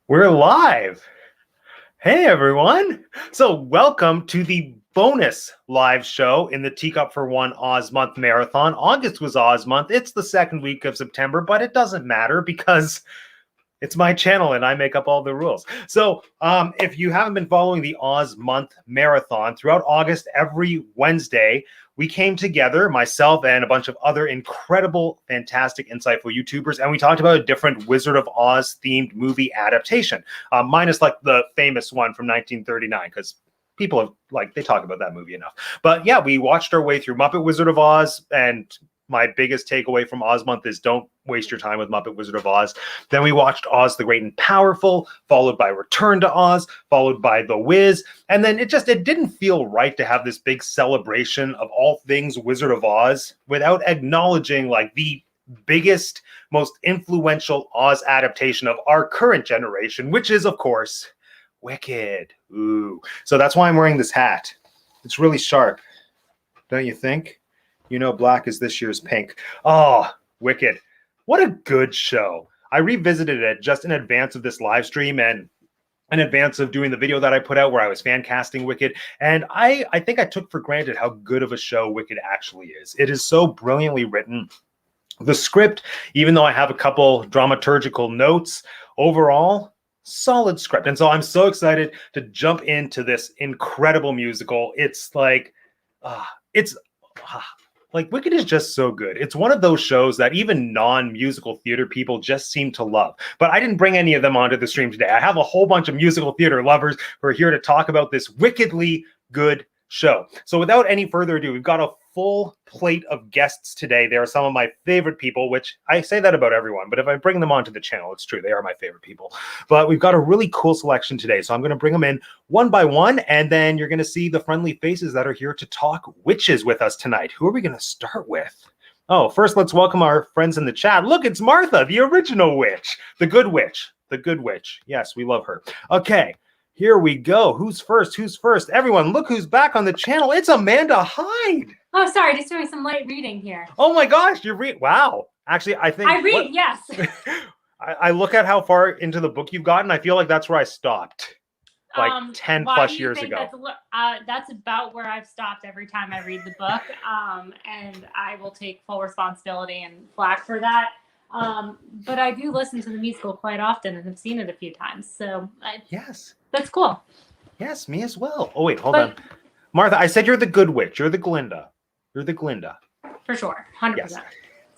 We're live. Hey, everyone. So welcome to the bonus live show in the Teacup For One Oz Month Marathon. August was Oz Month. It's the second week of September, but it doesn't matter because it's my channel and I make up all the rules. So if you haven't been following the Oz Month Marathon, throughout August, every Wednesday, we came together, myself and a bunch of other incredible, fantastic, insightful YouTubers, and we talked about a different Wizard of Oz themed movie adaptation, minus like the famous one from 1939, because people have, they talk about that movie enough. But yeah, we watched our way through Muppet Wizard of Oz, and my biggest takeaway from Oz Month is don't waste your time with Muppet Wizard of Oz. Then we watched Oz the Great and Powerful, followed by Return to Oz, followed by The Wiz. And then it didn't feel right to have this big celebration of all things Wizard of Oz without acknowledging the biggest, most influential Oz adaptation of our current generation, which is, of course, Wicked. Ooh. So that's why I'm wearing this hat. It's really sharp, don't you think? You know, black is this year's pink. Oh, Wicked. What a good show. I revisited it just in advance of this live stream and in advance of doing the video that I put out where I was fan casting Wicked. And I think I took for granted how good of a show Wicked actually is. It is so brilliantly written. The script, even though I have a couple dramaturgical notes, overall, solid script. And so I'm so excited to jump into this incredible musical. It's Wicked is just so good. It's one of those shows that even non-musical theater people just seem to love. But I didn't bring any of them onto the stream today. I have a whole bunch of musical theater lovers who are here to talk about this wickedly good show. So without any further ado, we've got a full plate of guests today. They are some of my favorite people, which I say that about everyone, but if I bring them onto the channel, it's true. They are my favorite people. But we've got a really cool selection today. So I'm going to bring them in one by one, and then you're going to see the friendly faces that are here to talk witches with us tonight. Who are we going to start with? Oh, first, let's welcome our friends in the chat. Look, it's Martha, the original witch, the good witch, the good witch. Yes, we love her. Okay. Here we go. Who's first? Who's first? Everyone, look who's back on the channel. It's Amanda Hyde. Oh, sorry. Just doing some light reading here. Oh my gosh, you read. Wow. Actually, I think I read. Yes. I look at how far into the book you've gotten. I feel like that's where I stopped, 10 plus years ago. That's about where I've stopped every time I read the book, and I will take full responsibility and flack for that. But I do listen to the musical quite often and have seen it a few times. So yes. That's cool. Yes, me as well. Oh, wait, hold on. Martha, I said you're the good witch. You're the Glinda. You're the Glinda. For sure. 100%. Yes.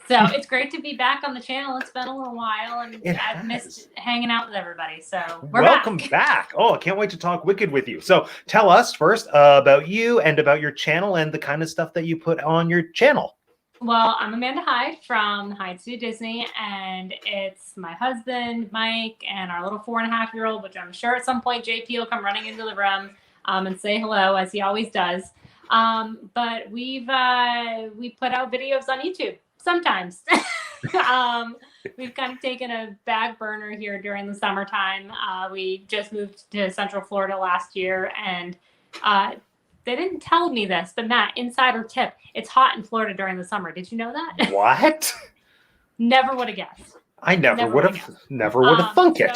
So it's great to be back on the channel. It's been a little while, and I've missed hanging out with everybody. So welcome back. Oh, I can't wait to talk Wicked with you. So tell us first about you and about your channel and the kind of stuff that you put on your channel. Well, I'm Amanda Hyde from Hyde to Disney, and it's my husband, Mike, and our little 4.5-year-old, which I'm sure at some point JP will come running into the room and say hello, as he always does. But we put out videos on YouTube sometimes. We've kind of taken a back burner here during the summertime. We just moved to Central Florida last year, and they didn't tell me this, but Matt, insider tip, it's hot in Florida during the summer. Did you know that? What? Never would have guessed. I never would have thunk it.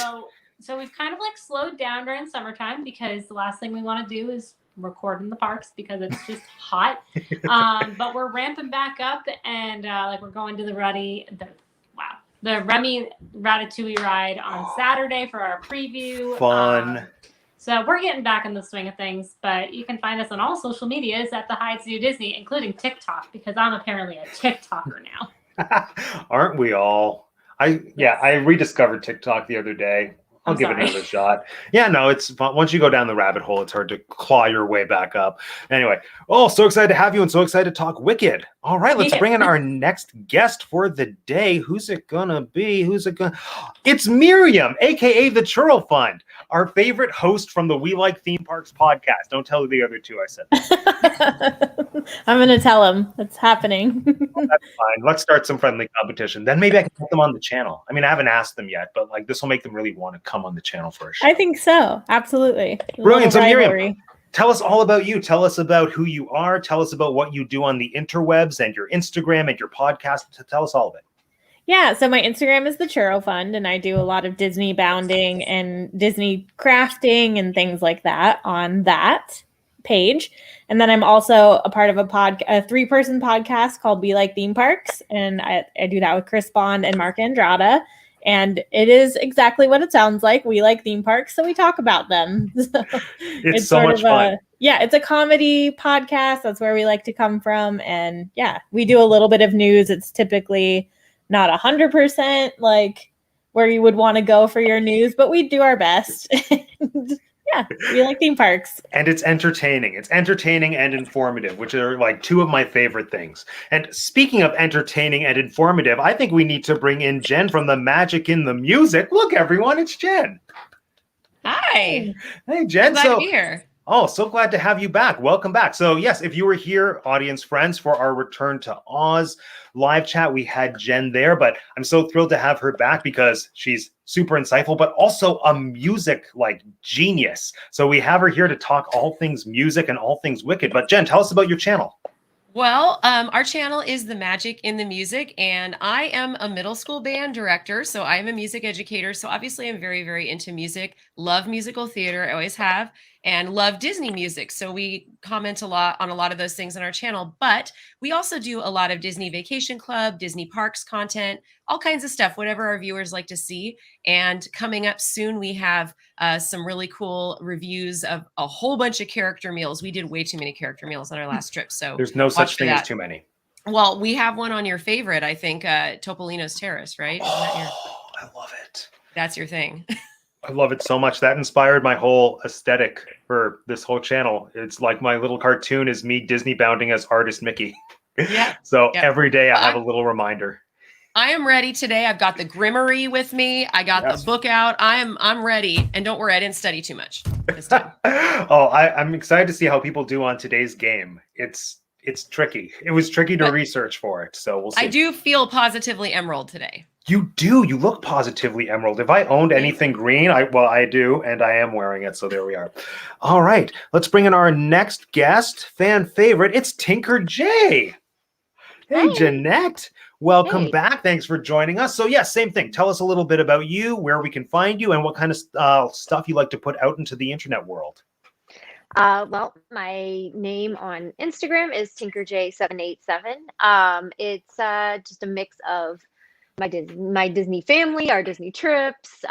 So we've kind of slowed down during summertime because the last thing we want to do is record in the parks because it's just hot. But we're ramping back up, and we're going to the Remy Ratatouille ride on Saturday for our preview. Fun. So we're getting back in the swing of things, but you can find us on all social medias at the Hyde to Disney, including TikTok, because I'm apparently a TikToker now. Aren't we all? I rediscovered TikTok the other day. I'll give it another shot. Yeah, no, it's fun. Once you go down the rabbit hole, it's hard to claw your way back up. Anyway, so excited to have you and so excited to talk Wicked. All right, let's bring in our next guest for the day. Who's it gonna be? It's Miriam, aka the Churro Fund, our favorite host from the We Like Theme Parks podcast. Don't tell the other two I said that. I'm gonna tell them it's happening. Well, that's fine. Let's start some friendly competition. Then maybe I can put them on the channel. I mean, I haven't asked them yet, but this will make them really want to come on the channel for a show. I think so. Absolutely. Brilliant. So Miriam, tell us all about you. Tell us about who you are. Tell us about what you do on the interwebs and your Instagram and your podcast. Tell us all of it. Yeah, so my Instagram is the Churro Fund, and I do a lot of Disney bounding and Disney crafting and things like that on that page. And then I'm also a part of a 3-person podcast called We Like Theme Parks, and I do that with Chris Bond and Mark Andrada. And it is exactly what it sounds like. We like theme parks, so we talk about them. So It's so much fun. It's a comedy podcast. That's where we like to come from. And yeah, we do a little bit of news. It's typically not 100% like where you would want to go for your news, but we do our best. Yeah, we like theme parks. And it's entertaining. It's entertaining and informative, which are like two of my favorite things. And speaking of entertaining and informative, I think we need to bring in Jen from the Magic in the Music. Look, everyone, it's Jen. Hi. Hey, Jen. Glad to be here. Oh, so glad to have you back. Welcome back. So yes, if you were here, audience friends, for our Return to Oz live chat, we had Jen there, but I'm so thrilled to have her back because she's super insightful, but also a music like genius. So we have her here to talk all things music and all things Wicked. But Jen, tell us about your channel. Well, our channel is The Magic in the Music, and I am a middle school band director. So I am a music educator. So obviously I'm very, very into music, love musical theater, I always have, and love Disney music. So we comment a lot on a lot of those things on our channel, but we also do a lot of Disney Vacation Club, Disney Parks content, all kinds of stuff, whatever our viewers like to see. And coming up soon, we have some really cool reviews of a whole bunch of character meals. We did way too many character meals on our last trip. So there's no such thing as too many. Well, we have one on your favorite, I think, Topolino's Terrace, right? I love it. That's your thing. I love it so much. That inspired my whole aesthetic for this whole channel. It's like my little cartoon is me Disney bounding as artist Mickey. Yeah. So every day I have a little reminder. I am ready today. I've got the Grimmery with me. I got the book out. I'm ready. And don't worry, I didn't study too much this time. I'm excited to see how people do on today's game. It's tricky. It was tricky to research for it. So we'll see. I do feel positively emerald today. You do. You look positively emerald. If I owned anything green, I do, and I am wearing it. So there we are. All right. Let's bring in our next guest, fan favorite. It's Tinker J. Hey, Jeanette. Welcome back. Thanks for joining us. So, yes, same thing. Tell us a little bit about you, where we can find you, and what kind of stuff you like to put out into the internet world. Well, my name on Instagram is TinkerJ787. It's just a mix of my Disney family, our Disney trips,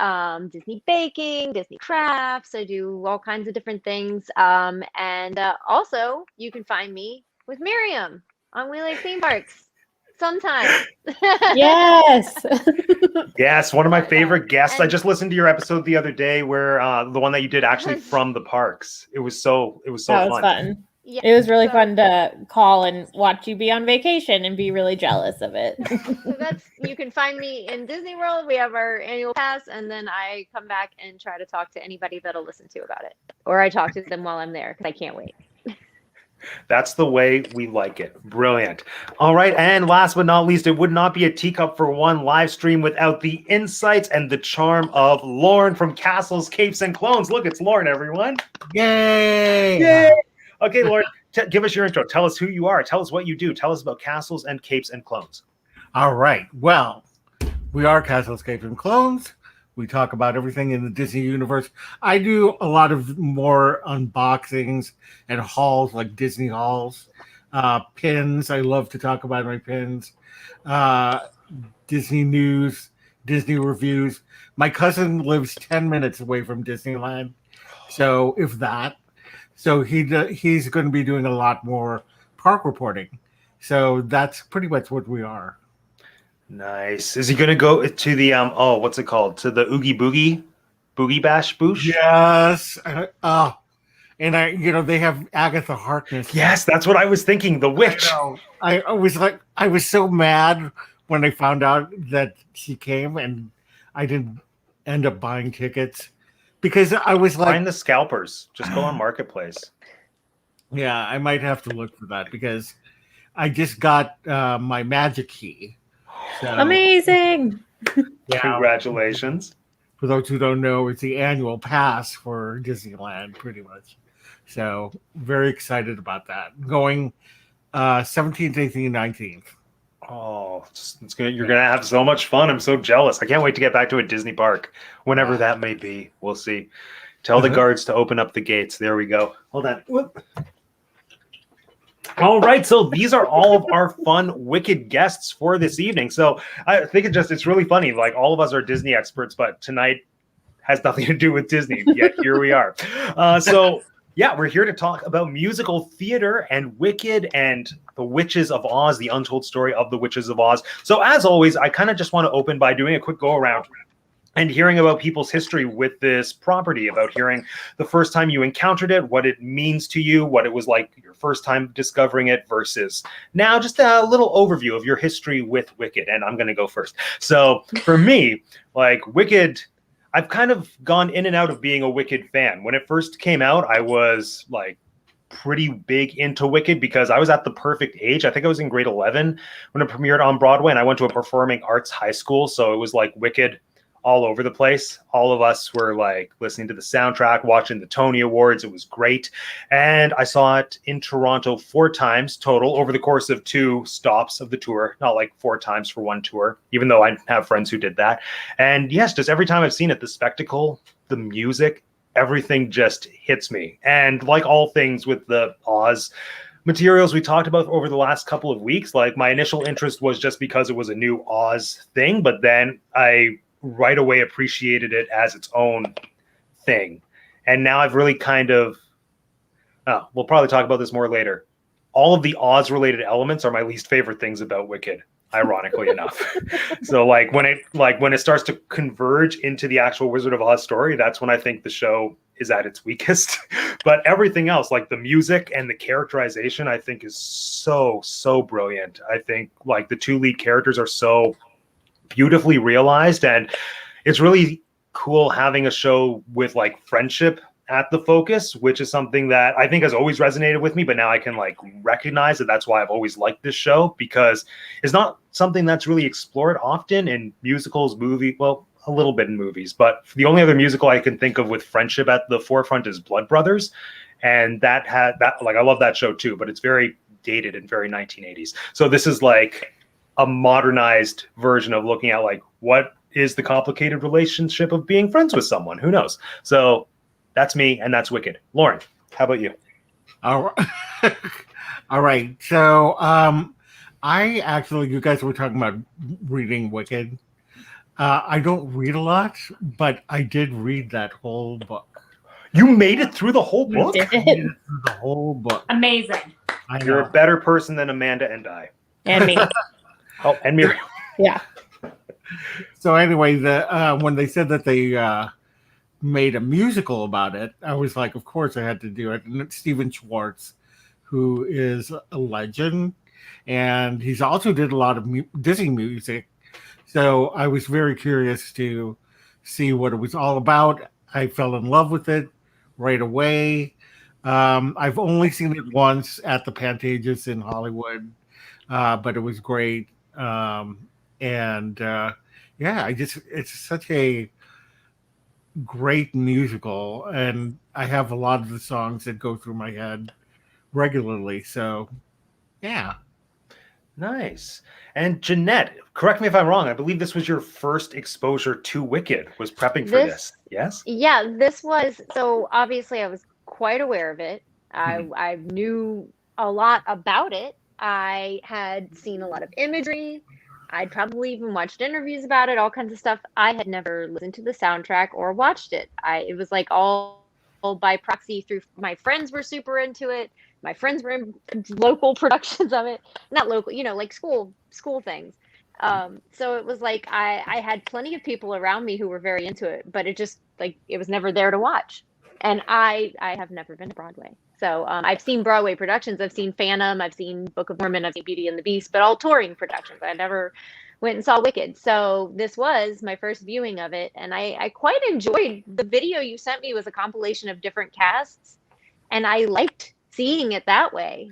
Disney baking, Disney crafts. I do all kinds of different things. And also, you can find me with Miriam on We Like Theme Parks. Sometimes. Yes. Yes, one of my favorite guests. I just listened to your episode the other day where the one that you did actually from the parks. It was so that was fun. Fun. Yeah, it was really fun to call and watch you be on vacation and be really jealous of it. So you can find me in Disney World. We have our annual pass, and then I come back and try to talk to anybody that'll listen to about it. Or I talk to them while I'm there because I can't wait. That's the way we like it. Brilliant. All right. And last but not least, it would not be a Teacup for One live stream without the insights and the charm of Lauren from Castles, Capes, and Clones. Look, it's Lauren, everyone. Yay! Yay! Okay, Lauren, give us your intro. Tell us who you are. Tell us what you do. Tell us about Castles and Capes and Clones. All right. Well, we are Castles, Capes, and Clones. We talk about everything in the Disney universe. I do a lot of more unboxings and hauls, like Disney hauls, pins. I love to talk about my pins, Disney news, Disney reviews. My cousin lives 10 minutes away from Disneyland, so if that. So he's going to be doing a lot more park reporting. So that's pretty much what we are. Nice. Is he going to go to the what's it called? To the Oogie Boogie Bash Boosh? Yes. And they have Agatha Harkness. Yes, that's what I was thinking. The witch. I was so mad when I found out that she came, and I didn't end up buying tickets because I was like, find the scalpers. Just go on Marketplace. Yeah, I might have to look for that because I just got my magic key. So, amazing. Yeah. Congratulations. For those who don't know, it's the annual pass for Disneyland, pretty much. So very excited about that. Going 17th, 18th, 19th. Oh, it's good. You're gonna have so much fun. I'm so jealous. I can't wait to get back to a Disney park, whenever that may be. We'll see. Tell the guards to open up the gates. There we go. Hold on. Whoop. All right, so these are all of our fun Wicked guests for this evening. So I think it's really funny. Like, all of us are Disney experts, but tonight has nothing to do with Disney. Yet here we are. So yeah, we're here to talk about musical theater and Wicked and the Witches of Oz, the untold story of the Witches of Oz. So as always, I kind of just want to open by doing a quick go around and hearing about people's history with this property, about hearing the first time you encountered it, what it means to you, what it was like your first time discovering it versus now, just a little overview of your history with Wicked. And I'm going to go first. So for me, like, Wicked, I've kind of gone in and out of being a Wicked fan. When it first came out, I was like pretty big into Wicked because I was at the perfect age. I think I was in grade 11 when it premiered on Broadway, and I went to a performing arts high school. So it was like Wicked all over the place. All of us were like listening to the soundtrack, watching the Tony Awards. It was great. And I saw it in Toronto 4 times total over the course of 2 stops of the tour, not like 4 times for one tour, even though I have friends who did that. And yes, just every time I've seen it, the spectacle, the music, everything just hits me. And like all things with the Oz materials we talked about over the last couple of weeks, like, my initial interest was just because it was a new Oz thing, but then I right away appreciated it as its own thing. And now I've really kind of, we'll probably talk about this more later. All of the Oz related elements are my least favorite things about Wicked, ironically enough. So like when it starts to converge into the actual Wizard of Oz story, that's when I think the show is at its weakest. But everything else, like the music and the characterization, I think is so brilliant. I think like the 2 lead characters are so beautifully realized, and it's really cool having a show with like friendship at the focus, which is something that I think has always resonated with me, but now I can like recognize that that's why I've always liked this show, because it's not something that's really explored often in musicals, well, a little bit in movies, but the only other musical I can think of with friendship at the forefront is Blood Brothers, and that like, I love that show too, but it's very dated and very 1980s. So this is like a modernized version of looking at like, what is the complicated relationship of being friends with someone? Who knows? So that's me, and that's Wicked. Lauren, how about you? All right. All right. So I actually, you guys were talking about reading Wicked. I don't read a lot, but I did read that whole book. You made it through the whole You book? did. I made it through the whole book. Amazing. You're a better person than Amanda and I. And me. Oh, and Miriam. Yeah. So anyway, when they said that they made a musical about it, I was like, of course I had to do it. And it's Stephen Schwartz, who is a legend, and he's also did a lot of Disney music. So I was very curious to see what it was all about. I fell in love with it right away. I've only seen it once at the Pantages in Hollywood, but it was great. It's such a great musical, and I have a lot of the songs that go through my head regularly. So, yeah. Nice. And Jeanette, correct me if I'm wrong, I believe this was your first exposure to Wicked, was prepping for this. Yes? Yeah, this was, so obviously I was quite aware of it. I knew a lot about it. I had seen a lot of imagery. I'd probably even watched interviews about it, all kinds of stuff. I had never listened to the soundtrack or watched it. It was like all by proxy through my friends were super into it. My friends were in local productions of it. Not local, like school things. So it was like I had plenty of people around me who were very into it, but it just like it was never there to watch. And I have never been to Broadway. So I've seen Broadway productions. I've seen Phantom. I've seen Book of Mormon. I've seen Beauty and the Beast, but all touring productions. I never went and saw Wicked. So this was my first viewing of it. And I quite enjoyed the video you sent me. Was a compilation of different casts. And I liked seeing it that way.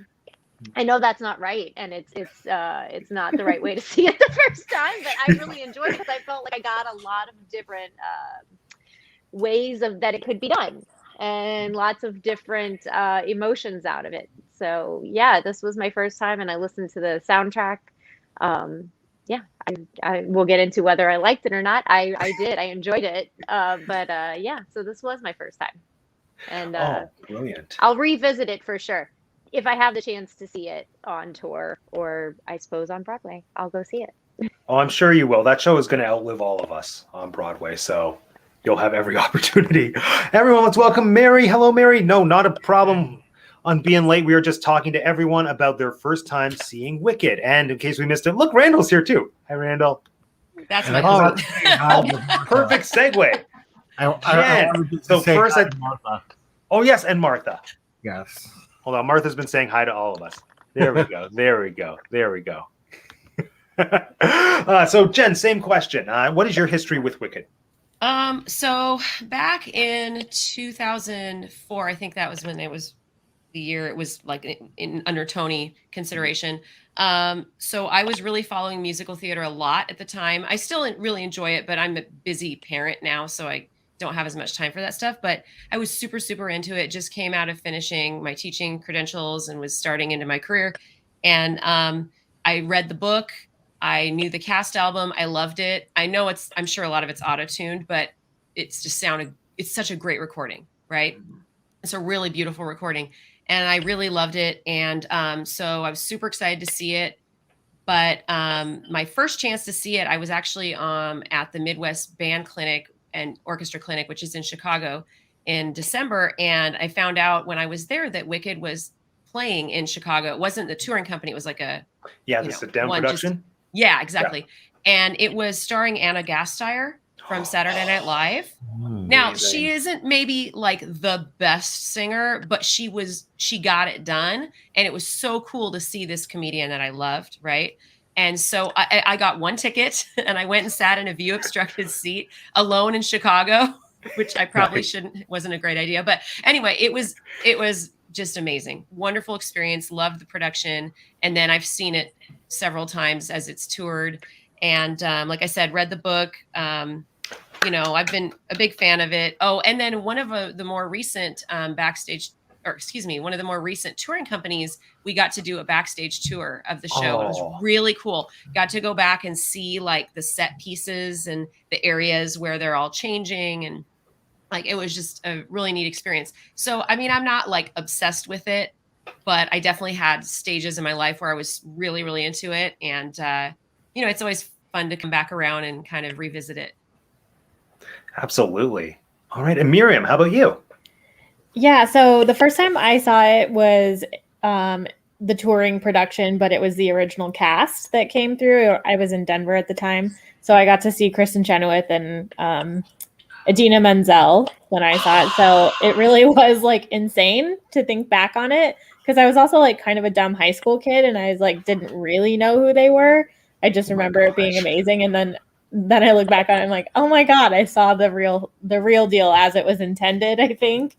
I know that's not right. And it's not the right way to see it the first time, but I really enjoyed it because I felt like I got a lot of different ways of that it could be done. And lots of different emotions out of it. So yeah, this was my first time, and I listened to the soundtrack Yeah, I will get into whether I liked it or not. I did. I enjoyed it. But yeah, so this was my first time. And Oh, brilliant. I'll revisit it for sure. If I have the chance to see it on tour or I suppose on Broadway, I'll go see it. Oh, I'm sure you will. That show is going to outlive all of us on Broadway, so you'll have every opportunity. Everyone, let's welcome Mary. Hello, Mary. No, not a problem on being late. We were just talking to everyone about their first time seeing Wicked. And in case we missed it, look, Randall's here too. Hi, Randall. That's And my I husband. forgot to say hi to Martha. Perfect segue. I Jen. wanted to So say first hi I- to Martha. Oh, yes, and Martha. Yes. Hold on. Martha's been saying hi to all of us. There we go. There we go. There we go. So, Jen, same question. What is your history with Wicked? So back in 2004, I think that was when it was the year it was like in under Tony consideration. So I was really following musical theater a lot at the time. I still really enjoy it, but I'm a busy parent now, so I don't have as much time for that stuff. But I was super, super into it. Just came out of finishing my teaching credentials and was starting into my career. And I read the book. I knew the cast album. I loved it. I'm sure a lot of it's auto-tuned, but it's such a great recording, right? It's a really beautiful recording. And I really loved it. And so I was super excited to see it. But my first chance to see it, I was actually at the Midwest Band Clinic and Orchestra Clinic, which is in Chicago, in December. And I found out when I was there that Wicked was playing in Chicago. It wasn't the touring company. It was like the sit-down production? Yeah, exactly. Yeah. And it was starring Anna Gasteyer from Saturday Night Live. Now, she isn't maybe like the best singer, but she got it done. And it was so cool to see this comedian that I loved, right? And so I got one ticket and I went and sat in a view obstructed seat alone in Chicago, which I probably wasn't a great idea. But anyway, it was just amazing. Wonderful experience. Loved the production. And then I've seen it several times as it's toured. And like I said, read the book. I've been a big fan of it. Oh, and then one of the more recent one of the more recent touring companies, we got to do a backstage tour of the show. It was really cool. Got to go back and see like the set pieces and the areas where they're all changing. And like, it was just a really neat experience. So, I mean, I'm not like obsessed with it, but I definitely had stages in my life where I was really, really into it. And, it's always fun to come back around and kind of revisit it. Absolutely. All right. And Miriam, how about you? Yeah, so the first time I saw it was the touring production, but it was the original cast that came through. I was in Denver at the time, so I got to see Kristen Chenoweth and Idina Menzel when I saw it. So it really was like insane to think back on it, because I was also like kind of a dumb high school kid, and I was like didn't really know who they were. I just remember it being amazing, and then I look back on it, I'm like, oh my God, I saw the real deal as it was intended, I think.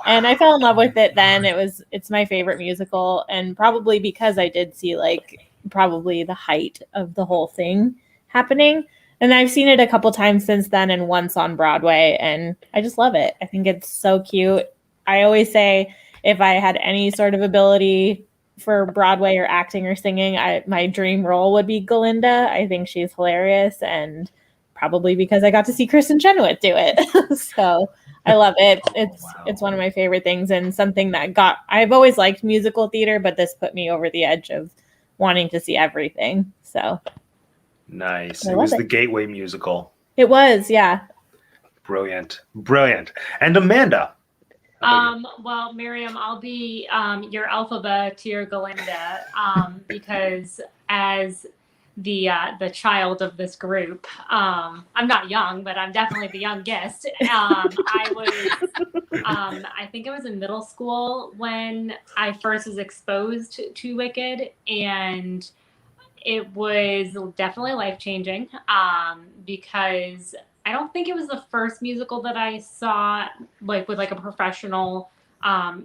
And I fell in love with it then. It's my favorite musical, and probably because I did see like probably the height of the whole thing happening. And I've seen it a couple times since then and once on Broadway, and I just love it. I think it's so cute. I always say if I had any sort of ability for Broadway or acting or singing, my dream role would be Glinda. I think she's hilarious, and probably because I got to see Kristen Chenoweth do it. So I love it. It's one of my favorite things, and something that I've always liked musical theater, but this put me over the edge of wanting to see everything. So nice. It was the gateway musical. It was, yeah. Brilliant. And Amanda. Well, Miriam, I'll be your Elphaba to your Glinda, because as the child of this group, I'm not young, but I'm definitely the youngest. I think I was in middle school when I first was exposed to Wicked, and it was definitely life-changing, because I don't think it was the first musical that I saw like with like a professional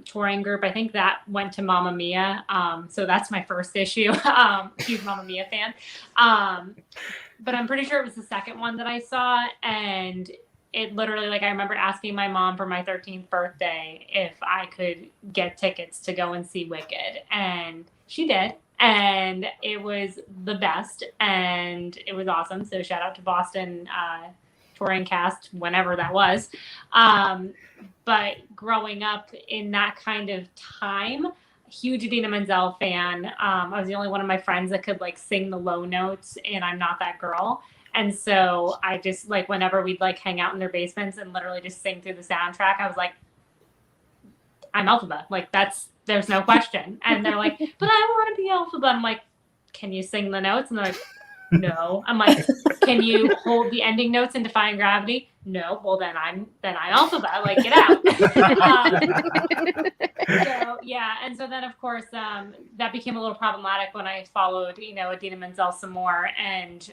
touring group. I think that went to Mamma Mia. So that's my first issue. Huge Mamma Mia fan. But I'm pretty sure it was the second one that I saw. And it literally, like, I remember asking my mom for my 13th birthday if I could get tickets to go and see Wicked. And she did. and it was the best, and it was awesome. So shout out to Boston touring cast, whenever that was. But growing up in that kind of time, huge Idina Menzel fan. I was the only one of my friends that could like sing the low notes in I'm Not That Girl. And so I just like, whenever we'd like hang out in their basements and literally just sing through the soundtrack, I was like, I'm Elphaba. Like there's no question. And they're like, but I want to be Elphaba. I'm like, can you sing the notes? And they're like, no. I'm like, can you hold the ending notes in Defying Gravity? No. Well, then I'm Elphaba. Like, get out. So yeah, and so then of course that became a little problematic when I followed, Idina Menzel some more, and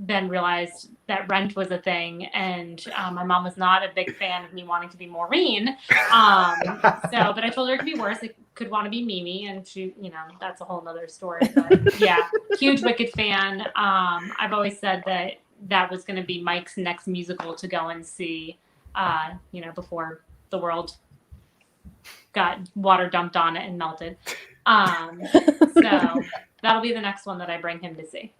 then realized that Rent was a thing, and my mom was not a big fan of me wanting to be Maureen. But I told her it could be worse. It could want to be Mimi, and she, that's a whole nother story. But yeah, huge Wicked fan. I've always said that was going to be Mike's next musical to go and see, before the world got water dumped on it and melted. So that'll be the next one that I bring him to see.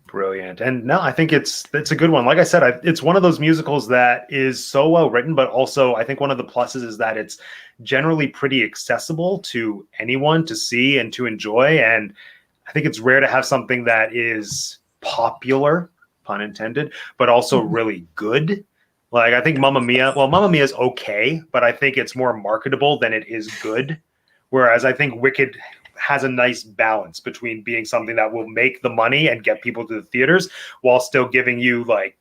Brilliant. And no, I think it's a good one. Like I said, it's one of those musicals that is so well written, but also I think one of the pluses is that it's generally pretty accessible to anyone to see and to enjoy. And I think it's rare to have something that is popular, pun intended, but also really good. Like I think Mamma Mia is okay, but I think it's more marketable than it is good. Whereas I think Wicked has a nice balance between being something that will make the money and get people to the theaters while still giving you like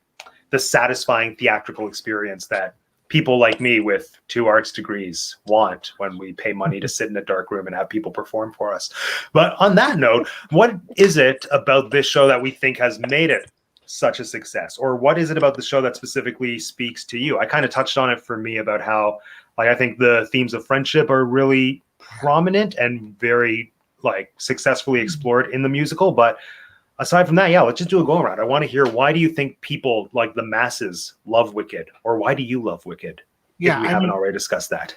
the satisfying theatrical experience that people like me with 2 arts degrees want when we pay money to sit in a dark room and have people perform for us. But on that note, what is it about this show that we think has made it such a success? Or what is it about the show that specifically speaks to you? I kind of touched on it for me about how like I think the themes of friendship are really prominent and very like successfully explored in the musical. But aside from that, yeah, let's just do a go around. I want to hear, why do you think people, like the masses, love Wicked? Or why do you love Wicked? Yeah, if we haven't already discussed that.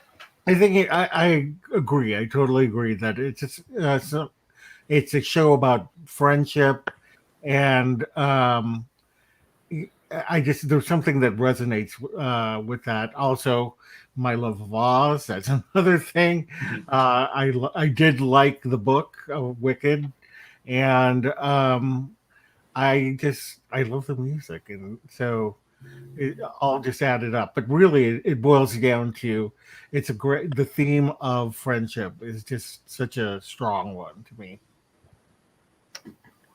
I think I agree. I totally agree that it's a show about friendship, and there's something that resonates with that. Also, my love of Oz, that's another thing. I did like the book of Wicked, and I love the music, and so it all just added up. But really, it boils down to the theme of friendship is just such a strong one to me.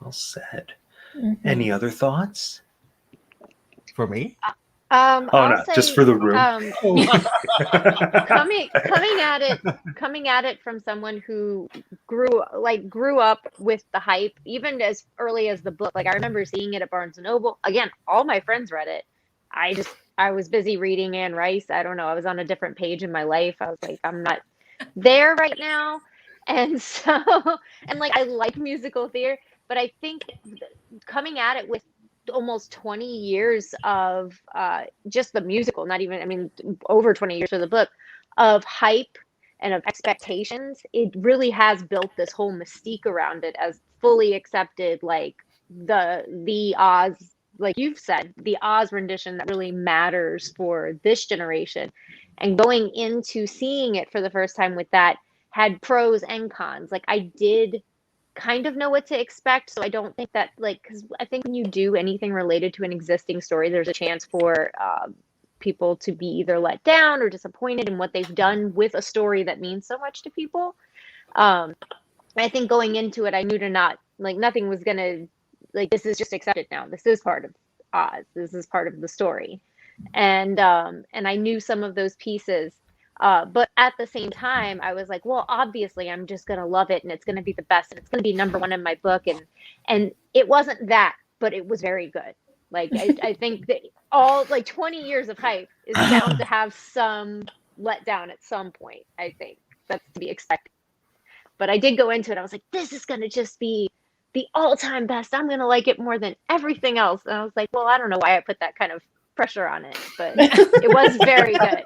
Well said. Mm-hmm. Any other thoughts? For me? Just for the room. Coming at it from someone who grew up with the hype, even as early as the book. Like I remember seeing it at Barnes and Noble. Again, all my friends read it. I was busy reading Anne Rice. I don't know. I was on a different page in my life. I was like, I'm not there right now. And so, and like I like musical theater, but I think coming at it with almost 20 years of just the musical, not even, I mean, over 20 years for the book, of hype and of expectations, it really has built this whole mystique around it as fully accepted, like the Oz, like you've said, the Oz rendition that really matters for this generation. And going into seeing it for the first time with that had pros and cons. Like I did kind of know what to expect, so I don't think that, like, because I think when you do anything related to an existing story, there's a chance for people to be either let down or disappointed in what they've done with a story that means so much to people. I think going into it, I knew to not, like, nothing was gonna, like, this is just accepted now. This is part of Oz. This is part of the story, and I knew some of those pieces. But at the same time, I was like, well, obviously I'm just going to love it and it's going to be the best and it's going to be #1 in my book. And it wasn't that, but it was very good. Like, I think that all like 20 years of hype is bound to have some letdown at some point. I think that's to be expected. But I did go into it. I was like, this is going to just be the all-time best. I'm going to like it more than everything else. And I was like, well, I don't know why I put that kind of pressure on it, but it was very good.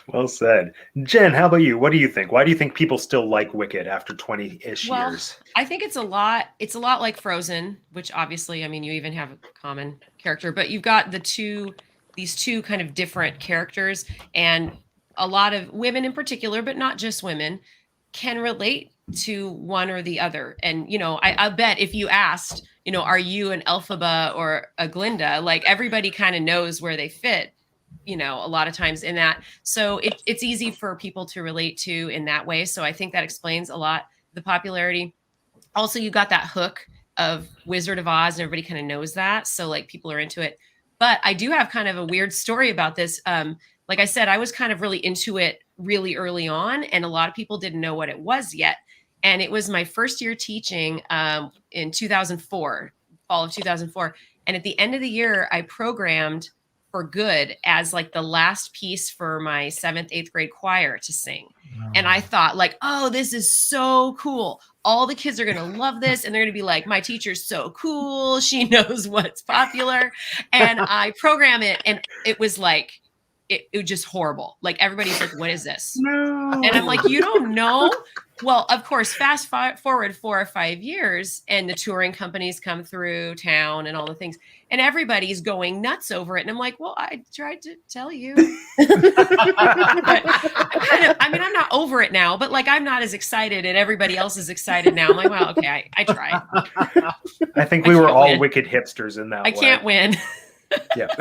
Well said. Jen, how about you? What do you think? Why do you think people still like Wicked after 20-ish Well, years? I think it's a lot like Frozen, which obviously, I mean, you even have a common character, but you've got these two kind of different characters, and a lot of women in particular, but not just women, can relate to one or the other. And, I bet if you asked, are you an Elphaba or a Glinda, like everybody kind of knows where they fit, a lot of times in that. So it's easy for people to relate to in that way. So I think that explains a lot the popularity. Also, you got that hook of Wizard of Oz, and everybody kind of knows that. So like people are into it. But I do have kind of a weird story about this. Like I said, I was kind of really into it really early on, and a lot of people didn't know what it was yet. And it was my first year teaching in 2004, fall of 2004. And at the end of the year, I programmed for good as like the last piece for my 7th, 8th grade choir to sing. And I thought like, oh, this is so cool. All the kids are going to love this. And they're going to be like, my teacher's so cool. She knows what's popular. And I program it. And it was like, it was just horrible. Like everybody's like, what is this? No. And I'm like, you don't know? Well, of course, fast forward 4 or 5 years and the touring companies come through town and all the things, and everybody's going nuts over it. And I'm like, well, I tried to tell you. But I'm not over it now, but like, I'm not as excited and everybody else is excited now. I'm like, well, okay, I tried. I think we were all Wicked hipsters in that I can't win. Yeah.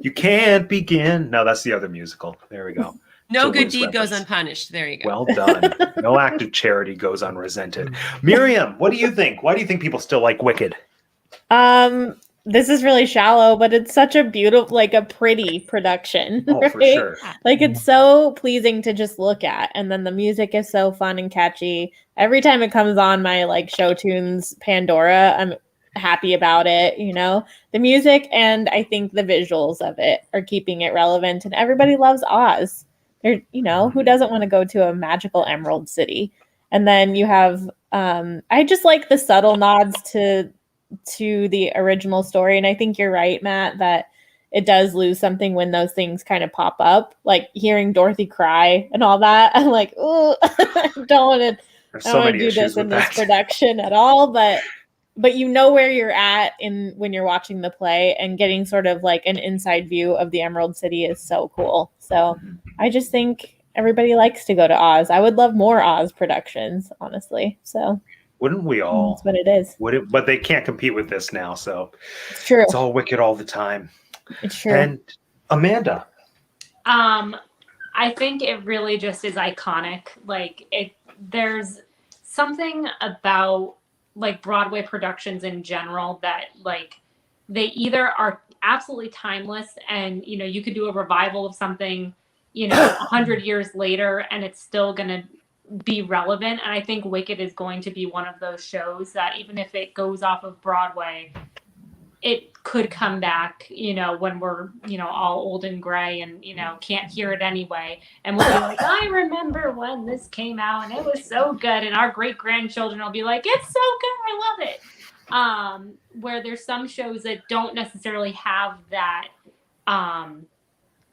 You can't begin. No, that's the other musical. There we go. No good Children's deed goes reference. unpunished. There you go. Well done. No act of charity goes unresented. Miriam, what do you think? Why do you think people still like Wicked? This is really shallow, but it's such a beautiful, like a pretty production. Oh, right? for sure. Like it's so pleasing to just look at. And then the music is so fun and catchy. Every time it comes on my like show tunes Pandora, I'm happy about it. The music and I think the visuals of it are keeping it relevant, and everybody loves Oz. Who doesn't want to go to a magical emerald city? And then you have I just like the subtle nods to the original story. And I think you're right, Matt, that it does lose something when those things kind of pop up, like hearing Dorothy cry and all that. I'm like, oh, I don't want to do this in this production at all. But you know where you're at when you're watching the play, and getting sort of like an inside view of the Emerald City is so cool. So I just think everybody likes to go to Oz. I would love more Oz productions, honestly. So wouldn't we all? That's what it is. But they can't compete with this now. So it's true. It's all Wicked all the time. It's true. And Amanda. I think it really just is iconic. Like there's something about like Broadway productions in general that like they either are absolutely timeless, and you could do a revival of something 100 years later and it's still gonna be relevant. And I think Wicked is going to be one of those shows that even if it goes off of Broadway, it could come back, when we're, all old and gray and, can't hear it anyway. And we'll be like, I remember when this came out and it was so good. And our great grandchildren will be like, it's so good. I love it. Where there's some shows that don't necessarily have that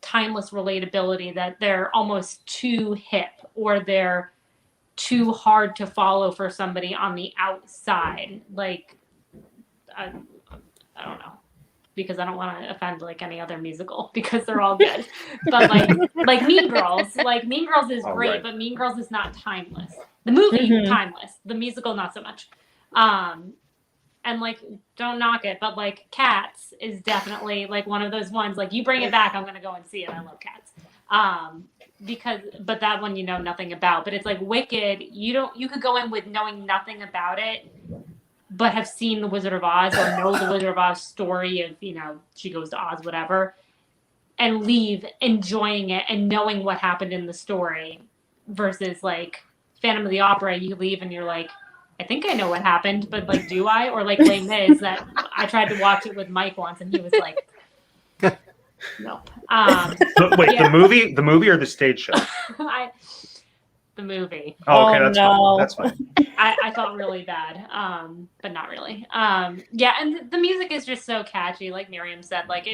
timeless relatability, that they're almost too hip or they're too hard to follow for somebody on the outside. Like, I don't know, because I don't want to offend like any other musical because they're all good. But like Mean Girls, is great, right. But Mean Girls is not timeless. The movie timeless, the musical not so much. And like, don't knock it, but like Cats is definitely like one of those ones. Like you bring it back, I'm gonna go and see it. I love Cats. But that one nothing about. But it's like Wicked. You could go in with knowing nothing about it, but have seen The Wizard of Oz or know the Wizard of Oz story of, she goes to Oz, whatever, and leave enjoying it and knowing what happened in the story versus like Phantom of the Opera, you leave and you're like, I think I know what happened, but like, do I? Or like Les Mis, that I tried to watch it with Mike once and he was like, nope. Wait, yeah. the movie or the stage show? The movie. Oh, okay, that's fine. I felt really bad, but not really. Yeah, and the music is just so catchy, like Miriam said. Like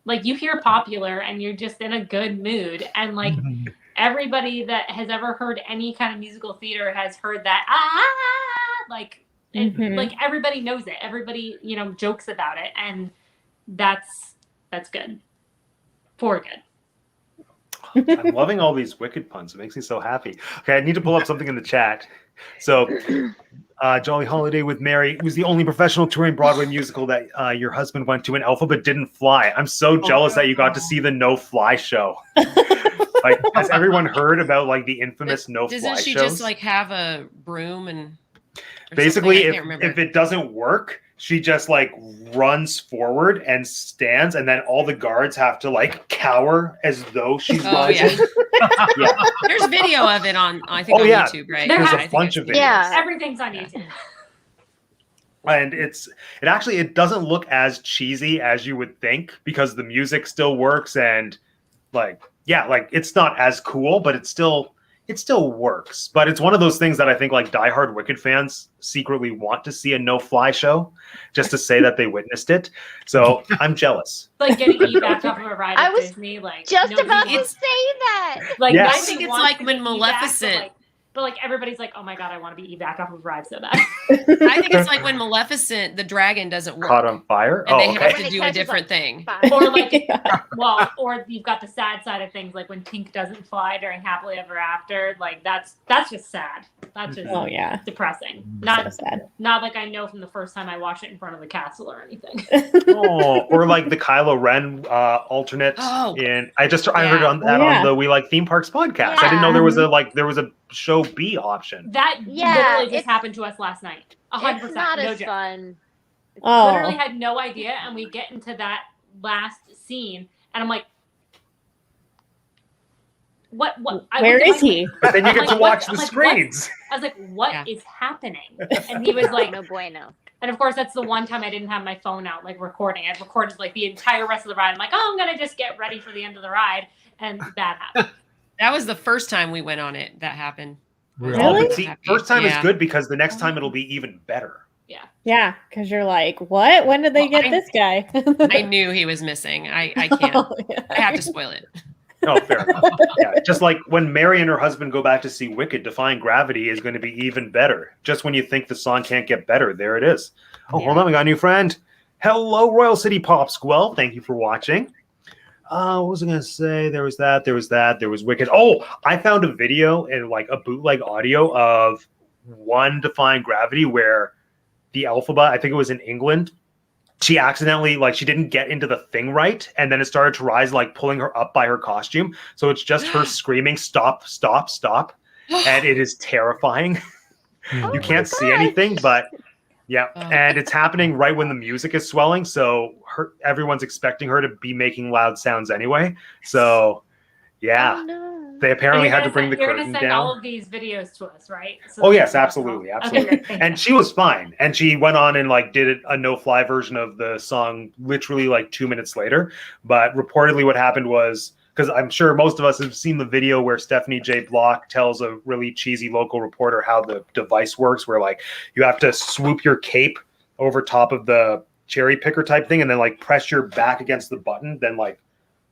like you hear popular and you're just in a good mood, and like everybody that has ever heard any kind of musical theater has heard that like like everybody knows it. Everybody, you know, jokes about it, and that's good. For good. I'm loving all these Wicked puns. It makes me so happy. Okay, I need to pull up something in the chat. So, Jolly Holiday with Mary was the only professional touring Broadway musical that your husband went to, and Elphaba didn't fly. I'm so jealous that you got to see the No Fly show. Like, has everyone heard about like the infamous No Fly shows? Doesn't she just like have a broom and basically if it doesn't work, she just like runs forward and stands, and then all the guards have to like cower as though she's rising. Yeah. There's video of it on on YouTube, right? There's a bunch of videos. Yeah. Everything's on YouTube. And it doesn't look as cheesy as you would think, because the music still works, and like it's not as cool, but it still works. But it's one of those things that I think like diehard Wicked fans secretly want to see a No Fly show, just to say that they witnessed it. So I'm jealous. Like getting you back off of a ride at Disney, like Just nobody about to wants- say that. Like Yes. I I think it's wants like to when get you back, Maleficent. but like everybody's like, oh my god, I want to be back off of a ride so bad. I think it's like when Maleficent, the dragon doesn't work. Caught on fire. And they okay. have When to it do a catches different on thing. fire. Or like, or you've got the sad side of things, like when Tink doesn't fly during Happily Ever After. Like that's just sad. That's just Oh yeah. depressing. So Not sad. not like I know from the first time I watched it in front of the castle or anything. Or like the Kylo Ren alternate. Oh. I heard on that Oh, yeah. on the We Like Theme Parks podcast. I didn't know there was a show B option. That Yeah, literally just it's- happened to us last night. 100%. It's not no as joke. fun. Literally Oh. had no idea, and we get into that last scene, and I'm like, what? I Where looked at is my- he? But then you I'm get like, to what? watch I'm the like, what? screens. I was like, what Yeah. is happening? And he was like, No bueno. and of course, that's the one time I didn't have my phone out, like recording. I'd recorded like the entire rest of the ride. I'm like, oh, I'm gonna just get ready for the end of the ride, and that happened. That was the first time we went on it. That happened. Really? Oh, but see, first time Yeah. is good because the next time it'll be even better. Yeah, because you're like, what? When did they Well, get this guy? I knew he was missing. I can't. Oh, yeah. I have to spoil it. Oh, fair enough. Yeah, just like when Mary and her husband go back to see Wicked, Defying Gravity is going to be even better. Just when you think the song can't get better, there it is. Oh, hold on, we got a new friend. Hello, Royal City Pop Squell. Thank you for watching. What was I going to say? There was Wicked. Oh, I found a video and like a bootleg audio of one Defying Gravity where the Elphaba, I think it was in England, she accidentally, like, she didn't get into the thing right, and then it started to rise, like, pulling her up by her costume. So it's just her screaming, stop, stop, stop. And it is terrifying. You can't see anything, but yeah. Oh. And it's happening right when the music is swelling. So everyone's expecting her to be making loud sounds anyway. So, yeah. Oh, no. They apparently And had to bring the you're curtain gonna send down. all of these videos to us, right? So Oh that yes, we can watch absolutely, them all. absolutely. Okay, great. Thank And you. she was fine. And she went on and like did a no fly version of the song literally like 2 minutes later. But reportedly what happened was, because I'm sure most of us have seen the video where Stephanie J. Block tells a really cheesy local reporter how the device works, where like you have to swoop your cape over top of the cherry picker type thing and then like press your back against the button, then like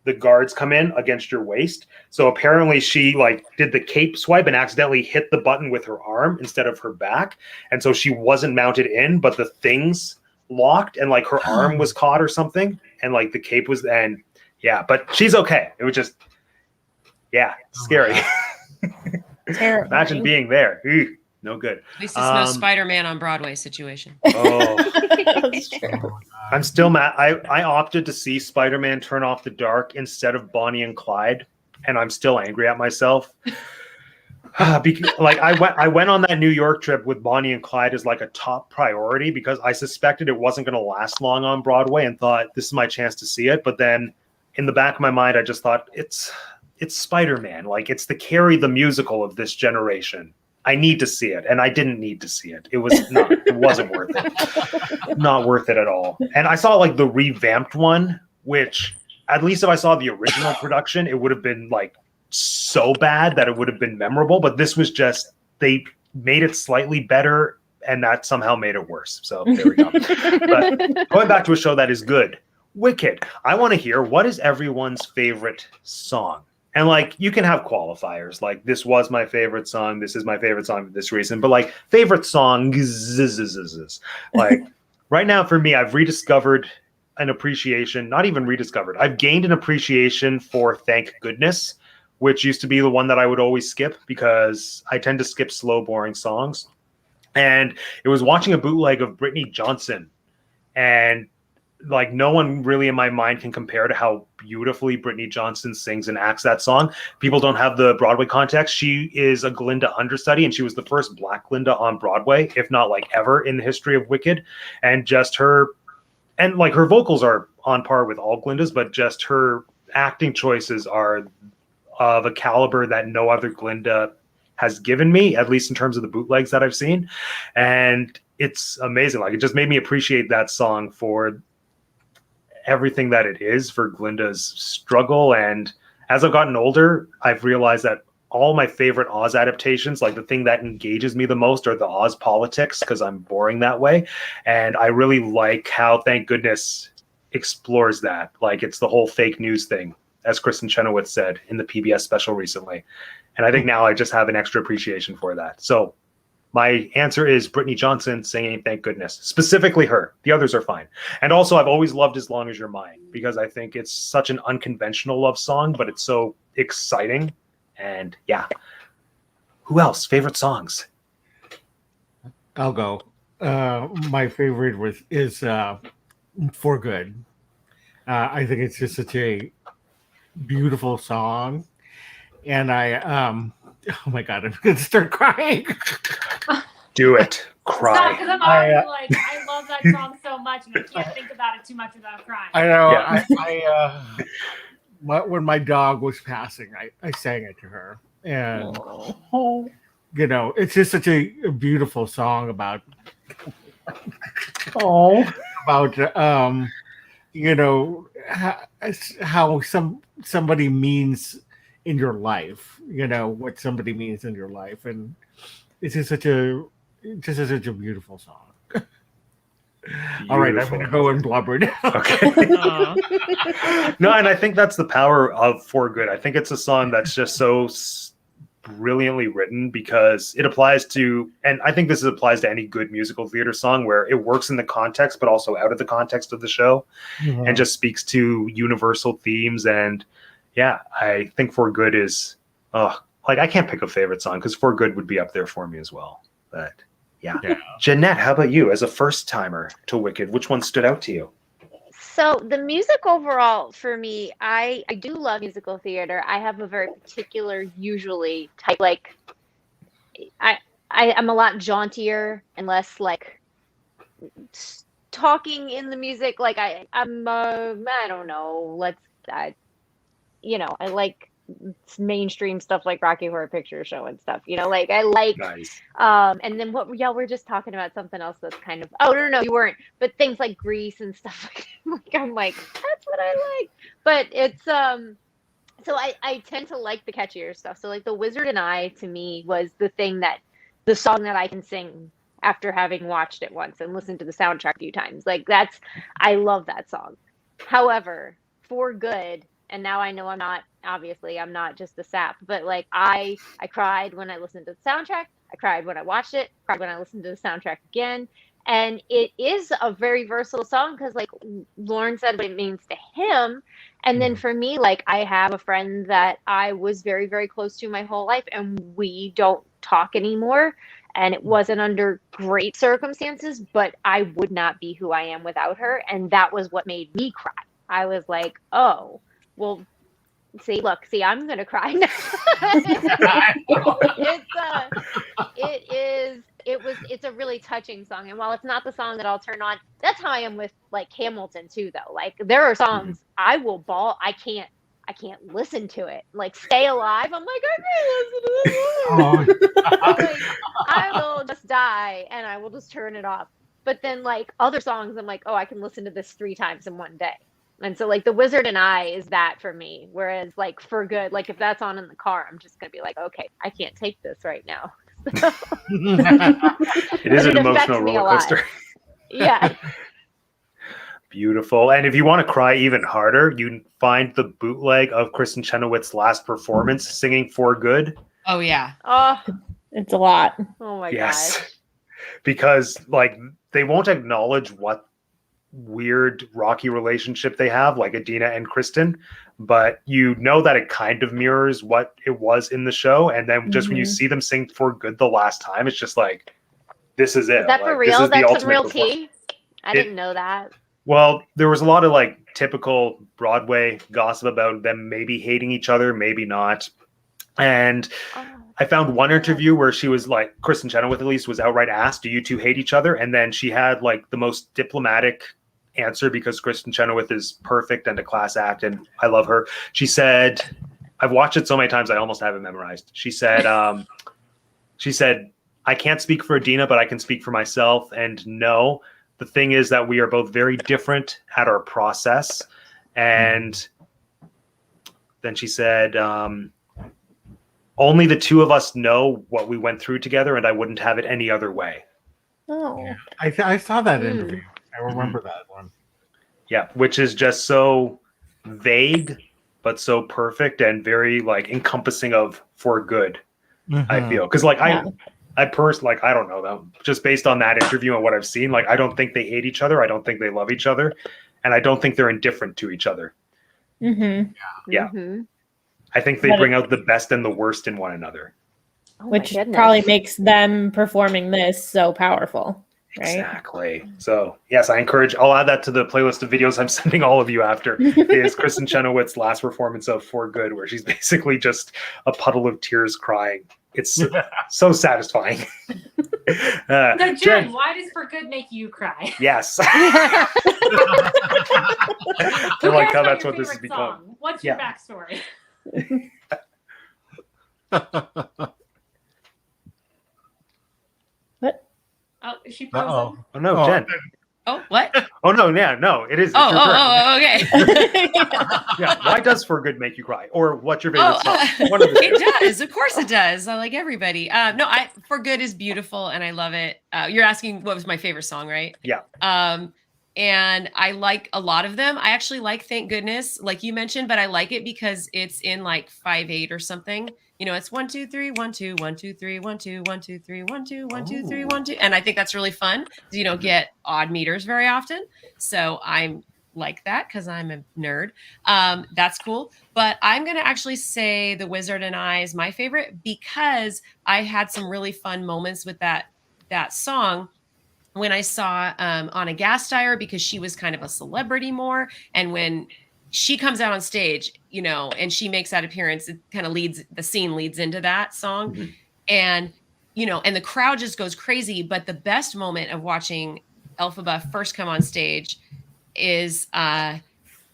the guards come in against your waist. So apparently she like did the cape swipe and accidentally hit the button with her arm instead of her back. And so she wasn't mounted in, but the things locked and like her arm was caught or something. And like the cape was, and yeah, but she's okay. It was just, yeah, scary. Terrifying. Imagine being there. Ew, no good. At least it's no Spider-Man on Broadway situation. Oh, That's true. I'm still mad. I opted to see Spider-Man Turn Off the Dark instead of Bonnie and Clyde, and I'm still angry at myself. Because, like I went on that New York trip with Bonnie and Clyde as like a top priority because I suspected it wasn't going to last long on Broadway and thought this is my chance to see it. But then in the back of my mind, I just thought it's Spider-Man. Like it's the Carrie the musical of this generation. I need to see it, and I didn't need to see it. It wasn't worth it. Not worth it at all. And I saw like the revamped one, which at least if I saw the original production, it would have been like so bad that it would have been memorable. But this was just, they made it slightly better, and that somehow made it worse. So there we go. But going back to a show that is good, Wicked. I want to hear, what is everyone's favorite song? And like, you can have qualifiers, like this was my favorite song, this is my favorite song for this reason, but like favorite song, like right now for me, I've rediscovered an appreciation, not even rediscovered, I've gained an appreciation for Thank Goodness, which used to be the one that I would always skip because I tend to skip slow, boring songs. And it was watching a bootleg of Brittany Johnson, and like no one really in my mind can compare to how beautifully Brittany Johnson sings and acts that song. People don't have the Broadway context. She is a Glinda understudy, and she was the first Black Glinda on Broadway, if not like ever in the history of Wicked. And just her, and like her vocals are on par with all Glindas, but just her acting choices are of a caliber that no other Glinda has given me, at least in terms of the bootlegs that I've seen. And it's amazing. Like, it just made me appreciate that song for everything that it is, for Glinda's struggle. And as I've gotten older, I've realized that all my favorite Oz adaptations, like the thing that engages me the most are the Oz politics, because I'm boring that way. And I really like how Thank Goodness explores that. Like, it's the whole fake news thing, as Kristen Chenoweth said in the PBS special recently. And I think now I just have an extra appreciation for that. So my answer is Brittany Johnson singing Thank Goodness, specifically her. The others are fine. And also, I've always loved As Long As You're Mine, because I think it's such an unconventional love song, but it's so exciting. And yeah. Who else? Favorite songs? I'll go. My favorite is For Good. I think it's just such a beautiful song. And oh my God, I'm going to start crying. Do it. Cry. Because I'm already like, I love that song so much, and I can't think about it too much without crying. I know. Yeah. When my dog was passing, I sang it to her. And, you know, it's just such a beautiful song about, you know, how somebody means in your life, you know, what somebody means in your life. And it's just such a beautiful song. All right, I'm going to go and blubber now. Okay. No, and I think that's the power of For Good. I think it's a song that's just so brilliantly written, because it applies to, and I think this applies to any good musical theater song, where it works in the context, but also out of the context of the show, and just speaks to universal themes. And yeah, I think For Good is, like, I can't pick a favorite song, because For Good would be up there for me as well. But yeah. Jeanette, how about you? As a first timer to Wicked, which one stood out to you? So the music overall for me, I do love musical theater. I have a very particular, usually type, like, I'm a lot jauntier and less like talking in the music. Like I don't know. You know, I like mainstream stuff like Rocky Horror Picture Show and stuff, you know, like I like, Nice. And then what y'all were just talking about something else that's kind of, no, you weren't, but things like Grease and stuff like I'm like, that's what I like. But it's, so I tend to like the catchier stuff. So like The Wizard and I, to me, was the song that I can sing after having watched it once and listened to the soundtrack a few times. Like I love that song. However, For Good, and now I know I'm not just a sap, but like I cried when I listened to the soundtrack. I cried when I watched it, cried when I listened to the soundtrack again. And it is a very versatile song, because like Lauren said what it means to him. And then for me, like I have a friend that I was very, very close to my whole life, and we don't talk anymore. And it wasn't under great circumstances, but I would not be who I am without her. And that was what made me cry. I was like, oh, well, I'm going to cry now. It's a really touching song. And while it's not the song that I'll turn on, that's how I am with like Hamilton too, though. Like there are songs I will bawl. I can't listen to it. Like Stay Alive, I'm like, I can't listen to this. Like, I will just die and I will just turn it off. But then like other songs, I'm like, oh, I can listen to this 3 times in one day. And so like The Wizard and I is that for me. Whereas like For Good, like if that's on in the car, I'm just going to be like, okay, I can't take this right now. It is an emotional roller coaster. Yeah. beautiful. And if you want to cry even harder, you can find the bootleg of Kristen Chenoweth's last performance singing For Good. Oh yeah. Oh, It's a lot. oh my Yes. gosh. Because like they won't acknowledge what weird rocky relationship they have, like Idina and Kristen, but you know that it kind of mirrors what it was in the show. And then just when you see them sing For Good the last time, it's just like, this is it. Is that for Like, this real? is the That's some ultimate real performance. tea? I didn't know that. Well, there was a lot of like typical Broadway gossip about them maybe hating each other, maybe not. And Oh. I found one interview where she was like, Kristen Chenoweth at least was outright asked, do you two hate each other? And then she had like the most diplomatic answer, because Kristen Chenoweth is perfect and a class act and I love her. She said, I've watched it so many times I almost have it memorized. She said, I can't speak for Idina, but I can speak for myself. And no, the thing is that we are both very different at our process. And then she said, only the two of us know what we went through together, and I wouldn't have it any other way. Oh. Yeah. I saw that interview. I remember that one. Yeah, which is just so vague, but so perfect and very like encompassing of For Good. I feel because like I personally, like, I don't know though, just based on that interview and what I've seen, like I don't think they hate each other. I don't think they love each other, and I don't think they're indifferent to each other. Mm-hmm. Yeah. Mm-hmm. I think they bring out the best and the worst in one another. Oh, Which my goodness. probably makes them performing this so powerful, right? Exactly. So yes, I encourage. I'll add that to the playlist of videos I'm sending all of you after. Is Kristen Chenoweth's last performance of For Good, where she's basically just a puddle of tears crying. It's so satisfying. So Jen, Jen, why does For Good make you cry? yes. Who I like cares how about that's your what this has favorite become. song? What's your backstory? What? Oh, is she frozen? Oh no, Jen. Oh, what? Oh no, yeah, no, it is. It's Oh, your turn. okay. Yeah. Why does For Good make you cry? Or what's your favorite song? One of the two. It does. Of course it does. I like everybody. No, For Good is beautiful and I love it. You're asking what was my favorite song, right? Yeah. And I like a lot of them. I actually like Thank Goodness, like you mentioned, but I like it because it's in like 5/8 or something. You know, it's 1 2 3 1 2 1 2 3 1 2 1 2 3 1 2 1 2 3 1 2, and I think that's really fun. You don't get odd meters very often, so I'm like that because I'm a nerd. That's cool. But I'm gonna actually say The Wizard and I is my favorite because I had some really fun moments with that song when I saw Anna Gasteyer, because she was kind of a celebrity more, and when she comes out on stage, you know, and she makes that appearance, it kind of the scene leads into that song. Mm-hmm. And, you know, and the crowd just goes crazy. But the best moment of watching Elphaba first come on stage is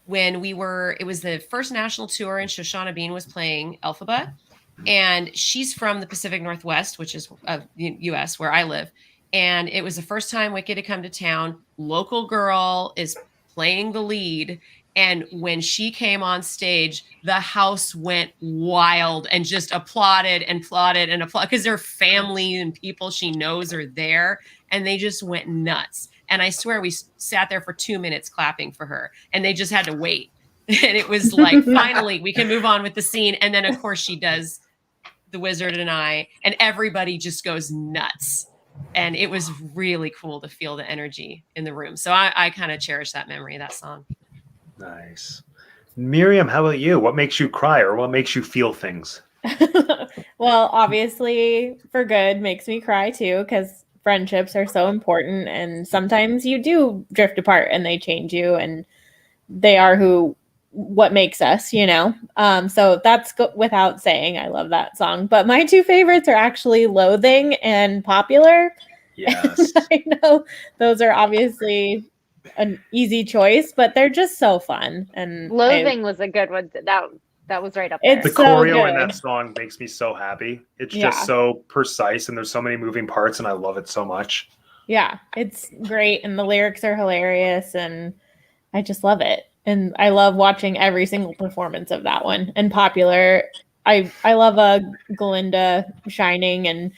when it was the first national tour and Shoshana Bean was playing Elphaba. And she's from the Pacific Northwest, which is US where I live. And it was the first time Wicked had come to town. Local girl is playing the lead. And when she came on stage, the house went wild and just applauded and applauded and applauded because their family and people she knows are there. And they just went nuts. And I swear we sat there for 2 minutes clapping for her. And they just had to wait. And it was like, finally, we can move on with the scene. And then, of course, she does The Wizard and I. And everybody just goes nuts. And it was really cool to feel the energy in the room. So I kind of cherish that memory of that song. Nice. Miriam, how about you? What makes you cry or what makes you feel things? Well, obviously, For Good makes me cry too, because friendships are so important. And sometimes you do drift apart and they change you and they are what makes us, you know? So that's without saying I love that song. But my two favorites are actually Loathing and Popular. Yes. I know those are obviously an easy choice, but they're just so fun. And Loathing was a good one. That was right up there. The so choreo in good. that song makes me so happy. It's just so precise and there's so many moving parts and I love it so much. Yeah, it's great and the lyrics are hilarious and I just love it. And I love watching every single performance of that one. And Popular, I love Glinda shining, and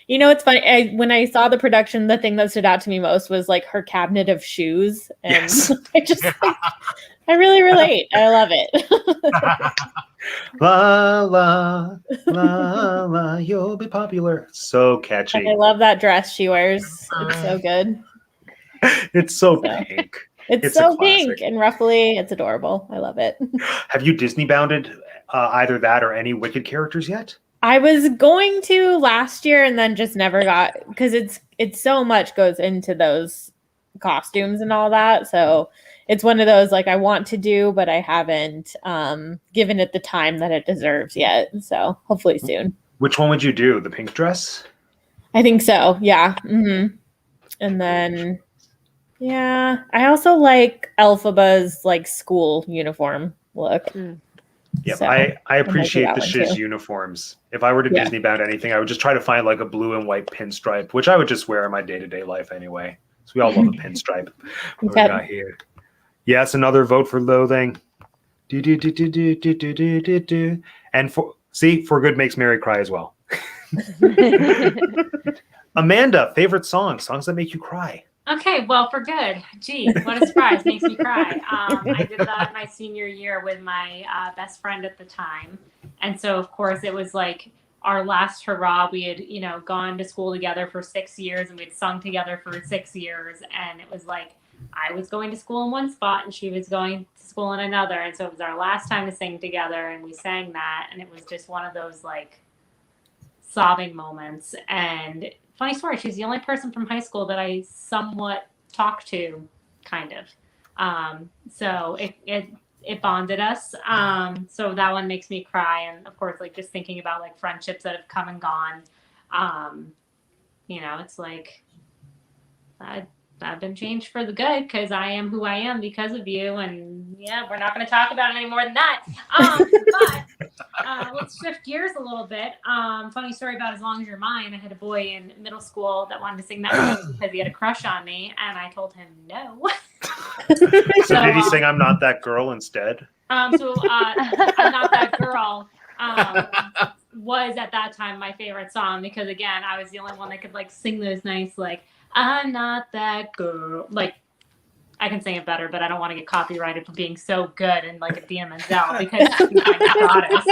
You know, it's funny. When I saw the production, the thing that stood out to me most was like her cabinet of shoes, and Yes. I just, like, I really relate. I love it. La la la la, you'll be popular. So catchy. And I love that dress she wears. It's so good. It's so So. pink. It's It's a so classic. pink and ruffly. It's adorable. I love it. Have you Disney bounded either that or any Wicked characters yet? I was going to last year and then just never got, because it's so much goes into those costumes and all that. So it's one of those like I want to do, but I haven't given it the time that it deserves yet. So hopefully soon. Which one would you do? The pink dress? I think so. Yeah. And then, yeah, I also like Elphaba's like school uniform look. Yeah, So, I appreciate that the one, Shiz too. uniforms. If I were to Yeah. Disney bound anything, I would just try to find like a blue and white pinstripe, which I would just wear in my day-to-day life anyway. So we all love a pinstripe. What we Okay. got here? Yes, another vote for loathing. Do, do, do, do, do, do, do, do, do, do. And for good makes Mary cry as well. Amanda, favorite songs that make you cry. Okay, well, for good. Gee, what a surprise. Makes me cry. I did that my senior year with my best friend at the time. And so, of course, it was like our last hurrah. We had, gone to school together for 6 years, and we'd sung together for 6 years. And it was like I was going to school in one spot and she was going to school in another. And so it was our last time to sing together, and we sang that. And it was just one of those like sobbing moments. And funny story, she's the only person from high school that I somewhat talked to, kind of. So it bonded us. So that one makes me cry. And of course, like just thinking about like friendships that have come and gone. It's like I've been changed for the good because I am who I am because of you. And yeah, we're not going to talk about it any more than that. But let's shift gears a little bit. Funny story about As Long As You're Mine. I had a boy in middle school that wanted to sing that because he had a crush on me, and I told him no. So did he sing I'm Not That Girl instead? I'm Not That Girl was at that time my favorite song because, again, I was the only one that could like sing those nice like I'm not that girl. Like, I can sing it better, but I don't want to get copyrighted for being so good and like Idina Menzel because she's my goddess.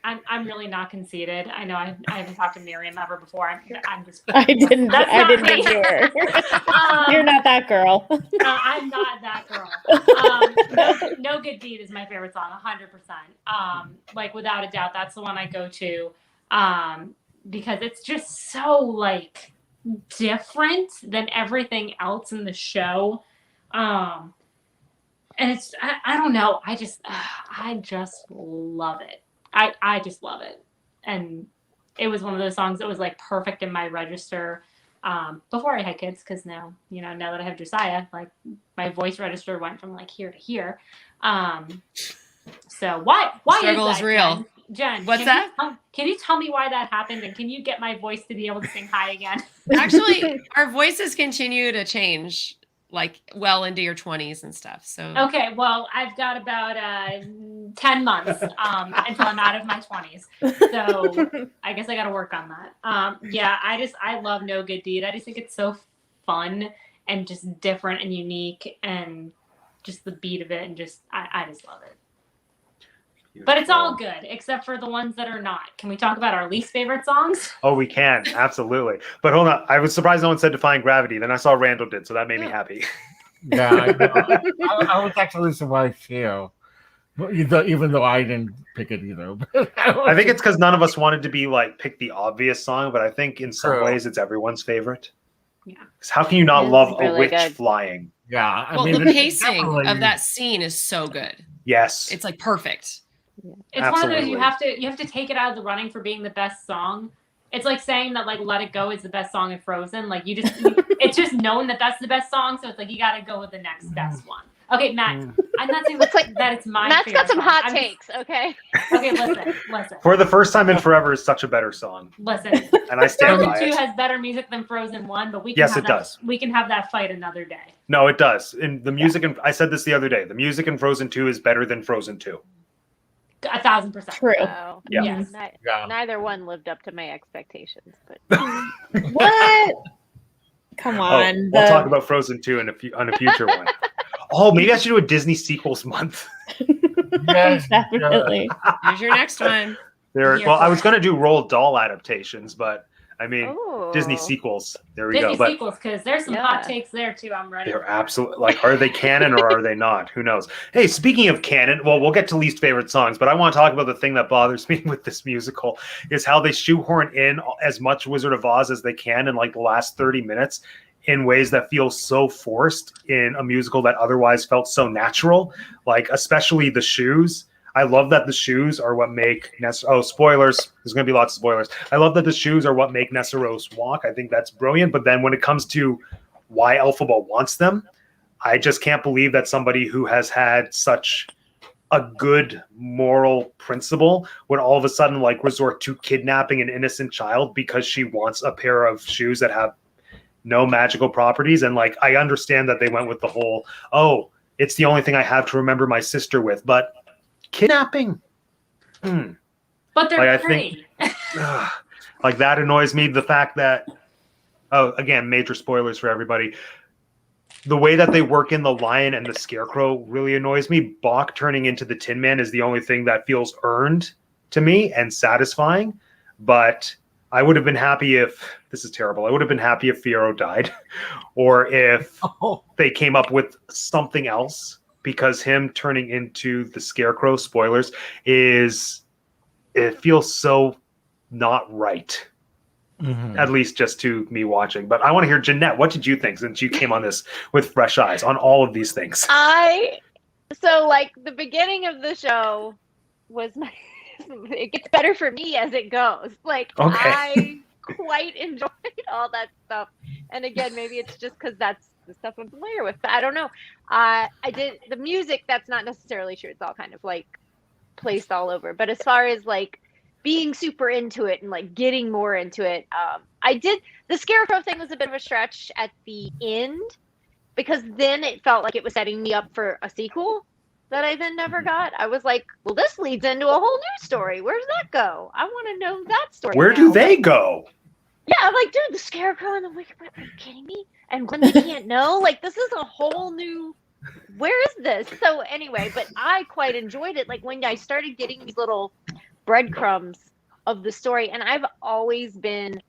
I'm really not conceited. I know I haven't talked to Miriam ever before. I'm just. I didn't me. think you were. You're not that girl. I'm not that girl. No Good Deed is my favorite song, 100%. Like without a doubt, that's the one I go to. Because it's just so like different than everything else in the show. And it's, I don't know. I just love it. I just love it. And it was one of those songs that was like perfect in my register before I had kids. Cause now that I have Josiah, like my voice register went from like here to here. So why Struggle is is that, real. Jen, What's that? Can you tell me why that happened? And can you get my voice to be able to sing high again? Actually, our voices continue to change like well into your 20s and stuff. So Okay, well, I've got about 10 months until I'm out of my 20s. So I guess I got to work on that. Yeah, I love No Good Deed. I just think it's so fun and just different and unique and just the beat of it and just, I just love it. But it's all good, except for the ones that are not. Can we talk about our least favorite songs? Oh, we can. Absolutely. But hold on. I was surprised no one said Defying Gravity. Then I saw Randall did, so that made me happy. Yeah, I know. I was actually surprised too. Even though I didn't pick it either. I think it's because none of us wanted to be like pick the obvious song, but I think in some True. ways it's everyone's favorite. Yeah. 'Cause how can you not It's love a really witch good. flying? Yeah, I well, mean, the it's pacing definitely- of that scene is so good. Yes. It's like perfect. It's one of those Absolutely. you have to take it out of the running for being the best song. It's like saying that like Let It Go is the best song in Frozen. Like it's just known that that's the best song, so it's like you got to go with the next best one. Okay, Matt, I'm not saying that it's my Matt's favorite got some song. hot I'm takes, okay? Okay, listen. For the first time in forever is such a better song. Listen. And I stand Frozen by 2 it. has better music than Frozen 1, but we can Yes, have it that, does. We can have that fight another day. No, it does. And the music, I said this the other day, the music in Frozen 2 is better than Frozen 2. 1,000%. True. Oh, Yeah. yeah. Yes. Yeah. Neither one lived up to my expectations, but What? Come Oh, on. we'll talk about Frozen 2 on a future one. Oh, maybe I should do a Disney sequels month. Yes, Definitely. Here's your next one. There. Here Well, I for was it. going to do Roald Dahl adaptations, but I mean, Disney oh, sequels. There we Disney go. But sequels, because there's some Yeah. hot takes there too. I'm ready. they're absolutely like, are they canon or are they not? Who knows? Hey, speaking of canon, well, we'll get to least favorite songs, but I want to talk about the thing that bothers me with this musical is how they shoehorn in as much Wizard of Oz as they can in like the last 30 minutes in ways that feel so forced in a musical that otherwise felt so natural, like especially the shoes. I love that the shoes are what make spoilers. There's going to be lots of spoilers. I love that the shoes are what make Nessarose walk. I think that's brilliant. But then when it comes to why Elphaba wants them, I just can't believe that somebody who has had such a good moral principle would all of a sudden like resort to kidnapping an innocent child because she wants a pair of shoes that have no magical properties. And like, I understand that they went with the whole, oh, it's the only thing I have to remember my sister with, but kidnapping. But they're Like, I pretty. Like that annoys me. The fact that, oh, again, major spoilers for everybody. The way that they work in the lion and the scarecrow really annoys me. Bach turning into the Tin Man is the only thing that feels earned to me and satisfying. But I would have been happy if, this is terrible, I would have been happy if Fiyero died or if they came up with something else. Because him turning into the scarecrow, spoilers, it feels so not right. Mhm. At least just to me watching. But I want to hear, Jeanette, what did you think since you came on this with fresh eyes on all of these things? So like the beginning of the show was my it gets better for me as it goes. Like Okay. I quite enjoyed all that stuff. And again, maybe it's just because that's the stuff I'm familiar with. But I don't know. I did the music, that's not necessarily true. It's all kind of like placed all over. But as far as like being super into it and like getting more into it, I did the scarecrow thing was a bit of a stretch at the end because then it felt like it was setting me up for a sequel that I then never got. I was like, well, this leads into a whole new story. Where's that go? I want to know that story. Where now. do they go? Yeah, I'm like, dude, the scarecrow and the wicked witch, are you kidding me? And Glinda can't know? Like, this is a whole new, where is this? So anyway, but I quite enjoyed it. Like when I started getting these little breadcrumbs of the story, and I've always been,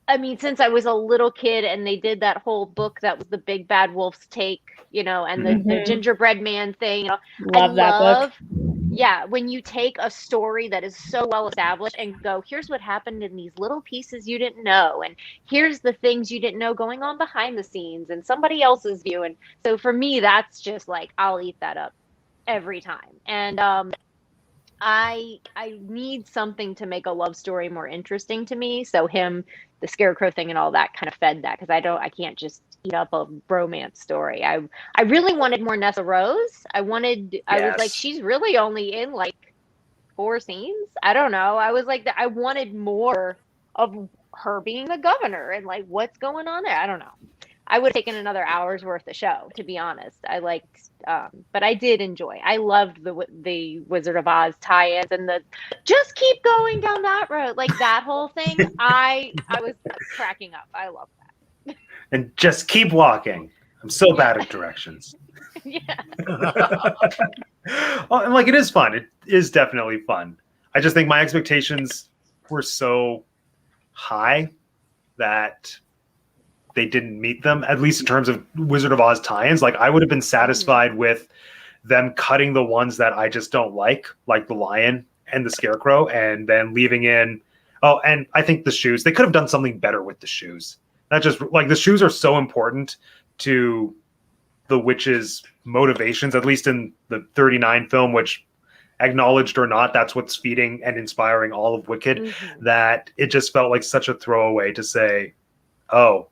I mean, since I was a little kid and they did that whole book that was the Big Bad Wolf's Take, you know, and the gingerbread man thing, you know, Love that book. Yeah, when you take a story that is so well established and go, here's what happened in these little pieces you didn't know, and here's the things you didn't know going on behind the scenes and somebody else's view. And so for me, that's just like, I'll eat that up every time. And I need something to make a love story more interesting to me. So the scarecrow thing and all that kind of fed that, because I can't just eat up a romance story. I really wanted more Nessarose. I was like, she's really only in like 4 scenes. I don't know. I was like, I wanted more of her being the governor and like what's going on there. I don't know. I would have taken another hour's worth of show, to be honest. I liked, but I did enjoy. I loved the Wizard of Oz tie-ins and the just keep going down that road, like that whole thing. I was cracking up. I love that. And just keep walking. I'm so bad at directions. Yeah. Oh, and like it is fun. It is definitely fun. I just think my expectations were so high that they didn't meet them, at least in terms of Wizard of Oz tie-ins. Like I would have been satisfied with them cutting the ones that I just don't like the lion and the scarecrow, and then leaving in, oh, and I think the shoes, they could have done something better with the shoes. Not just like the shoes are so important to the witch's motivations, at least in the 39 film, which acknowledged or not, that's what's feeding and inspiring all of Wicked, that it just felt like such a throwaway to say, oh,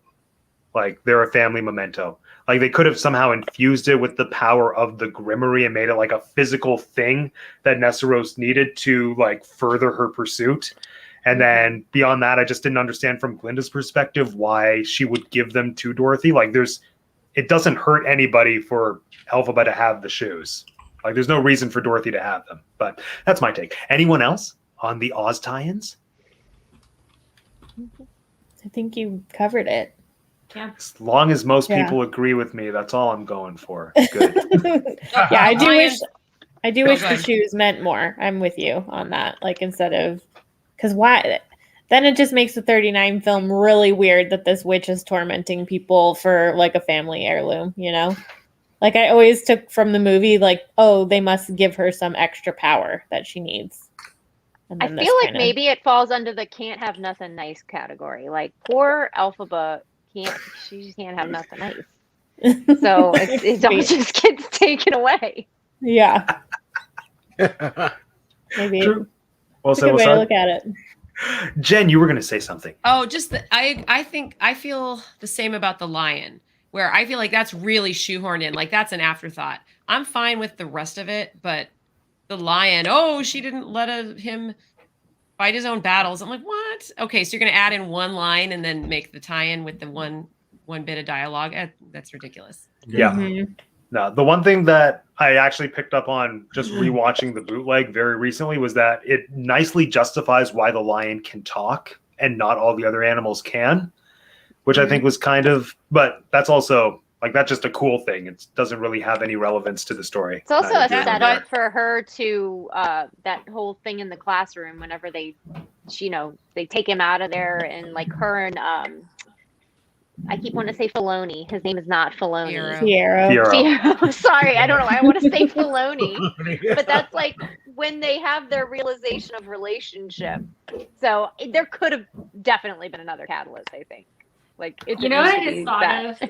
like they're a family memento. Like they could have somehow infused it with the power of the Grimmery and made it like a physical thing that Nessarose needed to like further her pursuit. And then beyond that, I just didn't understand from Glinda's perspective why she would give them to Dorothy. Like it doesn't hurt anybody for Elphaba to have the shoes. Like, there's no reason for Dorothy to have them. But that's my take. Anyone else on the Oz tie-ins? I think you covered it. As long as most Yeah. people agree with me, that's all I'm going for. Good. Yeah, I do wish go the ahead. shoes meant more. I'm with you on that. Like, instead of, because why? Then it just makes the 39 film really weird that this witch is tormenting people for like a family heirloom, you know? Like, I always took from the movie, like, oh, they must give her some extra power that she needs. And I then this feel like kinda- maybe it falls under the can't have nothing nice category. Like poor Elphaba she just can't have nothing nice. So it all just gets taken away. Yeah, maybe. True. Well It's a said, good way to well look at it. said. Jen, you were going to say something. Oh, just I feel the same about the lion, where I feel like that's really shoehorned in. Like that's an afterthought. I'm fine with the rest of it, but the lion, oh, she didn't let him fight his own battles. I'm like, what? Okay, so you're gonna add in one line and then make the tie-in with the one bit of dialogue. That's ridiculous. Yeah. Mhm. No, the one thing that I actually picked up on just rewatching the bootleg very recently was that it nicely justifies why the lion can talk and not all the other animals can, which I think was kind of, but that's also like, that's just a cool thing. It doesn't really have any relevance to the story. It's also I a agree with setup her. for her to that whole thing in the classroom whenever they take him out of there, and like her and I keep wanting to say Filoni. His name is not Filoni. Fiero. Fiero. Fiero. Sorry, I don't know. I want to say Filoni, but that's like when they have their realization of relationship. So there could have definitely been another catalyst, I think. Like it You know what didn't I need just to thought be of?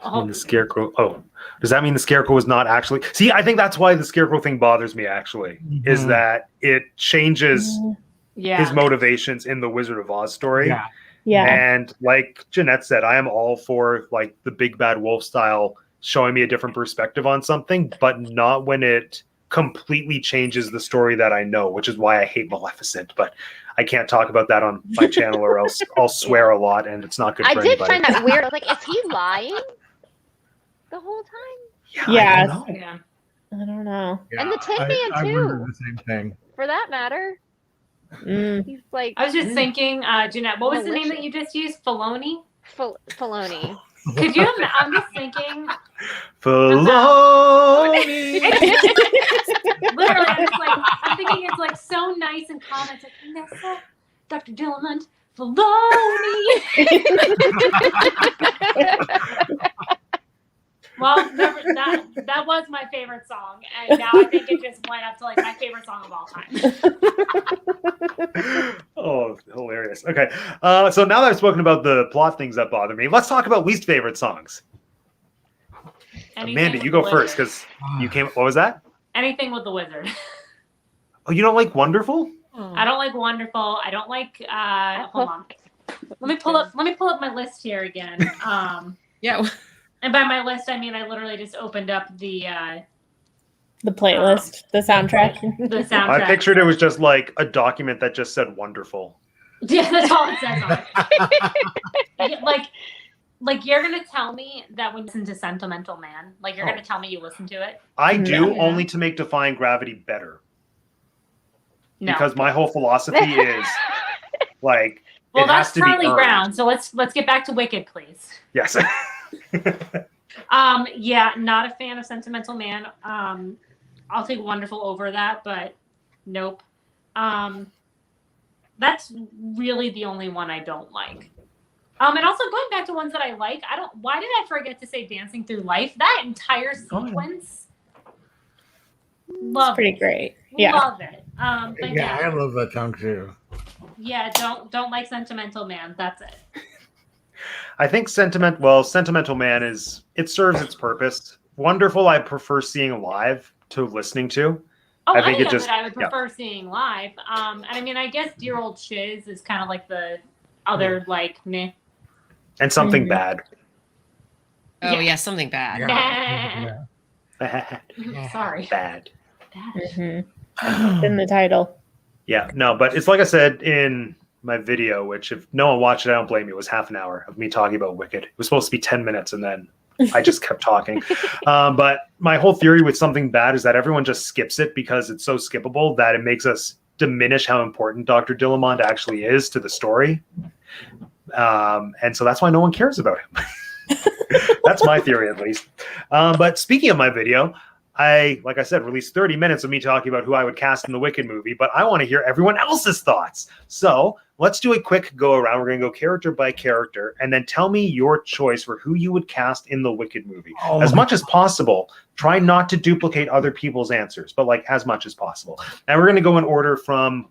And the scarecrow. Oh, does that mean the scarecrow was not actually? See, I think that's why the scarecrow thing bothers me. Actually, is Mhm. that it changes Yeah. his motivations in the Wizard of Oz story. Yeah. Yeah. And like Jeanette said, I am all for like the big bad wolf style, showing me a different perspective on something, but not when it completely changes the story that I know, which is why I hate Maleficent. But I can't talk about that on my channel, or else I'll swear a lot, and it's not good I for did anybody. find that weird. I was like, is he lying the whole time? I Yes. don't know. Yeah. I don't know. And the Tin Man, I too. wondered the same thing. For that matter, Mm. he's like I was just thinking, Jeanette, what was the name Delicious. that you just used? Filoni? Filoni. Could you? I'm just thinking. Filoni. Literally, I'm thinking it's like so nice and calm. It's like Nessa, Dr. Dillamond, Filoni. Well, that was my favorite song, and now I think it just went up to like my favorite song of all time. Oh, hilarious. Okay. So now that I've spoken about the plot things that bother me, let's talk about least favorite songs. Anything Amanda, with you the go first wizard. because you came. What was that? Anything with the wizard. Oh, you don't like Wonderful? I don't like Wonderful. I don't like. Hold on. Let me pull up my list here again. Yeah. And by my list, I mean I literally just opened up the playlist, the soundtrack. the soundtrack. I pictured it was just like a document that just said Wonderful. Yeah, that's all it says on it. Yeah, like you're gonna tell me that when you listen to Sentimental Man, like you're gonna tell me you listen to it? I do, Yeah. only to make Defying Gravity better. No. Because my whole philosophy is like, Well, it has that's to be Charlie earned. Brown. So let's get back to Wicked, please. Yes. Yeah, not a fan of Sentimental Man. I'll take Wonderful over that, but nope. That's really the only one I don't like. And also going back to ones that I like, why did I forget to say Dancing Through Life? That entire sequence. It's Love pretty it. great. Yeah. Love it. But Yeah, I yeah, love that song too. don't like Sentimental Man. That's it. I think Sentimental Man it serves its purpose. Wonderful, I prefer seeing live to listening to. Oh, I think any it of just- it I would prefer seeing live. And I mean, I guess Dear Old Shiz is kind of like the other like meh. And something Mhm. bad. Oh Yeah. yeah, something bad. Yeah. Bad. Sorry. Mhm. It's in the title. Yeah, no, but it's like I said in my video, which if no one watched it, I don't blame you. It was half an hour of me talking about Wicked. It was supposed to be 10 minutes, and then I just kept talking. But my whole theory with something bad is that everyone just skips it because it's so skippable that it makes us diminish how important Dr. Dillamond actually is to the story. And so that's why no one cares about him. That's my theory, at least. But speaking of my video, like I said, released 30 minutes of me talking about who I would cast in the Wicked movie, but I want to hear everyone else's thoughts. So let's do a quick go around. We're going to go character by character, and then tell me your choice for who you would cast in the Wicked movie. As much as possible, try not to duplicate other people's answers, but like as much as possible. And we're going to go in order from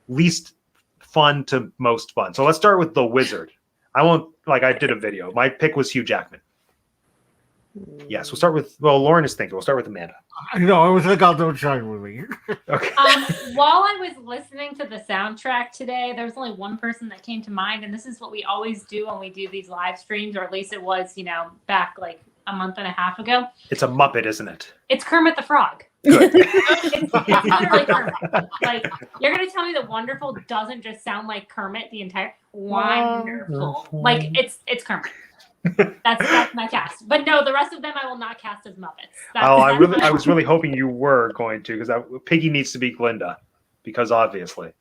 least fun to most fun. So let's start with the Wizard. I did a video. My pick was Hugh Jackman. Yes, we'll start with, Lauren is thinking. We'll start with Amanda. I know, I was like, I'll do a try movie. Okay. While I was listening to the soundtrack today, there was only one person that came to mind, and this is what we always do when we do these live streams, or at least it was, back like a month and a half ago. It's a Muppet, isn't it? It's Kermit the Frog. Good. It's literally Kermit. Like, you're going to tell me that Wonderful doesn't just sound like Kermit the entire... Wonderful. Like, it's Kermit. That's my cast. But no, the rest of them I will not cast as Muppets. I was really hoping you were going to, because Piggy needs to be Glinda, because obviously.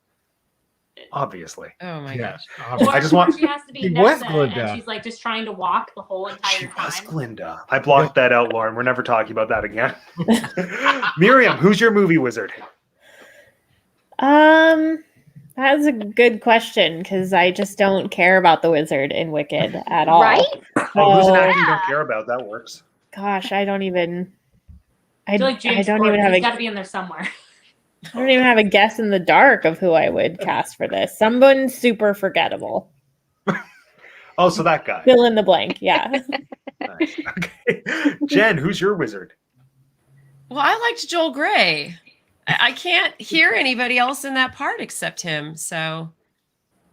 Oh my gosh. Or I just want. She has to be She was Nessa, Glinda. and she's like just trying to walk the whole entire She time. was Glinda. I blocked that out, Lauren. We're never talking about that again. Miriam, who's your movie wizard? That's a good question because I just don't care about the wizard in Wicked at all. Right? Who's an So, actor you don't care about? That works. gosh, I don't even. I feel like James don't even have He's a. got to be in there somewhere. I don't even have a guess in the dark of who I would cast for this. Someone super forgettable. Oh, so that guy. Fill in the blank. Yeah. Nice. Okay. Jen, who's your wizard? Well, I liked Joel Grey. I can't hear anybody else in that part except him. So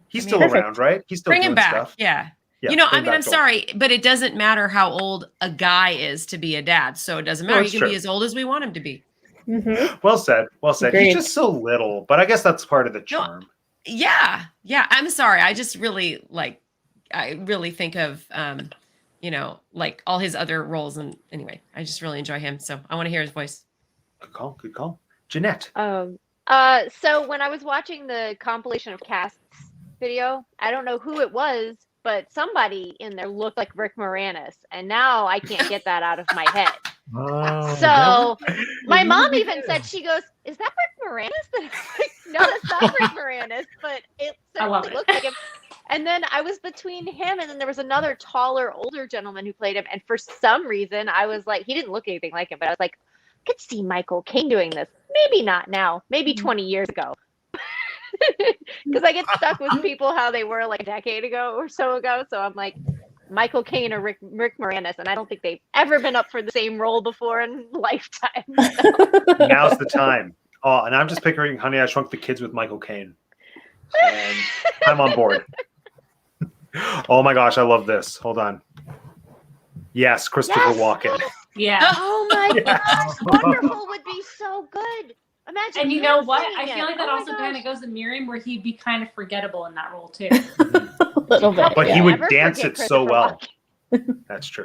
He's I still mean, around, right? He's still bring doing him back. stuff. Yeah. Yeah, I bring mean, back I'm Joel. sorry, but it doesn't matter how old a guy is to be a dad. So it doesn't matter. it's He can true. be as old as we want him to be. Mhm. Well said. Well said. Agreed. He's just so little, but I guess that's part of the charm. Yeah. Yeah. I'm sorry. I just really think of, like all his other roles. And anyway, I just really enjoy him. So I want to hear his voice. Good call. Good call. Jeanette. So when I was watching the compilation of casts video, I don't know who it was, but somebody in there looked like Rick Moranis, and now I can't get that out of my head. Oh, So my mom even said, she goes, "Is that Rick Moranis?" And I'm like, "No, that's not Rick Moranis, but it I love certainly it. looks like him." And then I was between him and then there was another taller, older gentleman who played him. And for some reason, I was like, he didn't look anything like him, but I was like, I could see Michael Caine doing this. Maybe not now, maybe 20 years ago. Because I get stuck with people how they were like a decade ago or so ago. So I'm like, Michael Caine or Rick Moranis, and I don't think they've ever been up for the same role before in lifetime. So. Now's the time. Oh, and I'm just picturing Honey, I Shrunk the Kids with Michael Caine. And I'm on board. Oh my gosh, I love this. Hold on. Yes, Christopher Yes. Walken. Yeah. Oh my Yeah. gosh, Wonderful would be so good. Imagine. And you him know what? singing I feel it. like that Oh my also kind gosh. of goes to Miriam, where he'd be kind of forgettable in that role too. A little bit. But he yeah. would Never dance forget it so Christopher well. Walken. That's true.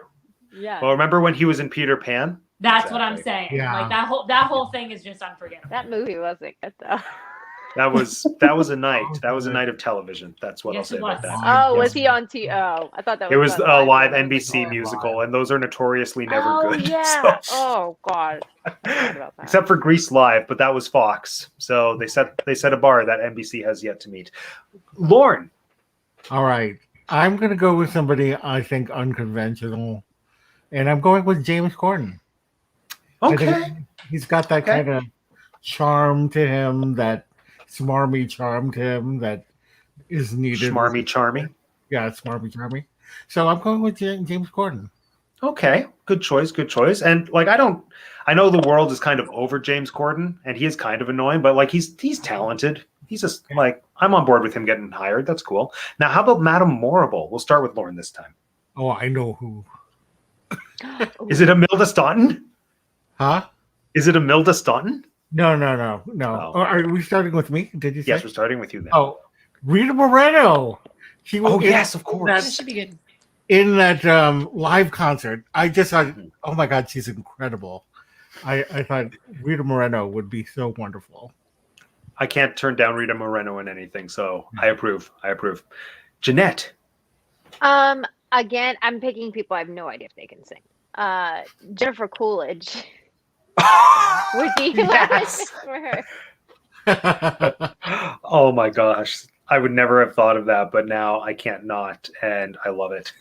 Yeah. Well, remember when he was in Peter Pan? That's what I'm saying. Yeah. Like that whole thing is just unforgettable. That movie wasn't good though. That was a night. That was a night of television. That's what Yes, I'll say it about was. that. Oh, was Yes. he on Oh, I thought that was. It was on a live one. NBC Oh, musical, live. and those are notoriously never Oh good. yeah. So- Oh god. I forgot about that. except for Grease Live, but that was Fox. So they set a bar that NBC has yet to meet. Lauren. all right. I'm going to go with somebody I think unconventional, and I'm going with James Corden. I Okay. think he's got that Okay. kind of charm to him, that smarmy charm to him that is needed. Schmarmy Charmy. Yeah, smarmy charmy. So I'm going with James Corden. Okay. Good choice. Good choice. And like I know the world is kind of over James Corden, and he is kind of annoying, but like he's talented. He's just like I'm on board with him getting hired. That's cool. Now, how about Madame Morrible? We'll start with Lauren this time. Oh, I know who. Is it Imelda Staunton? Huh? Is it Imelda Staunton? No. Oh. Are we starting with me? Did you say? Yes, we're starting with you then. Oh, Rita Moreno. She was Oh, in yes, of That course. should be good. in that live concert, I just thought, oh my God, she's incredible. I thought Rita Moreno would be so wonderful. I can't turn down Rita Moreno in anything, so I approve. Jeanette. Again, I'm picking people I have no idea if they can sing. Jennifer Coolidge would be Yes. for her. Oh my gosh. I would never have thought of that, but now I can't not, and I love it.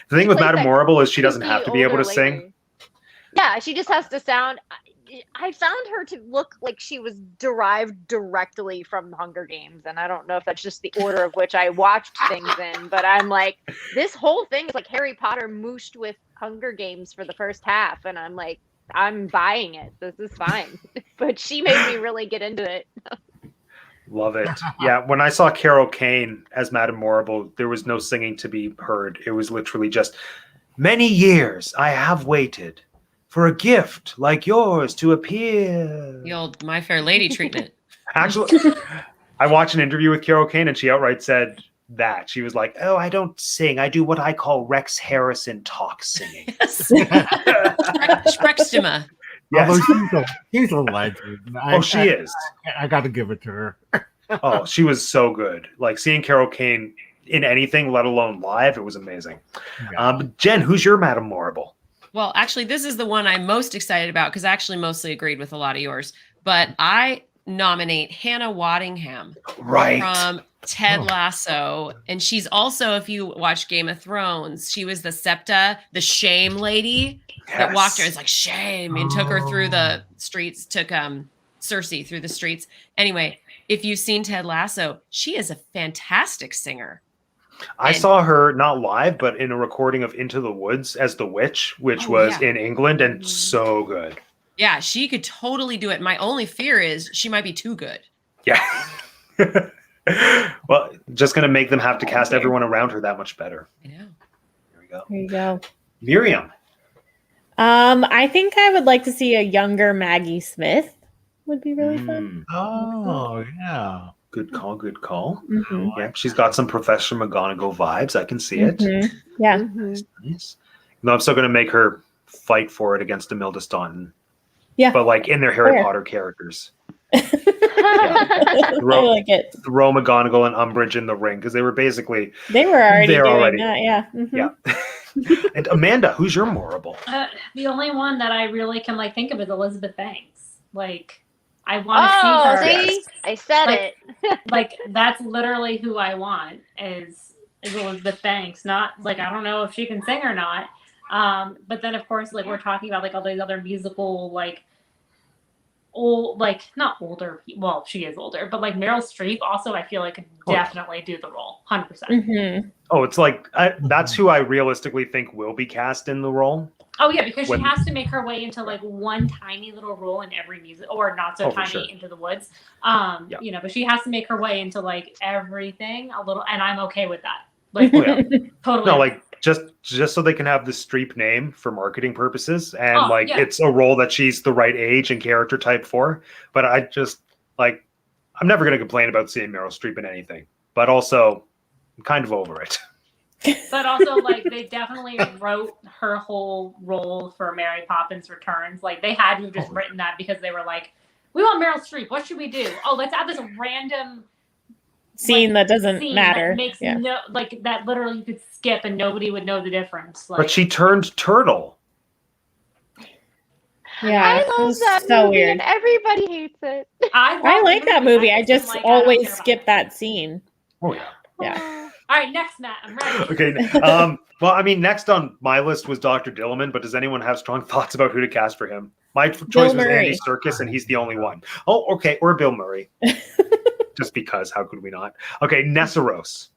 The thing with Like Madame that Morrible is she doesn't have to be able older to sing. lady. Yeah, she just has to sound. I found her to look like she was derived directly from Hunger Games, and I don't know if that's just the order of which I watched things in, but I'm like, this whole thing is like Harry Potter mooshed with Hunger Games for the first half, and I'm like, I'm buying it. This is fine. But she made me really get into it. Love it. Yeah, when I saw Carol Kane as Madame Morrible, there was no singing to be heard. It was literally just, many years I have waited for a gift like yours to appear. The old My Fair Lady treatment. Actually, I watched an interview with Carol Kane, and she outright said that. She was like, oh, I don't sing. I do what I call Rex Harrison talk singing. Yes. Sprechstimme. Yes. Although she's a legend. She is. I got to give it to her. Oh, she was so good. Like seeing Carol Kane in anything, let alone live, it was amazing. Yeah. Jen, who's your Madame Morrible? Well, actually, this is the one I'm most excited about because I actually mostly agreed with a lot of yours. But I nominate Hannah Waddingham Right. from Ted Lasso. And she's also, if you watch Game of Thrones, she was the Septa, the shame lady that walked her. It's like shame and took her through the streets, took Cersei through the streets. Anyway, if you've seen Ted Lasso, she is a fantastic singer. I saw her not live, but in a recording of Into the Woods as the witch, which was in England, and so good. Yeah, she could totally do it. My only fear is she might be too good. Yeah. Well, just going to make them have to cast everyone around her that much better. I know. There we go. There you go. Miriam. I think I would like to see a younger Maggie Smith. Would be really fun. Oh, yeah. Good call. Good call. Mhm. Yeah, she's got some Professor McGonagall vibes. I can see it. Mhm. Yeah. Nice. No, I'm still going to make her fight for it against Imelda Staunton. Yeah. But like in their Harry Fair. Potter characters. I like it. Throw McGonagall and Umbridge in the ring because they were basically They were already They're doing already- that. Yeah. Mhm. yeah. And Amanda, who's your Morrible? The only one that I really can like think of is Elizabeth Banks. Like, I want to see her. See? I said Like- it. Like, that's literally who I want is Elizabeth Banks. Not like I don't know if she can sing or not. But then of course, like we're talking about like all these other musical like old, like not older. Well, she is older, but like Meryl Streep also I feel like could definitely do the role, 100%. Mhm. Oh, it's like that's who I realistically think will be cast in the role. Oh yeah, because When- she has to make her way into like one tiny little role in every music, or not so Oh, for tiny sure. Into the Woods. Yeah. You know, but she has to make her way into like everything a little, and I'm okay with that. Like Oh, yeah. totally. No, like just so they can have the Streep name for marketing purposes, and Oh, like yeah. it's a role that she's the right age and character type for. But I just like I'm never going to complain about seeing Meryl Streep in anything, but also I'm kind of over it. But also, like, they definitely wrote her whole role for Mary Poppins Returns. Like, they had to have just written that because they were like, we want Meryl Streep. What should we do? Oh, let's add this random Scene that doesn't scene matter. That makes Yeah. no, like, that literally you could skip and nobody would know the difference. Like, But she turned turtle. Yeah. I it love was that so movie weird. and everybody hates it. I I love like the that movie. I didn't just like it. I don't always care about skip it. that scene. Oh yeah. Yeah. All right, next, Matt. I'm ready. Okay. Well, I mean, next on my list was Dr. Dilliman, but does anyone have strong thoughts about who to cast for him? My choice was Murray. Andy Serkis, and he's the only one. Oh, okay, or Bill Murray. Just because, how could we not? Okay, Nessa Rose.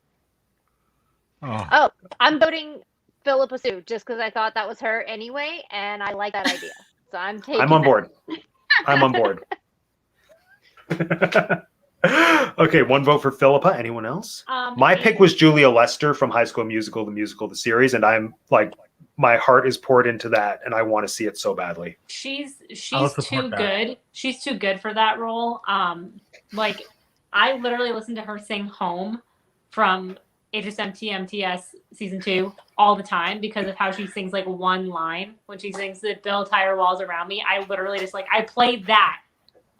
Oh. I'm voting Philippa Sue just because I thought that was her anyway, and I like that idea. So I'm taking. I'm on that. board. I'm on board. Okay, one vote for Philippa. Anyone else? My pick was Julia Lester from High School Musical, the series, and I'm like, my heart is poured into that, and I want to see it so badly. She's I'll too support that. good. She's too good for that role. Like I literally listened to her sing "Home" from HSMTMTS season 2 all the time because of how she sings like one line when she sings the build higher walls around me. I literally just like I played that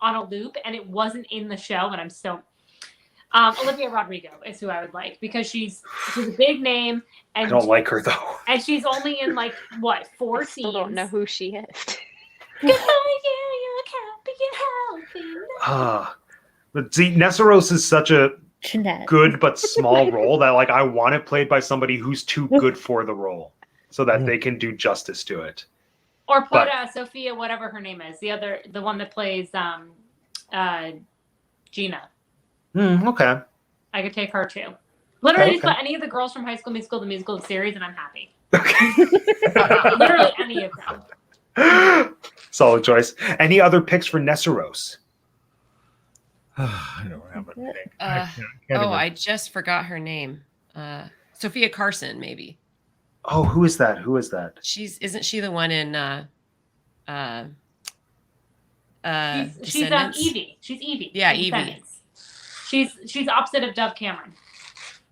on a loop and it wasn't in the show, and I'm so Olivia Rodrigo is who I would like because she's a big name and I don't like her though. and she's only in like what 4 I scenes. still don't know who she is. Good for you, you look happy and healthy. But see, Nessaros is such a Jeanette. good but small role that like I want it played by somebody who's too good for the role so that they can do justice to it. Or put But- Sophia, whatever her name is, the one that plays Gina. Okay. I could take her too. Literally, just Okay. put any of the girls from High School Musical, the musical series, and I'm happy. Literally any of them. Solid choice. Any other picks for Nessaros? I don't have anything. I just forgot her name. Sofia Carson, maybe. Oh, who is that? Who is that? Isn't she the one in She's Descendants? Evie. She's Evie. Yeah, in Evie. Descendants. She's opposite of Dove Cameron.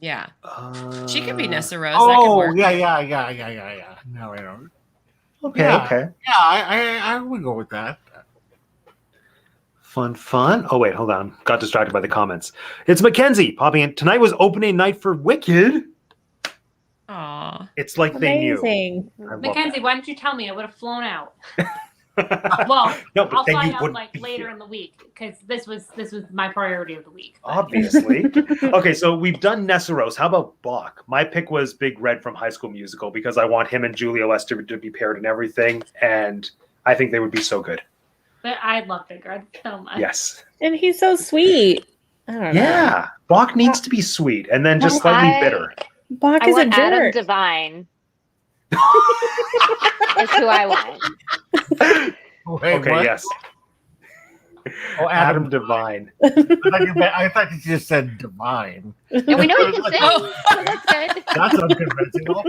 Yeah. She could be Nessa Rose. That could Oh, work. yeah. No, I don't. Okay, Yeah. okay. Yeah, I would go with that. Fun. Oh, wait, hold on. Got distracted by the comments. It's Mackenzie popping in. Tonight was opening night for Wicked. Aw. It's like they knew. Amazing. I love Mackenzie, why didn't you tell me? I would have flown out. Well, No, but I'll then fly you out wouldn't like be later here. in the week because this was my priority of the week. Obviously. Okay, so we've done Nessaros. How about Bach? My pick was Big Red from High School Musical because I want him and Julia Lester to be paired in everything, and I think they would be so good. But I love Big Red so much. Yes. And he's so sweet. I don't know. Yeah. Bach needs to be sweet and then just slightly I- bitter. Bach I is a want Adam jerk. Devine. That's who I want. Wait, Okay, what? yes. Oh, Adam Devine. I thought you just said divine. And we know he can sing, Oh. so that's good. That's unconventional.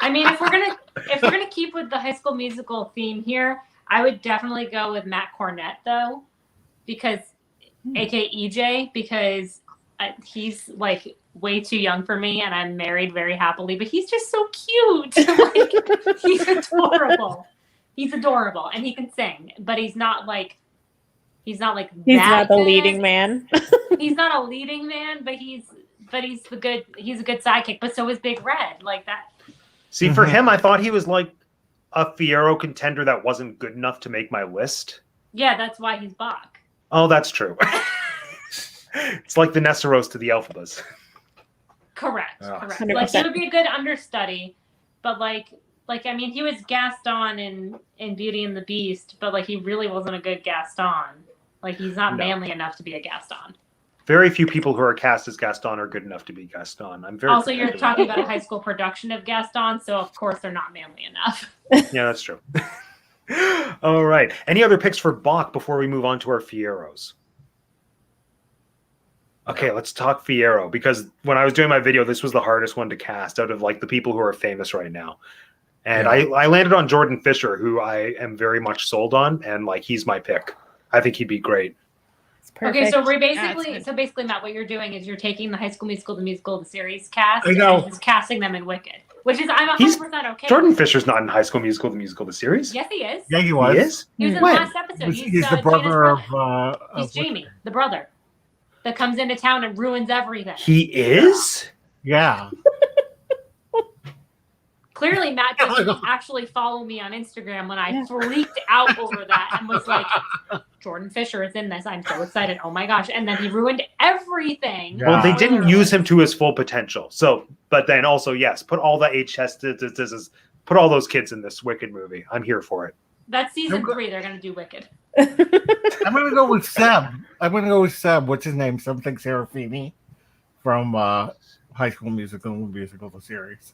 I mean, if we're gonna keep with the High School Musical theme here, I would definitely go with Matt Cornett though, because aka EJ, because he's like way too young for me, and I'm married very happily. But he's just so cute. Like, he's adorable. He's adorable, and he can sing, but he's not like He's that not the good. leading man. He's not a leading man, but he's a good sidekick. But so is Big Red, like that. See, for him, I thought he was like a Fiero contender that wasn't good enough to make my list. Yeah, that's why he's Bach. Oh, that's true. It's like the Nessaros to the Elphabas. Correct. Oh. Correct. 100%. Like he would be a good understudy, but like I mean, he was Gaston in Beauty and the Beast, but like he really wasn't a good Gaston. Like he's not No. manly enough to be a Gaston. Very few people who are cast as Gaston are good enough to be Gaston. I'm very Also, you're protective talking of about a high school production of Gaston, so of course they're not manly enough. that. Yeah, that's true. All right. Any other picks for Bach before we move on to our Fieros? Okay, let's talk Fiero because when I was doing my video, this was the hardest one to cast out of like the people who are famous right now. And Yeah. I landed on Jordan Fisher, who I am very much sold on, and like he's my pick. I think he'd be great. It's perfect. Okay, so we're Yeah, basically it's good. Matt, what you're doing is you're taking the High School Musical, the series cast, I know. and just casting them in Wicked, which is I'm 100% He's- okay. Jordan with. Fisher's not in High School Musical, the series. Yes, he is. Yeah, he was. He is? He was in When? the last episode. He's the Gina's brother of. He's Jamie, the brother, that comes into town and ruins everything. He is? Yeah. Clearly, Matt doesn't actually follow me on Instagram when I freaked out over that and was like, Jordan Fisher is in this. I'm so excited. Oh my gosh. And then he ruined everything. Yeah. Well, they didn't use him to his full potential. So, but then also, yes, put all the put all those kids in this Wicked movie. I'm here for it. That's season 3. They're going to do Wicked. I'm going to go with Seb. What's his name? Something Serafini from High School Musical, the series.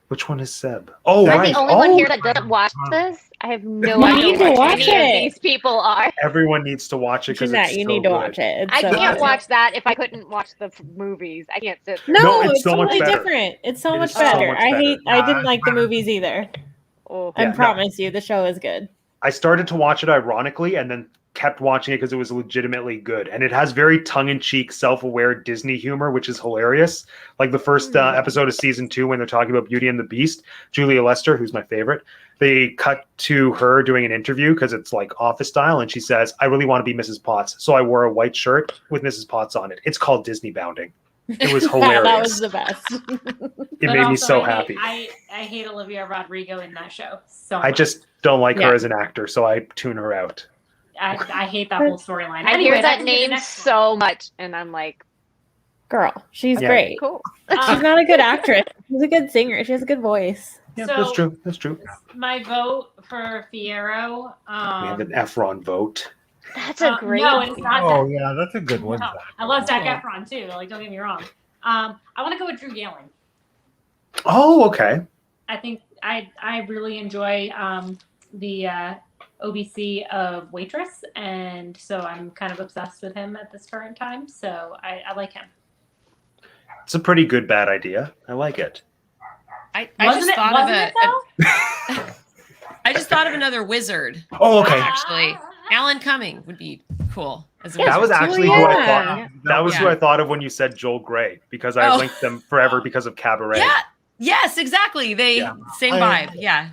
Which one is Seb? Oh, Am I right. the only one Oh, here that doesn't watch this? I have no You idea need to what watch any it. of these people are. everyone needs to watch it because Jeanette, it's you so need to good. watch it. It's I so can't good. watch that if I couldn't watch the movies. I can't sit. No, No, it's it's so much totally better. different. It's so It much is so better. much I better. hate. I didn't like the movies either. Oh. I Yeah, no. promise you, the show is good. I started to watch it ironically and then kept watching it because it was legitimately good. And it has very tongue-in-cheek, self-aware Disney humor, which is hilarious. Like the first episode of season 2, when they're talking about Beauty and the Beast, Julia Lester, who's my favorite, they cut to her doing an interview because it's like office style. And she says, I really want to be Mrs. Potts. So I wore a white shirt with Mrs. Potts on it. It's called Disney bounding. It was hilarious. That was the best. It made me so happy. I hate Olivia Rodrigo in that show so I much. just don't like her as an actor, so I tune her out. I hate that whole storyline. I hear that name so much, and I'm like, girl, she's great. cool. She's not a good actress. She's a good singer. She has a good voice. Yeah, So- that's true. That's true. My vote for Fierro. We have an Efron vote. That's a great. No, it's not. Oh yeah, that's a good one. No, I love Zac Efron too. Like, don't get me wrong. I want to go with Drew Galen. Oh, okay. I think I really enjoy the OBC of Waitress, and so I'm kind of obsessed with him at this current time. So I like him. It's a pretty good bad idea. I like it. I Wasn't just it? thought Wasn't of it though? I just thought of another wizard. Oh, okay. Actually, Alan Cumming would be cool as a That was wizard. actually Oh, who I yeah. thought. That was who Yeah. I thought of when you said Joel Grey, because I Oh. linked them forever because of Cabaret. Yeah. Yes, exactly. They Yeah. same vibe. Yeah.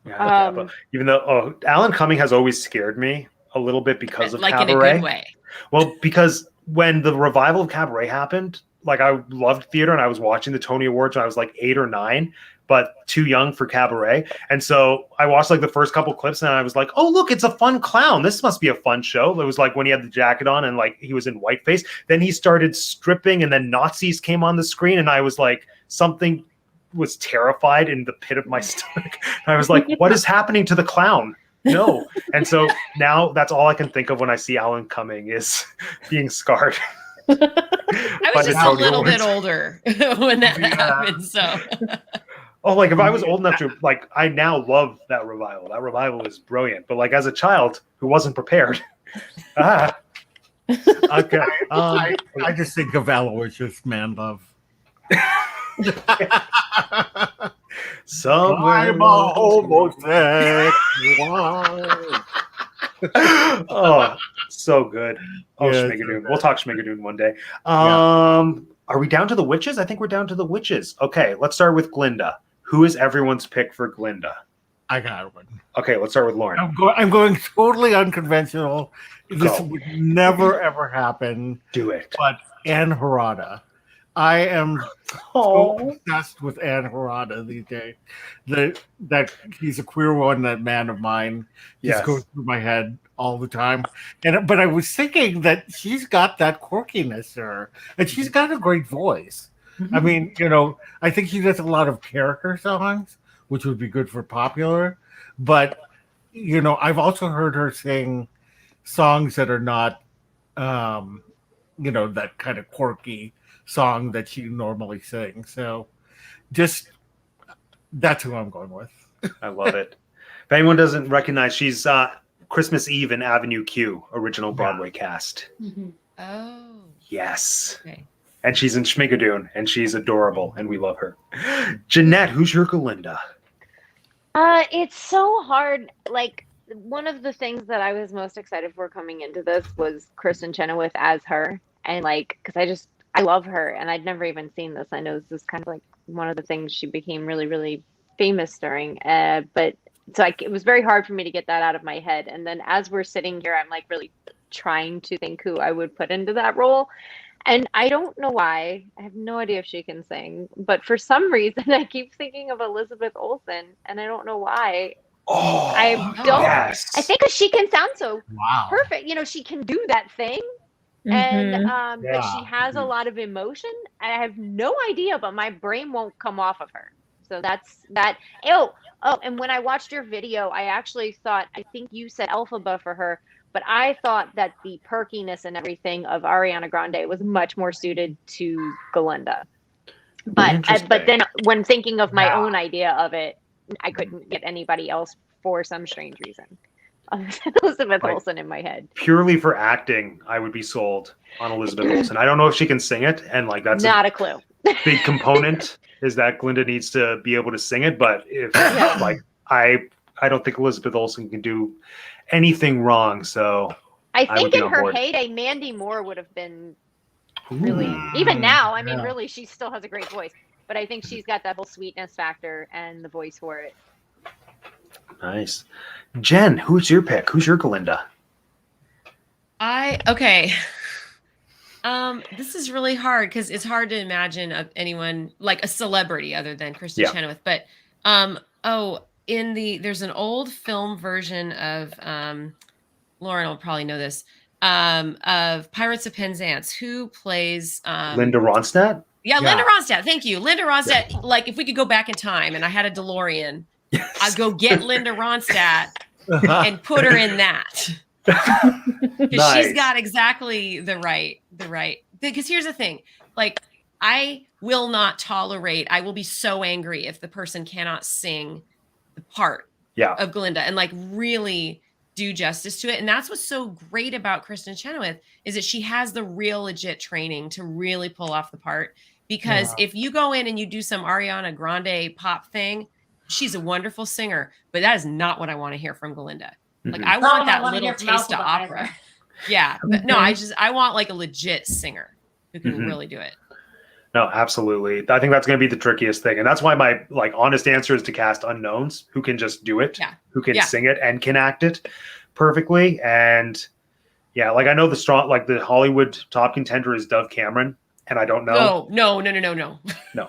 Yeah, but even though Alan Cumming has always scared me a little bit because of Like Cabaret. in a good way. Well, because when the revival of Cabaret happened, like I loved theater and I was watching the Tony Awards when I was like 8 or 9, but too young for Cabaret. And so I watched like the first couple clips and I was like, oh, look, it's a fun clown. This must be a fun show. It was like when he had the jacket on and like he was in whiteface. Then he started stripping and then Nazis came on the screen and I was like, something was terrified in the pit of my stomach. I was like, what is happening to the clown? No. And so now that's all I can think of when I see Alan Cumming is being scarred. I by was the just a Tony little Awards. bit older when that happened. So Oh, like if I was old enough to, like, I now love that revival. That revival is brilliant. But like as a child who wasn't prepared, okay. I just think of Aloysius Man Love. Somewhere. I'm a homosexual. Oh, so good. Oh, Yeah, Schmigadoon. so We'll talk Schmigadoon one day. Are we down to the witches? I think we're down to the witches. Okay, let's start with Glinda. Who is everyone's pick for Glinda? I got one. Okay, let's start with Lauren. I'm going totally unconventional. This Go. would never ever happen. Do it. But Anne Harada. I am so obsessed with Anne Harada these days. That he's a queer one, that man of mine just Yes. goes through my head all the time. But I was thinking that she's got that quirkiness to her, and she's got a great voice. I mean, I think she does a lot of character songs, which would be good for popular. But I've also heard her sing songs that are not, that kind of quirky song that she normally sings. So that's who I'm going with. I love it. If anyone doesn't recognize, she's Christmas Eve in Avenue Q, original Broadway cast. oh, Yes. okay. And she's in Schmigadoon, and she's adorable, and we love her. Jeanette, who's your Glinda? It's so hard. Like, one of the things that I was most excited for coming into this was Kristen Chenoweth as her, and like, because I love her, and I'd never even seen this. I know this is kind of like one of the things she became really, really famous during. But so it was very hard for me to get that out of my head. And then as we're sitting here, I'm like really trying to think who I would put into that role. And I don't know why. I have no idea if she can sing, but for some reason I keep thinking of Elizabeth Olsen, and I don't know why. Oh, I don't. yes. I think 'cause she can sound so Wow. perfect. She can do that thing. Mhm. And Yeah. but she has a lot of emotion. I have no idea, but my brain won't come off of her. So that's that. Oh, and when I watched your video, I actually thought, I think you said Elphaba for her, but I thought that the perkiness and everything of Ariana Grande was much more suited to Glinda. But Interesting. then when thinking of my Yeah. own idea of it, I couldn't get anybody else for some strange reason. Elizabeth Like- Olsen in my head. Purely for acting, I would be sold on Elizabeth Olsen. I don't know if she can sing it, and like that's Not a clue. a big component is that Glinda needs to be able to sing it. But if Yeah. like I I don't think Elizabeth Olsen can do anything wrong. So I would think be in on her board. heyday, Mandy Moore would have been really, even now, I mean, Yeah. really, she still has a great voice. But I think she's got that whole sweetness factor and the voice for it. Nice. Jen, who's your pick? Who's your Glinda? Okay. This is really hard because it's hard to imagine anyone like a celebrity other than Kristen Chenoweth. But there's an old film version of Lauren will probably know this of Pirates of Penzance. Who plays Linda Ronstadt? Yeah, Linda Ronstadt. Thank you, Linda Ronstadt. Yeah. Like if we could go back in time and I had a DeLorean, I'd go get Linda Ronstadt and put her in that. Because she's got exactly the right. Because here's the thing, like I will not tolerate. I will be so angry if the person cannot sing the part of Glinda and like really do justice to it. And that's what's so great about Kristen Chenoweth is that she has the real legit training to really pull off the part. Because if you go in and you do some Ariana Grande pop thing, she's a wonderful singer, but that is not what I want to hear from Glinda. Like I want that little taste of opera. Either. Yeah. But no, I want like a legit singer who can really do it. No, absolutely. I think that's going to be the trickiest thing. And that's why my like honest answer is to cast unknowns who can just do it, who can sing it and can act it perfectly. And yeah, like I know the strong, like the Hollywood top contender is Dove Cameron. And I don't know. No. No.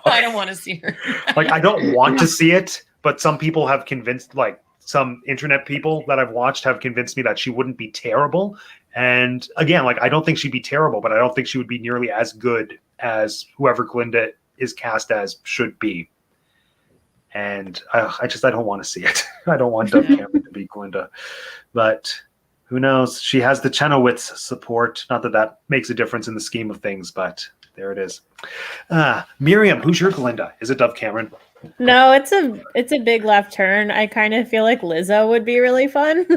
I don't want to see her. Like I don't want to see it, but some people have convinced, like some internet people that I've watched have convinced me that she wouldn't be terrible. And again, like I don't think she'd be terrible, but I don't think she would be nearly as good as whoever Glinda is cast as should be. And I don't want to see it. I don't want Dove Cameron to be Glinda, but who knows? She has the Chenoweth's support. Not that that makes a difference in the scheme of things, but there it is. Miriam, who's your Glinda? Is it Dove Cameron? No, it's a big left turn. I kind of feel like Lizzo would be really fun.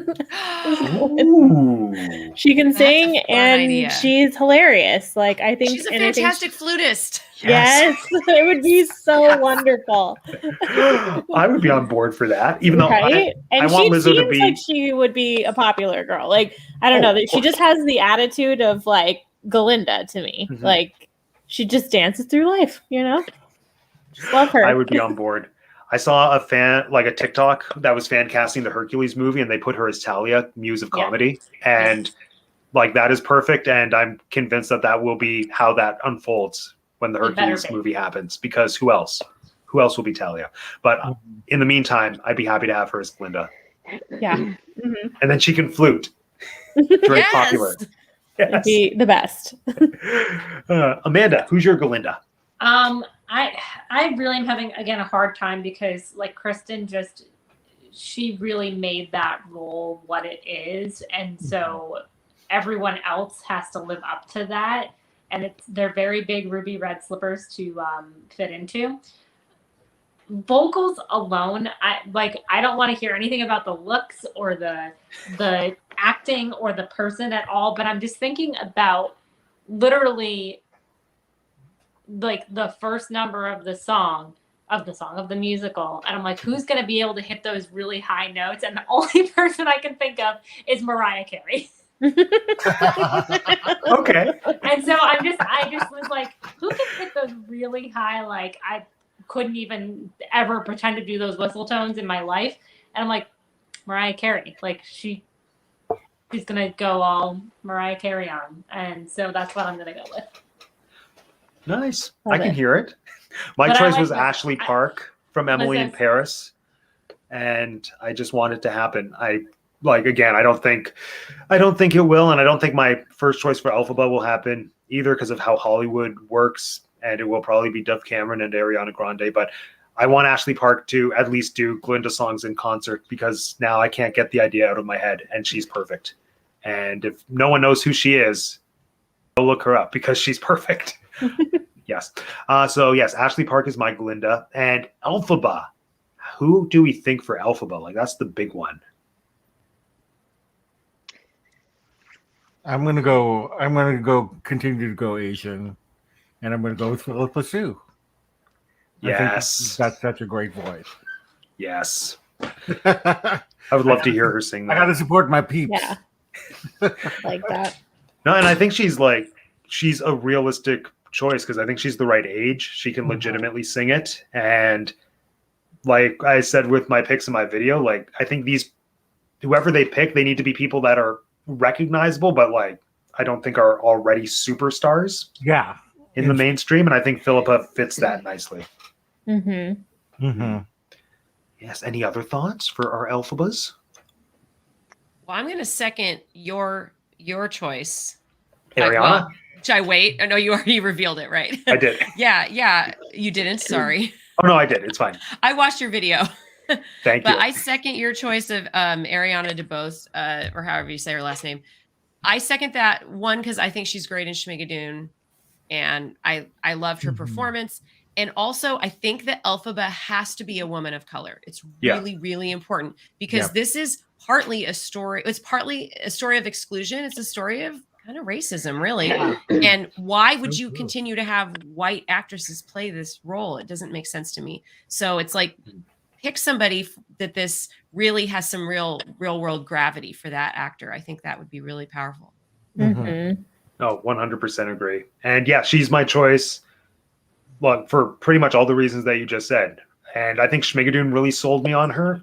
She can sing and she's hilarious. Like I think she's a fantastic flutist. Yes, it would be so wonderful. I would be on board for that, even though I want Lizzo to be. Like she would be a popular girl. Like I don't know, she just has the attitude of like Glinda to me. Like she just dances through life, you know. Just love her. I would be on board. I saw a TikTok that was fan casting the Hercules movie, and they put her as Talia, Muse of Comedy, and like that is perfect. And I'm convinced that will be how that unfolds when the Hercules movie happens. Because who else? Who else will be Talia? But in the meantime, I'd be happy to have her as Glinda. Yeah, and then she can flute. Very popular. Yes. It'd be the best. Amanda, who's your Glinda? I really am having, again, a hard time because like Kristen she really made that role what it is. And so everyone else has to live up to that. And they're very big ruby red slippers to fit into. Vocals alone, I don't want to hear anything about the looks or the acting or the person at all, but I'm just thinking about literally like the first number of the musical, and I'm like, who's going to be able to hit those really high notes? And the only person I can think of is Mariah Carey. Okay. And so I just was like, who can hit those really high? Like I couldn't even ever pretend to do those whistle tones in my life. And I'm like, Mariah Carey, like she's going to go all Mariah Carey on. And so that's what I'm going to go with. Nice. I can hear it. My choice was Ashley Park from Emily in Paris. And I just want it to happen. I don't think it will. And I don't think my first choice for Elphaba will happen either because of how Hollywood works. And it will probably be Dove Cameron and Ariana Grande. But I want Ashley Park to at least do Glinda songs in concert because now I can't get the idea out of my head. And she's perfect. And if no one knows who she is, go look her up because she's perfect. Yes. So yes, Ashley Park is my Glinda. And Elphaba. Who do we think for Elphaba? Like that's the big one. I'm gonna continue to go Asian, and I'm gonna go with Philippa Sue. Yes. That's such a great voice. Yes. I I would love to hear her sing that. got to support my peeps. Yeah. Like that. No, and I think she's a realistic choice because I think she's the right age. She can legitimately sing it. And like I said with my picks in my video, like I think whoever they pick, they need to be people that are recognizable, but like I don't think are already superstars Yeah. in the mainstream. And I think Philippa fits that nicely. Mm-hmm. Mm-hmm. Yes. Any other thoughts for our Elphabas? Well, I'm going to second your choice. Ariana? Well, should I wait? Oh, no, you already revealed it, right? I did. Yeah, you didn't. Sorry. Oh, no, I did. It's fine. I watched your video. Thank you. But I second your choice of Ariana DeBose, or however you say her last name. I second that one because I think she's great in Schmigadoon, and I loved her performance. And also, I think that Elphaba has to be a woman of color. It's really, really important because this is partly a story. It's partly a story of exclusion. It's a story of kind of racism, really. And why would you continue to have white actresses play this role? It doesn't make sense to me. So it's like, pick somebody that this really has some real world gravity for that actor. I think that would be really powerful. Mm-hmm. No, 100% agree. And yeah, she's my choice. Look, for pretty much all the reasons that you just said. And I think Schmigadoon really sold me on her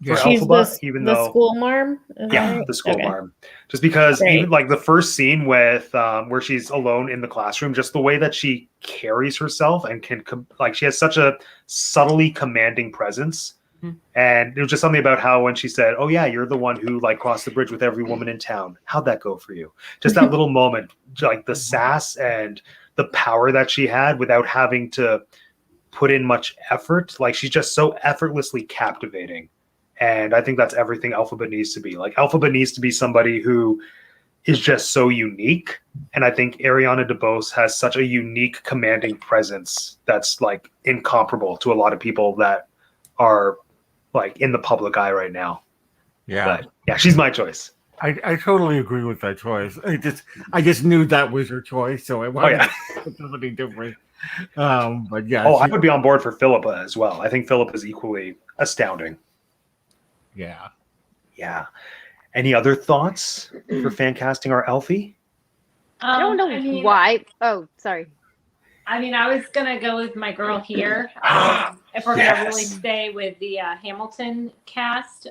for She's Elphaba, even the though school marm. the school marm. Just because even like the first scene with where she's alone in the classroom, just the way that she carries herself and can like she has such a subtly commanding presence. And it was just something about how when she said, "Oh yeah, you're the one who like crossed the bridge with every woman in town. How'd that go for you?" Just that little moment, like the sass and the power that she had without having to put in much effort. Like she's just so effortlessly captivating. And I think that's everything Elphaba needs to be. Like Elphaba needs to be somebody who is just so unique. And I think Ariana DeBose has such a unique, commanding presence that's like incomparable to a lot of people that are like in the public eye right now. Yeah. But yeah, she's my choice. I totally agree with that choice. I just knew that was her choice, so I wanted to put somebody different. But yeah. I would be on board for Philippa as well. I think Philippa is equally astounding. Yeah. Yeah. Any other thoughts for fan casting our Elfie? I don't know why. Oh, sorry. I mean, I was gonna go with my girl here. If we're gonna really stay with the Hamilton cast,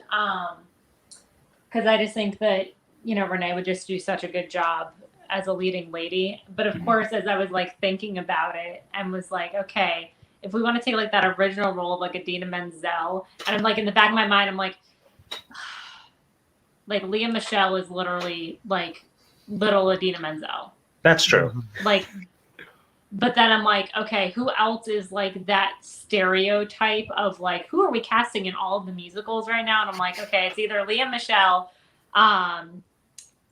because I just think that Renee would just do such a good job as a leading lady. But of course, as I was like thinking about it, and was like, okay, if we want to take like that original role of like Idina Menzel, and I'm like in the back of my mind, I'm like Leah Michelle is literally like little Idina Menzel. That's true. Like. But then I'm like, okay, who else is like that stereotype of like, who are we casting in all of the musicals right now? And I'm like, okay, it's either Leah Michelle, oh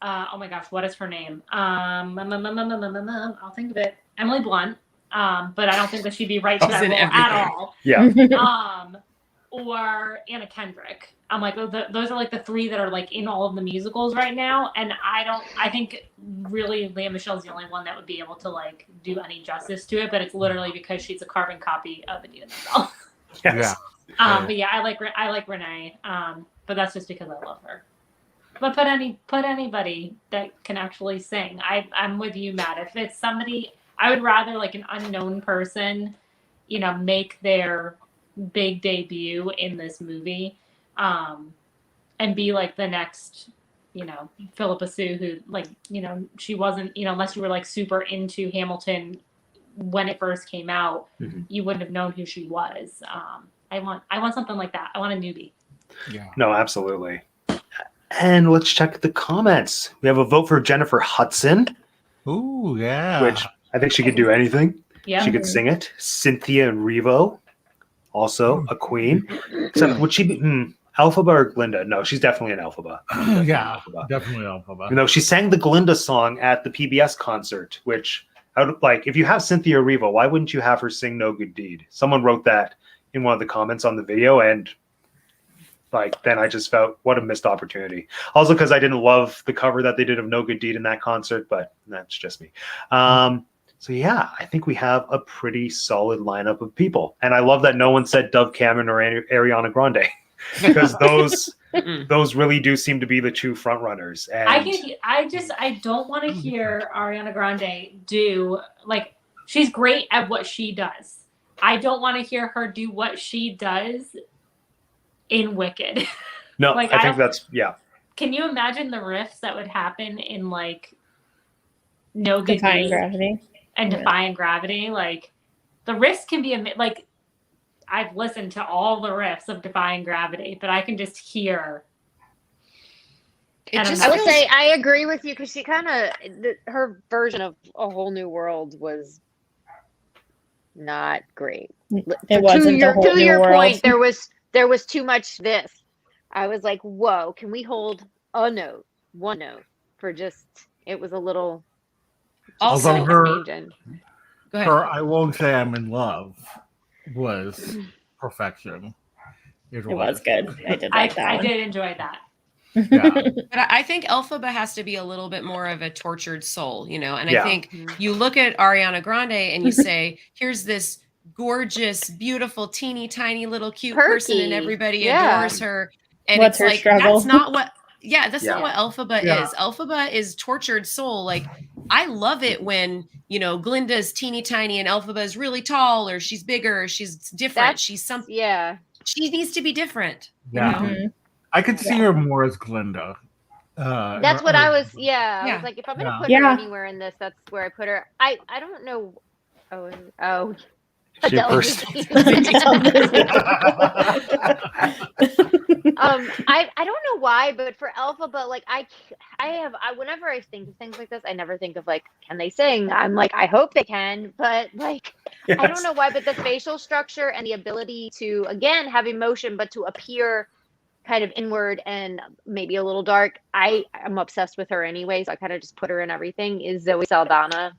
my gosh, what is her name? I'll think of it. Emily Blunt. But I don't think that she'd be right to that role at all. Yeah. Or Anna Kendrick. I'm like, those are like the three that are like in all of the musicals right now. And I think really Leah Michelle's the only one that would be able to like do any justice to it, but it's literally because she's a carbon copy of Idina Menzel. Yes. But yeah, I like Renee. But that's just because I love her. But put anybody that can actually sing. I'm with you, Matt. If it's somebody, I would rather like an unknown person, make their big debut in this movie. And be like the next, Philippa Sue, who like, she wasn't, unless you were like super into Hamilton when it first came out, you wouldn't have known who she was. I want something like that. I want a newbie. Yeah. No, absolutely. And let's check the comments. We have a vote for Jennifer Hudson. Ooh, yeah. Which I think she could do anything. Yeah. She could sing it. Cynthia Erivo, also a queen. Except would she be Elphaba or Glinda? No, she's definitely an Elphaba. Definitely Elphaba. She sang the Glinda song at the PBS concert, which I would like. If you have Cynthia Erivo, why wouldn't you have her sing "No Good Deed"? Someone wrote that in one of the comments on the video, and then I just felt what a missed opportunity. Also, because I didn't love the cover that they did of "No Good Deed" in that concert, but that's just me. So yeah, I think we have a pretty solid lineup of people, and I love that no one said Dove Cameron or Ariana Grande. because those Mm-mm. those really do seem to be the two front runners. And I don't want to hear Ariana Grande do like she's great at what she does. I don't want to hear her do what she does in Wicked. no, like, I think that's yeah. Can you imagine the riffs that would happen in like No Good Defying Deed Gravity. and Defying Gravity? Like the riffs can be like I've listened to all the riffs of Defying Gravity, but I can just hear. It just I would feels- say I agree with you because she kind of her version of A Whole New World was not great. It wasn't a whole to new your world. point, there was too much this. I was like, whoa, can we hold one note for just? It was a little. Also, Although her- changing. Go ahead. Her I Won't Say I'm in Love was perfection. It was good. I did like that I one. did enjoy that. Yeah. But I think Elphaba has to be a little bit more of a tortured soul, you know? And Yeah. I think you look at Ariana Grande and you say, here's this gorgeous, beautiful, teeny tiny little cute person and Perky. everybody Yeah. adores her. And What's it's her like, struggle? that's not what, that's Yeah. not what Elphaba Yeah. is. Elphaba is tortured soul. Like, I love it when, you know, Glinda's teeny tiny and Elphaba is really tall or she's bigger or she's different. That's- She's something, Yeah. she needs to be different. You Yeah. know? Mhm. I could see her more as Glinda. That's what I was. Yeah, I Yeah. was like, if I'm gonna Yeah. put Yeah. her anywhere in this, that's where I put her. I don't know. Oh. She Adele burst. I don't know why, but for Elphaba, like I whenever I think of things like this, I never think of like, can they sing? I'm like, I hope they can, but like, I don't know why, but the facial structure and the ability to again have emotion, but to appear kind of inward and maybe a little dark. I'm obsessed with her anyway, so I kind of just put her in everything. Is Zoe Saldana?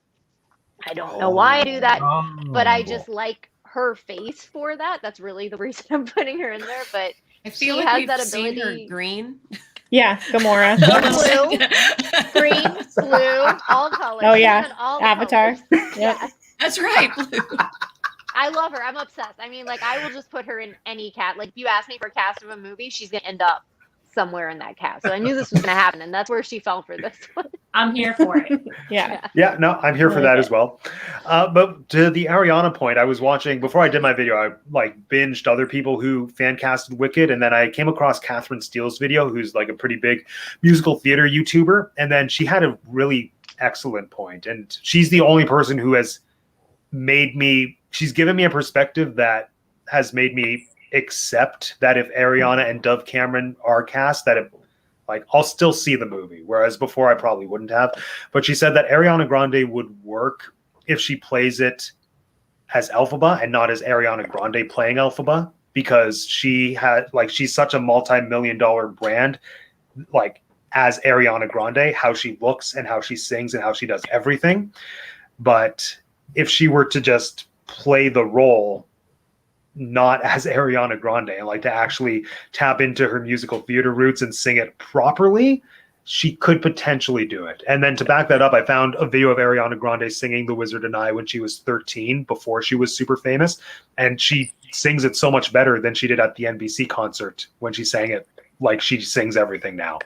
I don't know why I do that, but I just like her face for that. That's really the reason I'm putting her in there. But I feel She like has we've that seen her ability- green. Yeah, Gamora. Blue, green, blue, all colors. Oh, yeah. She's in all the Avatar. colors. Yep. Yeah. That's right. Blue. I love her. I'm obsessed. I mean, like, I will just put her in any cat. Like, if you ask me for a cast of a movie, she's going to end up somewhere in that cast. So I knew this was going to happen, and that's where she fell for this one. I'm here for it. Yeah. Yeah, no, I'm here for I like that it. as well. But to the Ariana point, I was watching before I did my video. I like binged other people who fan casted Wicked, and then I came across Catherine Steele's video, who's like a pretty big musical theater YouTuber, and then she had a really excellent point, and she's the only person who has made me. She's given me a perspective that has made me accept that if Ariana and Dove Cameron are cast, that it, like I'll still see the movie, whereas before I probably wouldn't have. But she said that Ariana Grande would work if she plays it as Elphaba and not as Ariana Grande playing Elphaba, because she had like she's such a multi-million-dollar brand, like as Ariana Grande, how she looks and how she sings and how she does everything. But if she were to just play the role not as Ariana Grande and like to actually tap into her musical theater roots and sing it properly, she could potentially do it. And then to back that up, I found a video of Ariana Grande singing The Wizard and I when she was 13, before she was super famous. And she sings it so much better than she did at the NBC concert when she sang it like she sings everything now.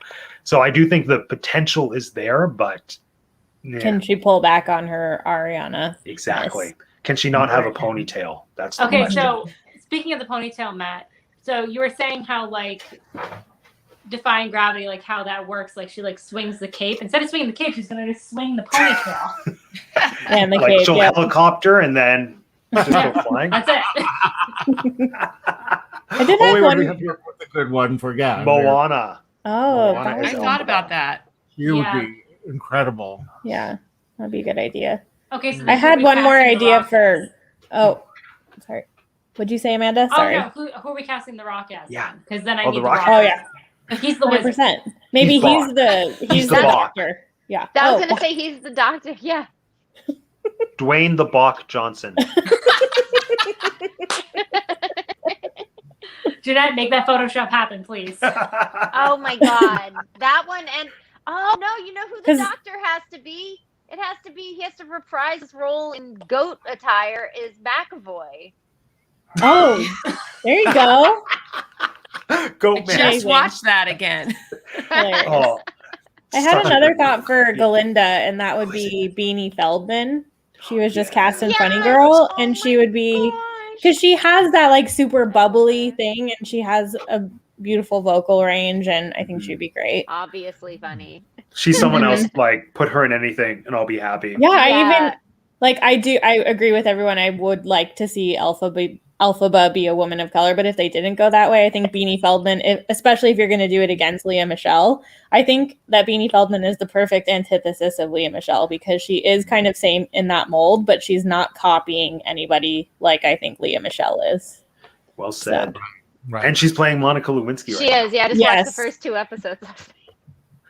So I do think the potential is there, but yeah, Can she pull back on her Ariana? exactly. Yes. Can she not have a ponytail? That's the Okay, question. so speaking of the ponytail, Matt, so you were saying how like Defying Gravity, like how that works, like she like swings the cape. Instead of swinging the cape, she's gonna just swing the ponytail. And the like cape, she'll yep. helicopter and then just go flying. That's it. I did Oh, have wait, one. we have here a good one for Moana. Oh, Moana that is was I all thought about that. He would Yeah. be incredible. yeah, that'd be a good idea. Okay, so I had who are we one more casting The idea Rock for. as? Oh, sorry. What'd you say, Amanda? Oh Sorry. no, who are we casting The Rock as? Yeah. Because then I Oh, need The The Rock. Rock. Oh yeah, He's the wizard. 100%. Maybe He's he's Bach. he's the the Bach. doctor. Yeah. I was Oh, going to say he's the doctor. Yeah. Dwayne the Bach Johnson. Jeanette, make that Photoshop happen, please. Oh my God. That one. And oh no, you know who the 'Cause- doctor has to be? It has to be, he has to reprise his role in goat attire is McAvoy. Oh, there you go. Goat I man. just Amazing. watched that again. Hilarious. Oh, I had such a another good thought for movie. Glinda, and that would Who is be Beanie Feldman. She was just Yeah. cast in Funny Yes! Girl, Oh and she my would be gosh. because she has that like super bubbly thing, and she has a beautiful vocal range, and I think she'd be great. Obviously funny. She's someone else. Like, put her in anything, and I'll be happy. Yeah, I Yeah. even like I agree with everyone. I would like to see Elphaba be a woman of color, but if they didn't go that way, I think Beanie Feldman, especially if you're going to do it against Leah Michelle, I think that Beanie Feldman is the perfect antithesis of Leah Michelle because she is kind of same in that mold, but she's not copying anybody like I think Leah Michelle is. Well said. Right. And she's playing Monica Lewinsky She right is. Yeah, I just watched the first 2 episodes.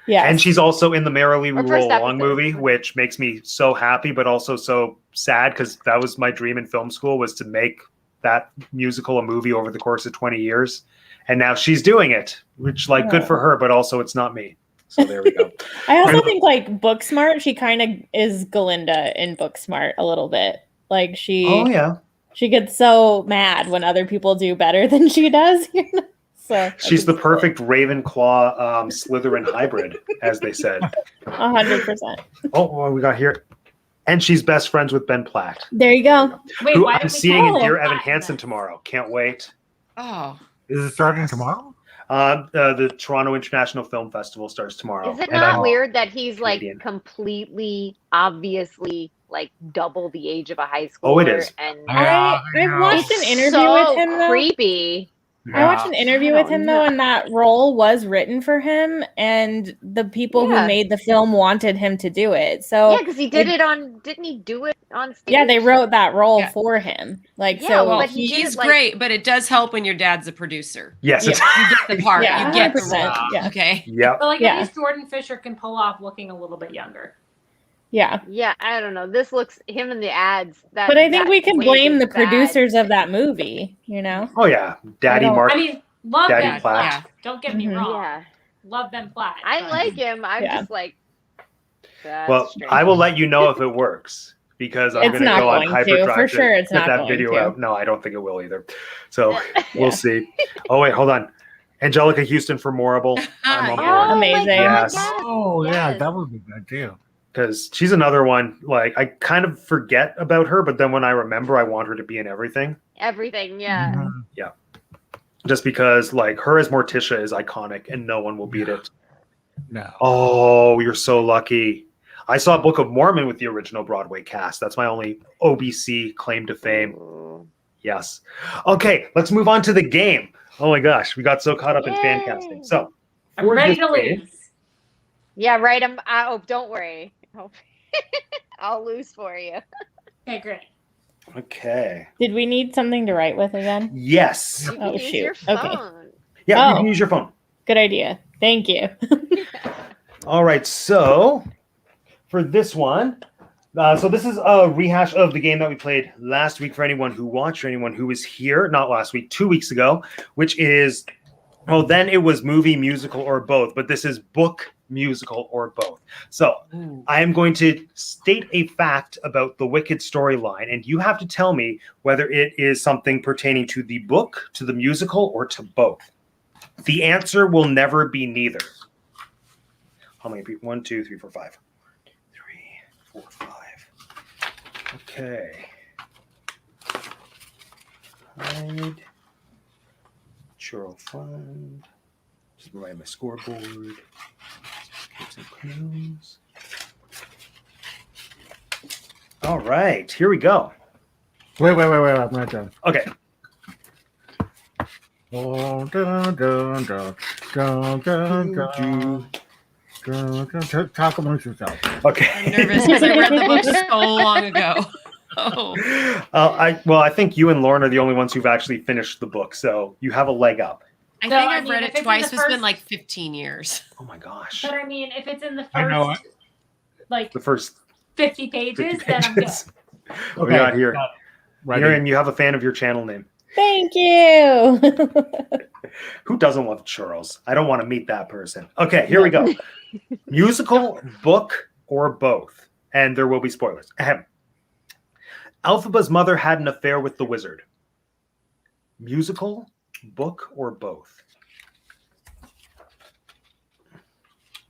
Yeah, And she's also in the Merrily We Or first Roll Along episode. movie, which makes me so happy, but also so sad because that was my dream in film school was to make that musical a movie over the course of 20 years. And now she's doing it, which like good for her, but also it's not me. So there we go. I also think like Booksmart, she kind of is Glinda in Booksmart a little bit. Like Oh yeah. she gets so mad when other people do better than she does. You know? So I She's think the it's cool. perfect Ravenclaw Slytherin hybrid, as they said. 100%. Oh, what we got here. And she's best friends with Ben Platt, There you go. Wait, who why I'm did we seeing in call Dear him Evan that? Hansen tomorrow. Can't wait. Oh, Is it starting tomorrow? The Toronto International Film Festival starts tomorrow. Is it and not I'm- weird that he's like Canadian. completely, obviously, like double the age of a high schooler? Oh, it is. And I watched an interview with him though. creepy. I watched an interview I with don't him though, know. and that role was written for him, and the people Yeah. who made the film wanted him to do it. So Yeah, because he did it on. Didn't he do it on stage? yeah, they wrote that role Yeah. for him. Like Yeah, so, well, but he did he's it, like- great, but it does help when your dad's a producer. Yes. Yeah. it's- You get the part. Yeah, you get the 100%, role. yeah. Okay. Yep. But like Yeah. at least Jordan Fisher can pull off looking a little bit younger. yeah. Yeah, I don't know. This looks him in the ads. That, But I think that we can wig blame is the bad. producers of that movie. You know, Oh yeah. Daddy I don't- Mark. I mean, love Daddy Ben Platt. Platt. Don't get me Mhm. wrong. Yeah, Love Ben Platt. I but- like him. I'm Yeah. just like. That's Well, strange. I will let you know if it works because I'm It's going to not go on going to. hyperdrive For sure it's get not that going video to. out. No, I don't think it will either. So Yeah. we'll see. Oh wait, hold on. Angelica Houston for Morrible. I'm on Yeah. board Amazing. My God, Yes. Oh, yeah, Yes. that would be good too. because she's another one. Like I kind of forget about her, but then when I remember, I want her to be in everything. Everything, yeah. Mhm. Just because like her as Morticia is iconic and no one will beat it. No. Oh, you're so lucky. I saw Book of Mormon with the original Broadway cast. That's my only OBC claim to fame. Ooh. Yes. Okay, let's move on to the game. Oh my gosh, we got so caught up in fan Yay. casting. So, I'm for ready this to game- lose. Yeah, right. Oh, don't worry. I'll lose for you. Okay, great. Okay. did we need something to write with again? Yes. You can Oh, use shoot. your Okay. phone. Yeah, you Oh. can use your phone. Good idea. Thank you. All right, so for this one, so this is a rehash of the game that we played last week for anyone who watched or anyone who was here, not last week, 2 weeks ago, which is, well, then it was movie, musical, or both, but this is book, musical, or both. So Ooh. I am going to state a fact about the Wicked storyline, and you have to tell me whether it is something pertaining to the book, to the musical, or to both. The answer will never be neither. How many people? 1, 2, 3, 4, 5. 3, 4, 5. Okay. Hide. Churro Fund. Just write my scoreboard. Get some clues. All right, here we go. Wait. I'm not done. Okay. Dun, dun, dun, dun, dun, dun, dun, dun, dun. Talk amongst yourselves. Okay. I'm nervous because I read the book so long ago. Oh. I think you and Lauren are the only ones who've actually finished the book, so you have a leg up. I So, think I I've mean, read if it it's in twice. the It's been first- like 15 years. Oh my gosh. But I mean, if it's in the I know first, like The first 50 pages, 50 then I'm good. pages. What we got here? Ready. Miriam, you have a fan of your channel name. Thank you. Who doesn't love churros? I don't want to meet that person. Okay, here we go. Musical, book, or both. And there will be spoilers. Ahem. Elphaba's mother had an affair with the wizard. Musical, book, or both?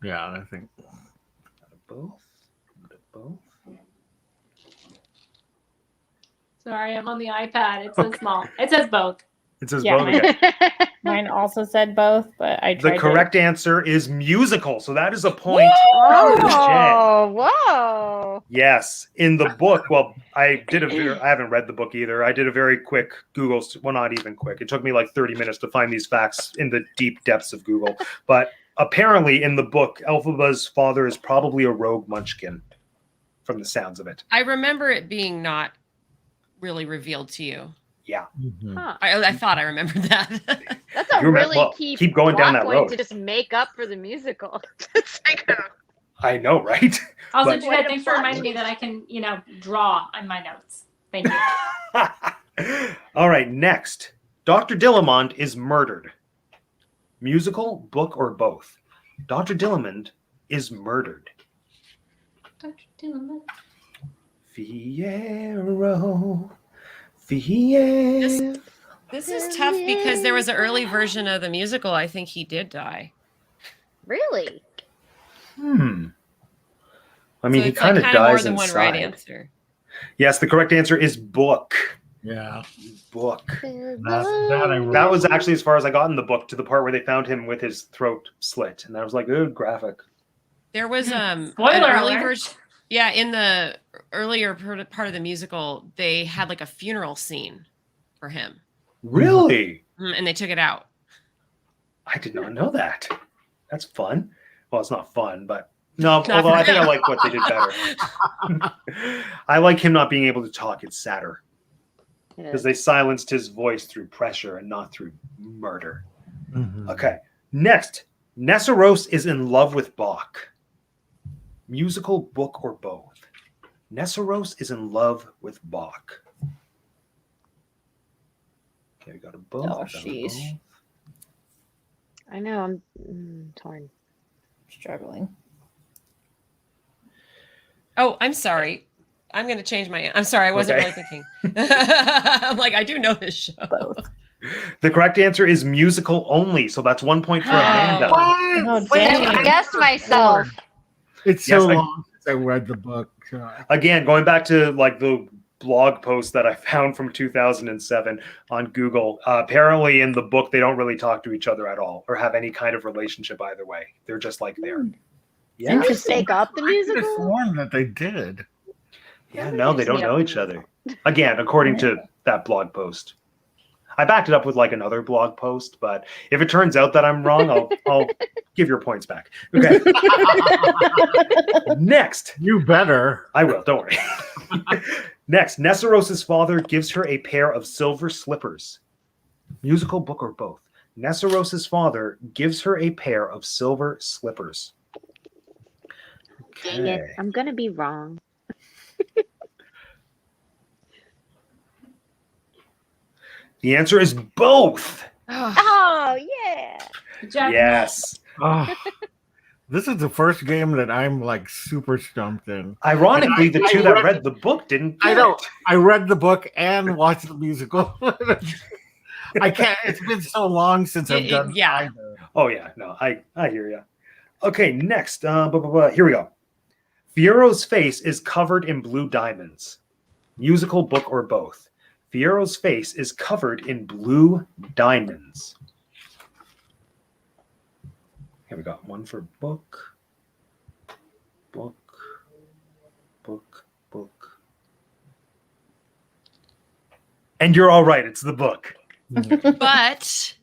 Yeah, I think. Both. Both. Sorry, I'm on the iPad. It says small. It says both. It says Yeah. both. Okay. Mine also said both, but I tried The correct answer is musical. So that is a point. for Jen. Oh, whoa. Yes, in the book. Well, I haven't read the book either. I did a very quick Google. Well, not even quick. It took me like 30 minutes to find these facts in the deep depths of Google. But apparently, in the book, Elphaba's father is probably a rogue Munchkin, from the sounds of it. I remember it being not really revealed to you. Yeah. Mhm. Huh. I thought I remembered that. That's a You remember- really well, key keep going down plot that point road. to just make up for the musical. It's like, I know, right? Also, But- Jeanette, thanks for reminding me that I can, draw on my notes. Thank you. All right, next. Dr. Dillamond is murdered. Musical, book, or both? Dr. Dillamond is murdered. Dr. Dillamond. Fiyero. Fiyero. This is tough because there was an early version of the musical. I think he did die. really? I mean, So he it's kind of more dies than inside. one right answer. Yes, the correct answer is book. Yeah. Book. That I That was actually as far as I got in the book, to the part where they found him with his throat slit. And I was like, ooh, graphic. There was Spoiler an early alert. version. Yeah, in the earlier part of the musical, they had like a funeral scene for him, Really? and they took it out. I did not know that. That's fun. Well, it's not fun, but no, Not although for I think I him. like what they did better. I like him not being able to talk. It's sadder because they silenced his voice through pressure and not through murder. Mhm. Okay. Next, Nessaros is in love with Bach. Musical, book, or both? Nessaros is in love with Bach. Okay, we got a both. Oh, got a sheesh. both. I know, I'm torn. Struggling. Oh, I'm sorry. I'm going to change my. I'm sorry. I wasn't Okay. really thinking. I'm like, I do know this show. Both. The correct answer is musical only. So that's 1 point for Amanda. Oh, Wait, dang. I guessed myself. It's Yes, so I- long since I read the book. Again, going back to like the blog post that I found from 2007 on Google, apparently in the book they don't really talk to each other at all or have any kind of relationship either way. They're just like there. Yeah, Didn't just make up the I could have musical? sworn that they did. yeah, no, they don't know each other. Again, according to that blog post. I backed it up with like another blog post, but if it turns out that I'm wrong, I'll give your points back. Okay. Next, You better. I will. Don't worry. Next, Nessaros' father gives her a pair of silver slippers. Musical, book, or both? Nessaros' father gives her a pair of silver slippers. Dang it. I'm going to be wrong. The answer is both. Oh, yeah. Good job. Yes. Oh, this is the first game that I'm like super stumped in. Ironically, the two that read- read the book didn't. I get know. it. I read the book and watched the musical. I can't. It's been so long since I've done. Yeah. either. Oh yeah, no, I hear you. Okay, next, here we go. Fiero's face is covered in blue diamonds. Musical, book, or both? Fiero's face is covered in blue diamonds. Here we got one for book, book, book, book. And you're all right. It's the book.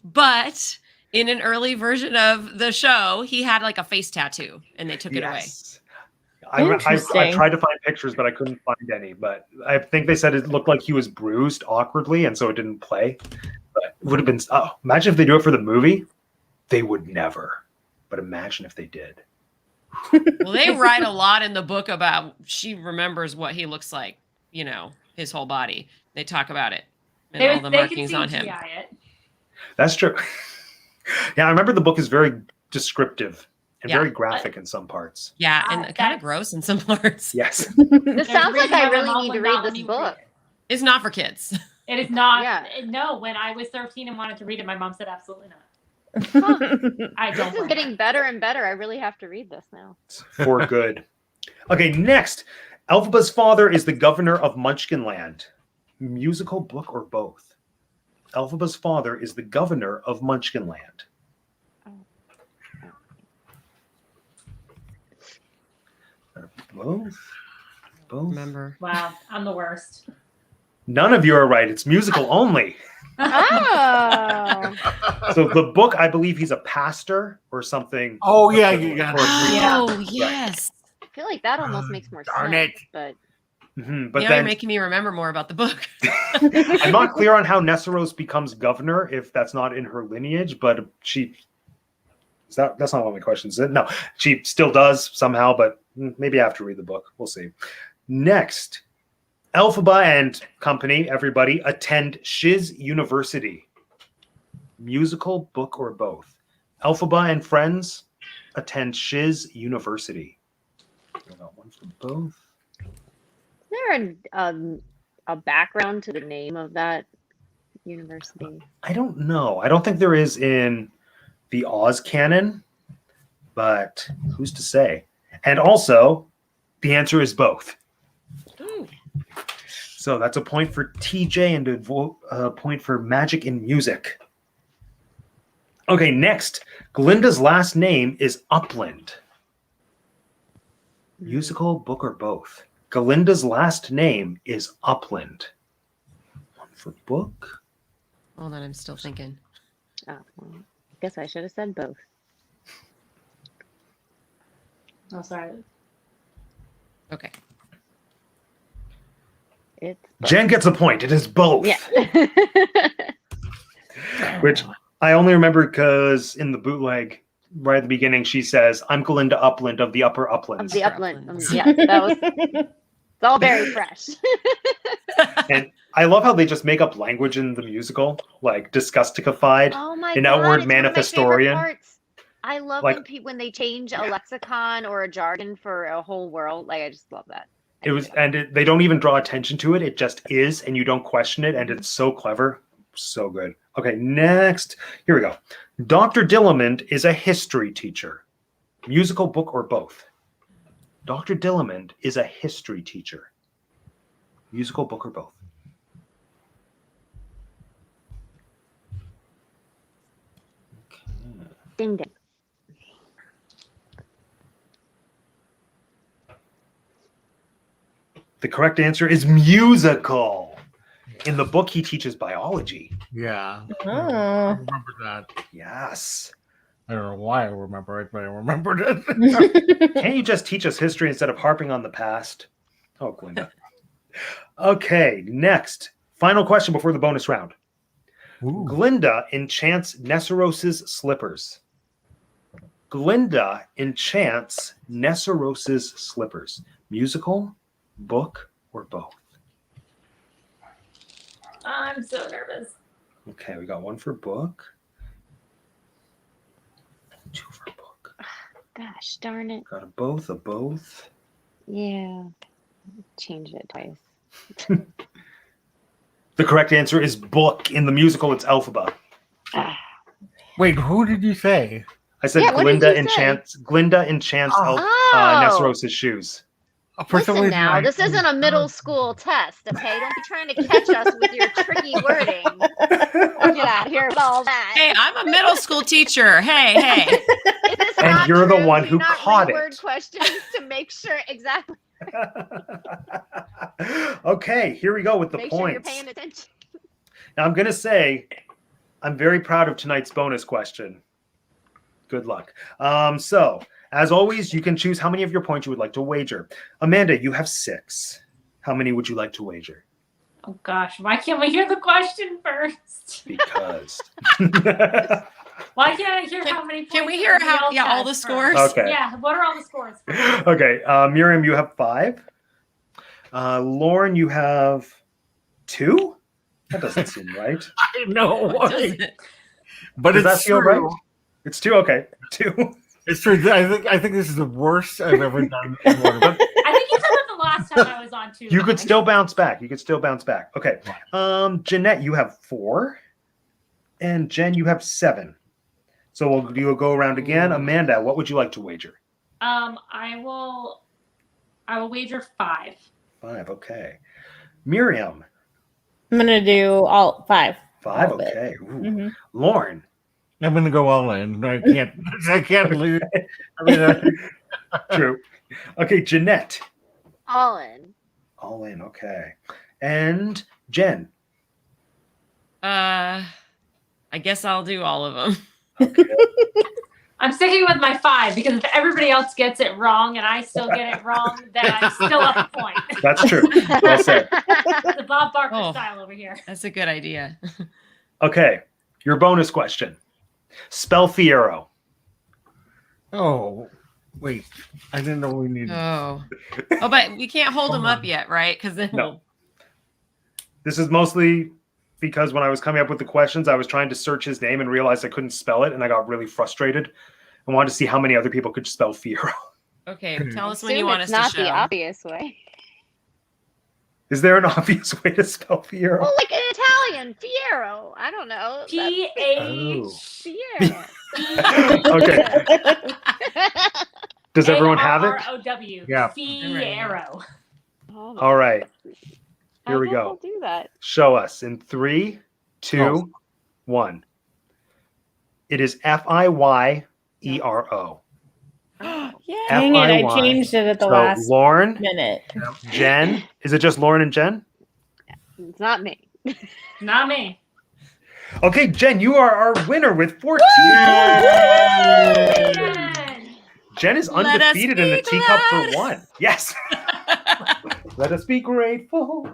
But in an early version of the show, he had like a face tattoo, and they took it away. Yes. I Interesting. tried to find pictures, but I couldn't find any. But I think they said it looked like he was bruised awkwardly, and so it didn't play. But it would have been. Oh, imagine if they do it for the movie. They would never. But imagine if they did. Well, they write a lot in the book about she remembers what he looks like, his whole body. They talk about it and all the markings on him. It. That's true. Yeah, I remember the book is very descriptive and Yeah. very graphic in some parts. Yeah, and That- kind of gross in some parts. Yes. This sounds like I really need to read this book. It's not for kids. It is not. Yeah. No, when I was 13 and wanted to read it, my mom said absolutely not. I don't. This is getting better and better. I really have to read this now. For good. Okay, next. Elphaba's father is the governor of Munchkinland. Musical, book, or both? Elphaba's father is the governor of Munchkinland. Both? Both? Remember. Wow, I'm the worst. None of you are right. It's musical only. Oh. So the book, I believe he's a pastor or something. Oh, yeah, you got it. Oh, yes. I feel like that almost makes more Darn sense. it. But But Now then you're making me remember more about the book. I'm not clear on how Nesseros becomes governor, if that's not in her lineage, but that's not one of my questions. No, she still does somehow, but maybe I have to read the book. We'll see. Next, Elphaba and company, everybody, attend Shiz University. Musical, book, or both? Elphaba and friends attend Shiz University. I got one for both. is there a background to the name of that university? I don't know. I don't think there is in the Oz canon, but who's to say? And also, the answer is both. Ooh. So that's a point for TJ and a point for magic and music. Okay, next. Glinda's last name is Upland. Musical, book, or both? Glinda's last name is Upland. One for book. Hold on, I'm still thinking. Oh, well, I guess I should have said both. Oh, sorry. Okay. It's Jen gets a point. It is both. yeah. Which I only remember because in the bootleg, right at the beginning, she says, "I'm Glinda Upland of the Upper Of Uplands." the upland. Uplands. Yeah, that was. It's all very fresh. And I love how they just make up language in the musical, like disgustified. Oh my An god! outward It's one of my favorite manifestorian. parts. I love Like- when they change a lexicon or a jargon for a whole world. Like I just love that. It was, and they don't even draw attention to it. It just is, and you don't question it, and it's so clever, so good. Okay, next. Here we go. Dr. Dillamond is a history teacher. Musical, book, or both? Dr. Dillamond is a history teacher. Musical, book, or both? Ding ding. The correct answer is musical. In the book, he teaches biology. Yeah. I Oh. remember that. Yes. I don't know why I remember it, but I remembered it. Can't you just teach us history instead of harping on the past? Oh, Glinda. Okay, next. Final question before the bonus round. Ooh. Glinda enchants Nesseros's slippers. Glinda enchants Nesseros's slippers. Musical, book, or both? I'm so nervous. Okay, we got one for book. Two for book. Gosh darn it. Got a both, Yeah. Changed it twice. The correct answer is book. In the musical, it's Elphaba. Ah. Wait, who did you say? I said Yeah, what did Glinda you enchants Oh. Nesseros's shoes. For some Listen reason, now, this isn't a middle school test, okay? Don't be trying to catch us with your tricky wording. Get out of here with all that. Hey, I'm a middle school teacher. Hey, hey. Is this And not you're the true? one Do who not caught reword it. questions to make sure exactly. Okay, here we go with the Make sure you're points. paying attention. Now, I'm going to say I'm very proud of tonight's bonus question. Good luck. So, as always, you can choose how many of your points you would like to wager. Amanda, you have 6. How many would you like to wager? Oh gosh, why can't we hear the question first? Because. Why can't I hear how many points? Can we hear everybody how? else Yeah, all has the first? scores. Okay. Yeah, what are all the scores? Okay, Miriam, you have 5. Lauren, you have 2? That doesn't seem right. I know What why. is it? But Does it's that feel true. right? It's 2? Okay, 2. It's true. I think this is the worst I've ever done. In one of them. I think you said that the last time I was on too. You could still bounce back. Okay. Jeanette, you have 4. And Jen, you have 7. So we'll do a go around again. Ooh. Amanda, what would you like to wager? I will wager 5. 5, okay. Miriam, I'm gonna do all 5. 5, All of it. okay. Ooh. Mhm. Lauren, I'm going to go all in. I can't lose. I mean, true. Okay, Jeanette, All in. all in, okay. And Jen, I guess I'll do all of them. okay. I'm sticking with my 5 because if everybody else gets it wrong and I still get it wrong, then I'm still at a point. That's true. Well said. The Bob Barker Oh. style over here. That's a good idea. Okay, your bonus question. Spell Fiero. oh, wait. I didn't know we needed. Oh, but we can't hold them up yet, right? Because then No. we'll. This is mostly because when I was coming up with the questions, I was trying to search his name and realized I couldn't spell it, and I got really frustrated and wanted to see how many other people could spell Fiero. Okay, tell us when Assume you want it's us not to show. the obvious way. Is there an obvious way to spell Fiero? Well, like an Italian, Fiero. I don't know. P-H. Fiero. Okay. Does everyone have it? Fiero. Yeah. Fiero. Oh, All right. I Here we guess go. I'll do that. Show us in 3, 2, 1. It is Fiero. Dang it, I F-I-Y. changed it at the So last Lauren, minute. Jen. Is it just Lauren and Jen? It's not me. Not me. Okay, Jen, you are our winner with 14 points. Jen. Jen is Let us undefeated in the be Teacup glad. for One. Yes. Let us be grateful.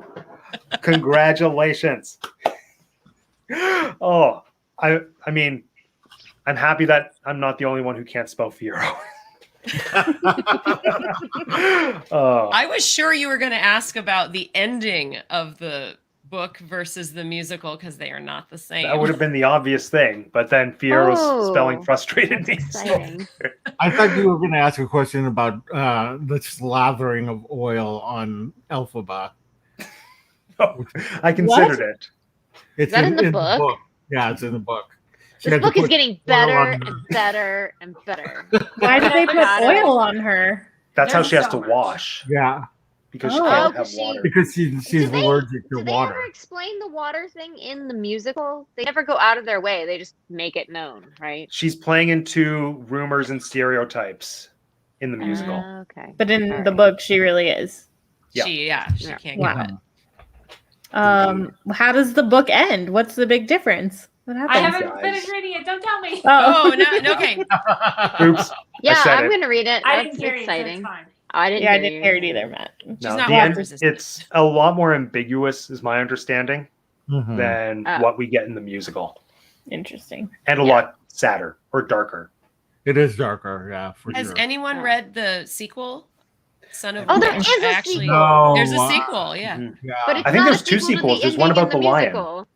Congratulations. Oh, I mean, I'm happy that I'm not the only one who can't spell Fiero. Oh, I was sure you were going to ask about the ending of the book versus the musical because they are not the same. that would have been the obvious thing, but then Fiero's Oh, spelling frustrated me. That's so- exciting. I thought you were going to ask a question about the slathering of oil on Elphaba. I considered it. It's that in the book? Yeah, it's in the book. She This had to book is put getting oil better on and her. better and better. Why did they put Got it. oil on her? That's how There's she has so to much. wash Yeah, because she Oh. can't Oh, have she- water. because she's Did they- allergic to Did they water. ever explain the water thing in the musical? They never go out of their way. They just make it known, right? She's playing into rumors and stereotypes in the musical. Okay. But in All the right. book, she really is. Yeah. She Yeah. can't Wow. get it. How does the book end? What's the big difference? What I happens? haven't Guys. finished reading it. Don't tell me. Oh, no, okay. Oops. Yeah, said I'm it. going to read it. I That's didn't hear you, so it's exciting. fine. I didn't Yeah, I hear didn't you. hear it either, Matt. No, not the water end, resistant. it's a lot more ambiguous, is my understanding, Mhm. than Oh. what we get in the musical, Interesting. and a lot sadder or darker. It is darker, yeah, for Has sure. anyone read the sequel? Son of Oh, a there Witch? is a Actually, sequel. No, there's a sequel, yeah. Mhm. Yeah, But it's I think not there's a two sequel to the sequels. There's one ending about in the lion. musical.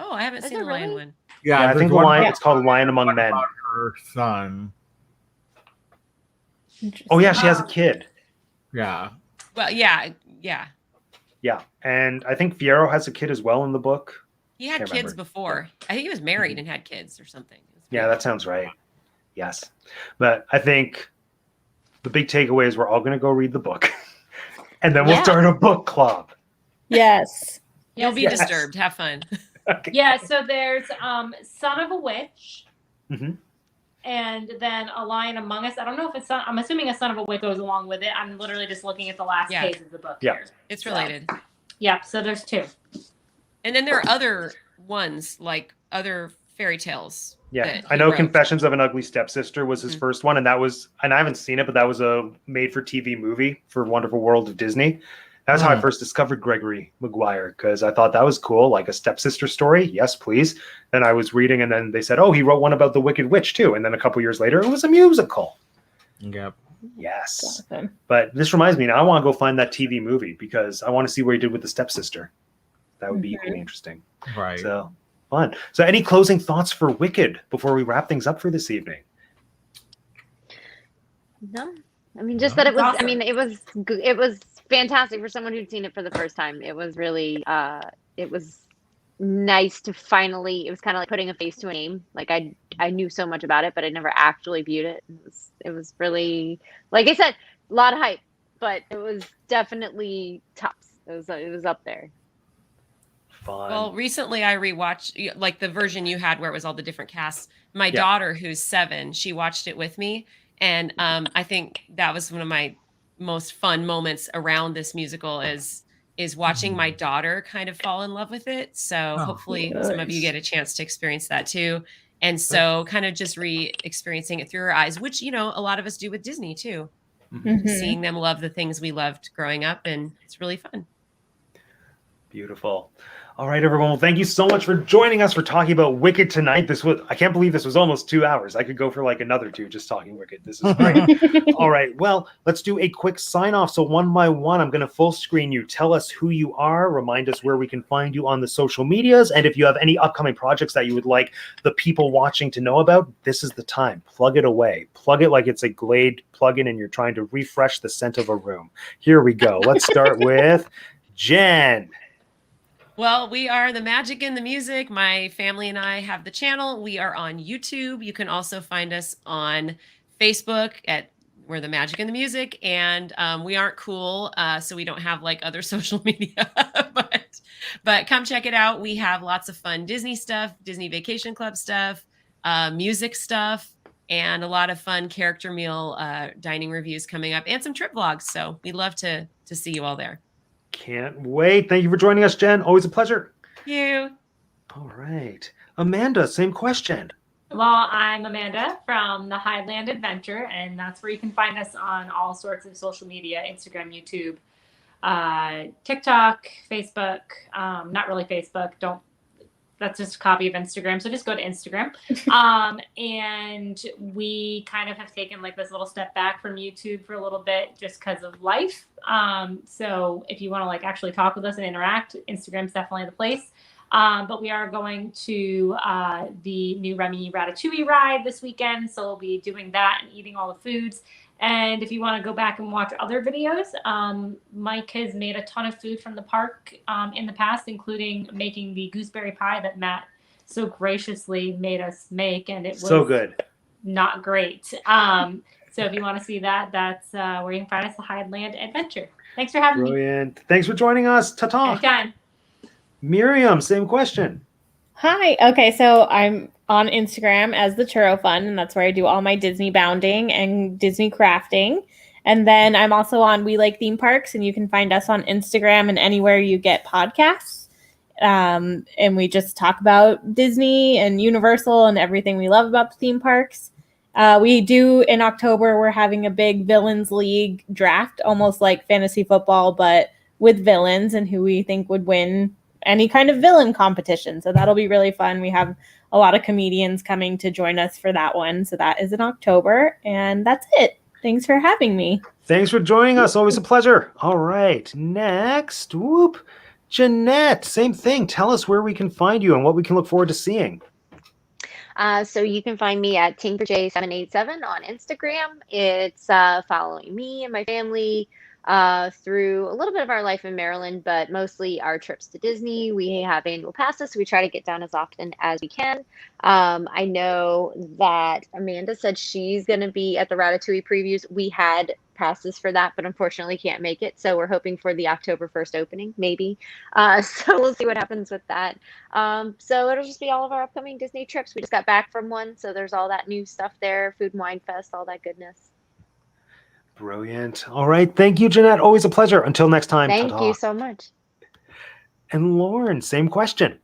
Oh, I haven't Is seen it the Lion really? one. Yeah, I there's think the one lion. about It's called Lion Among Men. her son. Oh yeah, she has a kid. Yeah, Well, yeah. Yeah, and I think Fiero has a kid as well in the book. He had Can't kids remember. before. I think he was married and had kids or something. It was Yeah, weird. that sounds right. Yes, but I think the big takeaway is we're all going to go read the book, and then we'll Yeah. start a book club. Yes. You'll be Yes. disturbed. Have fun. Okay. Yeah, so there's Son of a Witch, Mhm. and then A Lion Among Us. I don't know if it's I'm assuming a Son of a Witch goes along with it. I'm literally just looking at the last Yeah. page of the book Yeah. here. It's related. Yeah, so there's 2. And then there are other ones, like other fairy tales. Yeah, that I he know wrote. Confessions of an Ugly Stepsister was his Mhm. first one, and I haven't seen it, but that was a made-for-TV movie for Wonderful World of Disney. That's how I Hmm. first discovered Gregory Maguire, because I thought that was cool, like a stepsister story. Yes, please. Then I was reading, and then they said, "Oh, he wrote one about the Wicked Witch too." And then a couple years later, it was a musical. yep. Yes, Awesome. but this reminds me, now I want to go find that TV movie because I want to see what he did with the stepsister. That would be equally interesting. Right. So fun. So, any closing thoughts for Wicked before we wrap things up for this evening? No, I mean just No. that it was. Awesome. I mean it was fantastic for someone who'd seen it for the first time. It was really it was nice to finally. It was kind of like putting a face to a name. Like I knew so much about it, but I never actually viewed it. It was really, like I said, a lot of hype, but it was definitely tops. It was up there. Fun. Well, recently I rewatched like the version you had where it was all the different casts. My Yeah. daughter, who's 7, she watched it with me, and I think that was one of my most fun moments around this musical is watching my daughter kind of fall in love with it. So Oh, hopefully some of you nice. get a chance to experience that too. And so kind of just re-experiencing it through her eyes, which, you know, a lot of us do with Disney too. Mhm. Seeing them love the things we loved growing up, and it's really fun. Beautiful. All right, everyone. Well, thank you so much for joining us for talking about Wicked tonight. I can't believe this was almost 2 hours. I could go for like another 2 just talking Wicked. This is great. All right. Well, let's do a quick sign off. So one by one, I'm going to full screen you. Tell us who you are. Remind us where we can find you on the social medias. And if you have any upcoming projects that you would like the people watching to know about, this is the time. Plug it away. Plug it like it's a Glade plugin and you're trying to refresh the scent of a room. Here we go. Let's start with Jen. Well, we are The Magic in the Music. My family and I have the channel. We are on YouTube. You can also find us on Facebook at We're The Magic in the Music. And we aren't cool, so we don't have like other social media. but come check it out. We have lots of fun Disney stuff, Disney Vacation Club stuff, music stuff, and a lot of fun character meal dining reviews coming up, and some trip vlogs. So we'd love to see you all there. Can't wait. Thank you for joining us, Jen. Always a pleasure. Thank you. All right. Amanda, same question. Well, I'm Amanda from the Hydeland Adventure, and that's where you can find us on all sorts of social media, Instagram, YouTube, TikTok, Facebook. Not really Facebook. That's just a copy of Instagram. So just go to Instagram. And we kind of have taken like this little step back from YouTube for a little bit just because of life. So if you want to like actually talk with us and interact, Instagram's definitely the place. But we are going to the new Remy Ratatouille ride this weekend. So we'll be doing that and eating all the foods. And if you want to go back and watch other videos, Mike has made a ton of food from the park in the past, including making the gooseberry pie that Matt so graciously made us make. And it was So good. not great. So if you want to see that, that's where you can find us, the Hydeland Adventure. Thanks for having me. Brilliant. Thanks for joining us. Ta-ta. Anytime. Miriam, same question. Hi. Okay, so I'm on Instagram as the Churro Fun, and that's where I do all my Disney bounding and Disney crafting. And then I'm also on We Like Theme Parks, and you can find us on Instagram and anywhere you get podcasts. And we just talk about Disney and Universal and everything we love about the theme parks. We do in October, we're having a big Villains League draft, almost like fantasy football, but with villains and who we think would win any kind of villain competition. So that'll be really fun. We have a lot of comedians coming to join us for that one. So that is in October. And that's it. Thanks for having me. Thanks for joining us. Always a pleasure. All right. Next, Jeanette, same thing. Tell us where we can find you and what we can look forward to seeing. So you can find me at TinkerJ787 on Instagram. It's following me and my family through a little bit of our life in Maryland, but mostly our trips to Disney. We have annual passes, so we try to get down as often as we can. I know that Amanda said she's going to be at the Ratatouille previews. We had passes for that, but unfortunately can't make it. So we're hoping for the October 1st opening, maybe. So we'll see what happens with that. So it'll just be all of our upcoming Disney trips. We just got back from one, so there's all that new stuff there, Food and Wine Fest, all that goodness. Brilliant. All right. Thank you, Jeanette. Always a pleasure. Until next time. Thank Ta-ta. you so much. And Lauren, same question.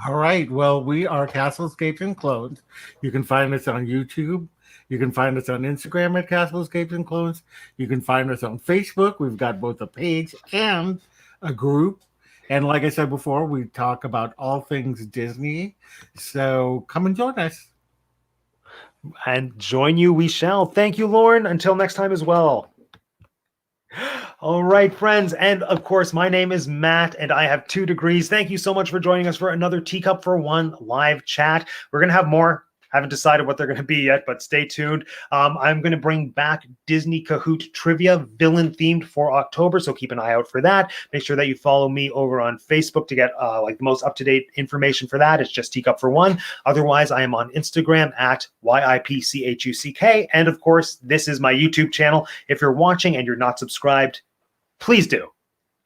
All right. Well, we are Castlescapes and Clones. You can find us on YouTube. You can find us on Instagram at Castlescapes and Clones. You can find us on Facebook. We've got both a page and a group. And like I said before, we talk about all things Disney. So come and join us. And join you we shall. Thank you, Lauren. Until next time as well. All right, friends. And of course, my name is Matt and I have 2 degrees. Thank you so much for joining us for another Teacup for One live chat. We're going to have more Haven't decided what they're going to be yet, but stay tuned. I'm going to bring back Disney Kahoot trivia, villain themed for October, so keep an eye out for that. Make sure that you follow me over on Facebook to get like the most up-to-date information for that. It's just Teacup For One. Otherwise, I am on Instagram at YIPCHUCK. And of course, this is my YouTube channel. If you're watching and you're not subscribed, please do.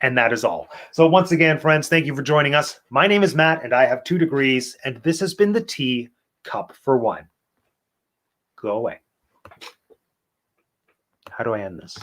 And that is all. So once again, friends, thank you for joining us. My name is Matt, and I have 2 degrees, and this has been the Teacup For One. Go away. How do I end this?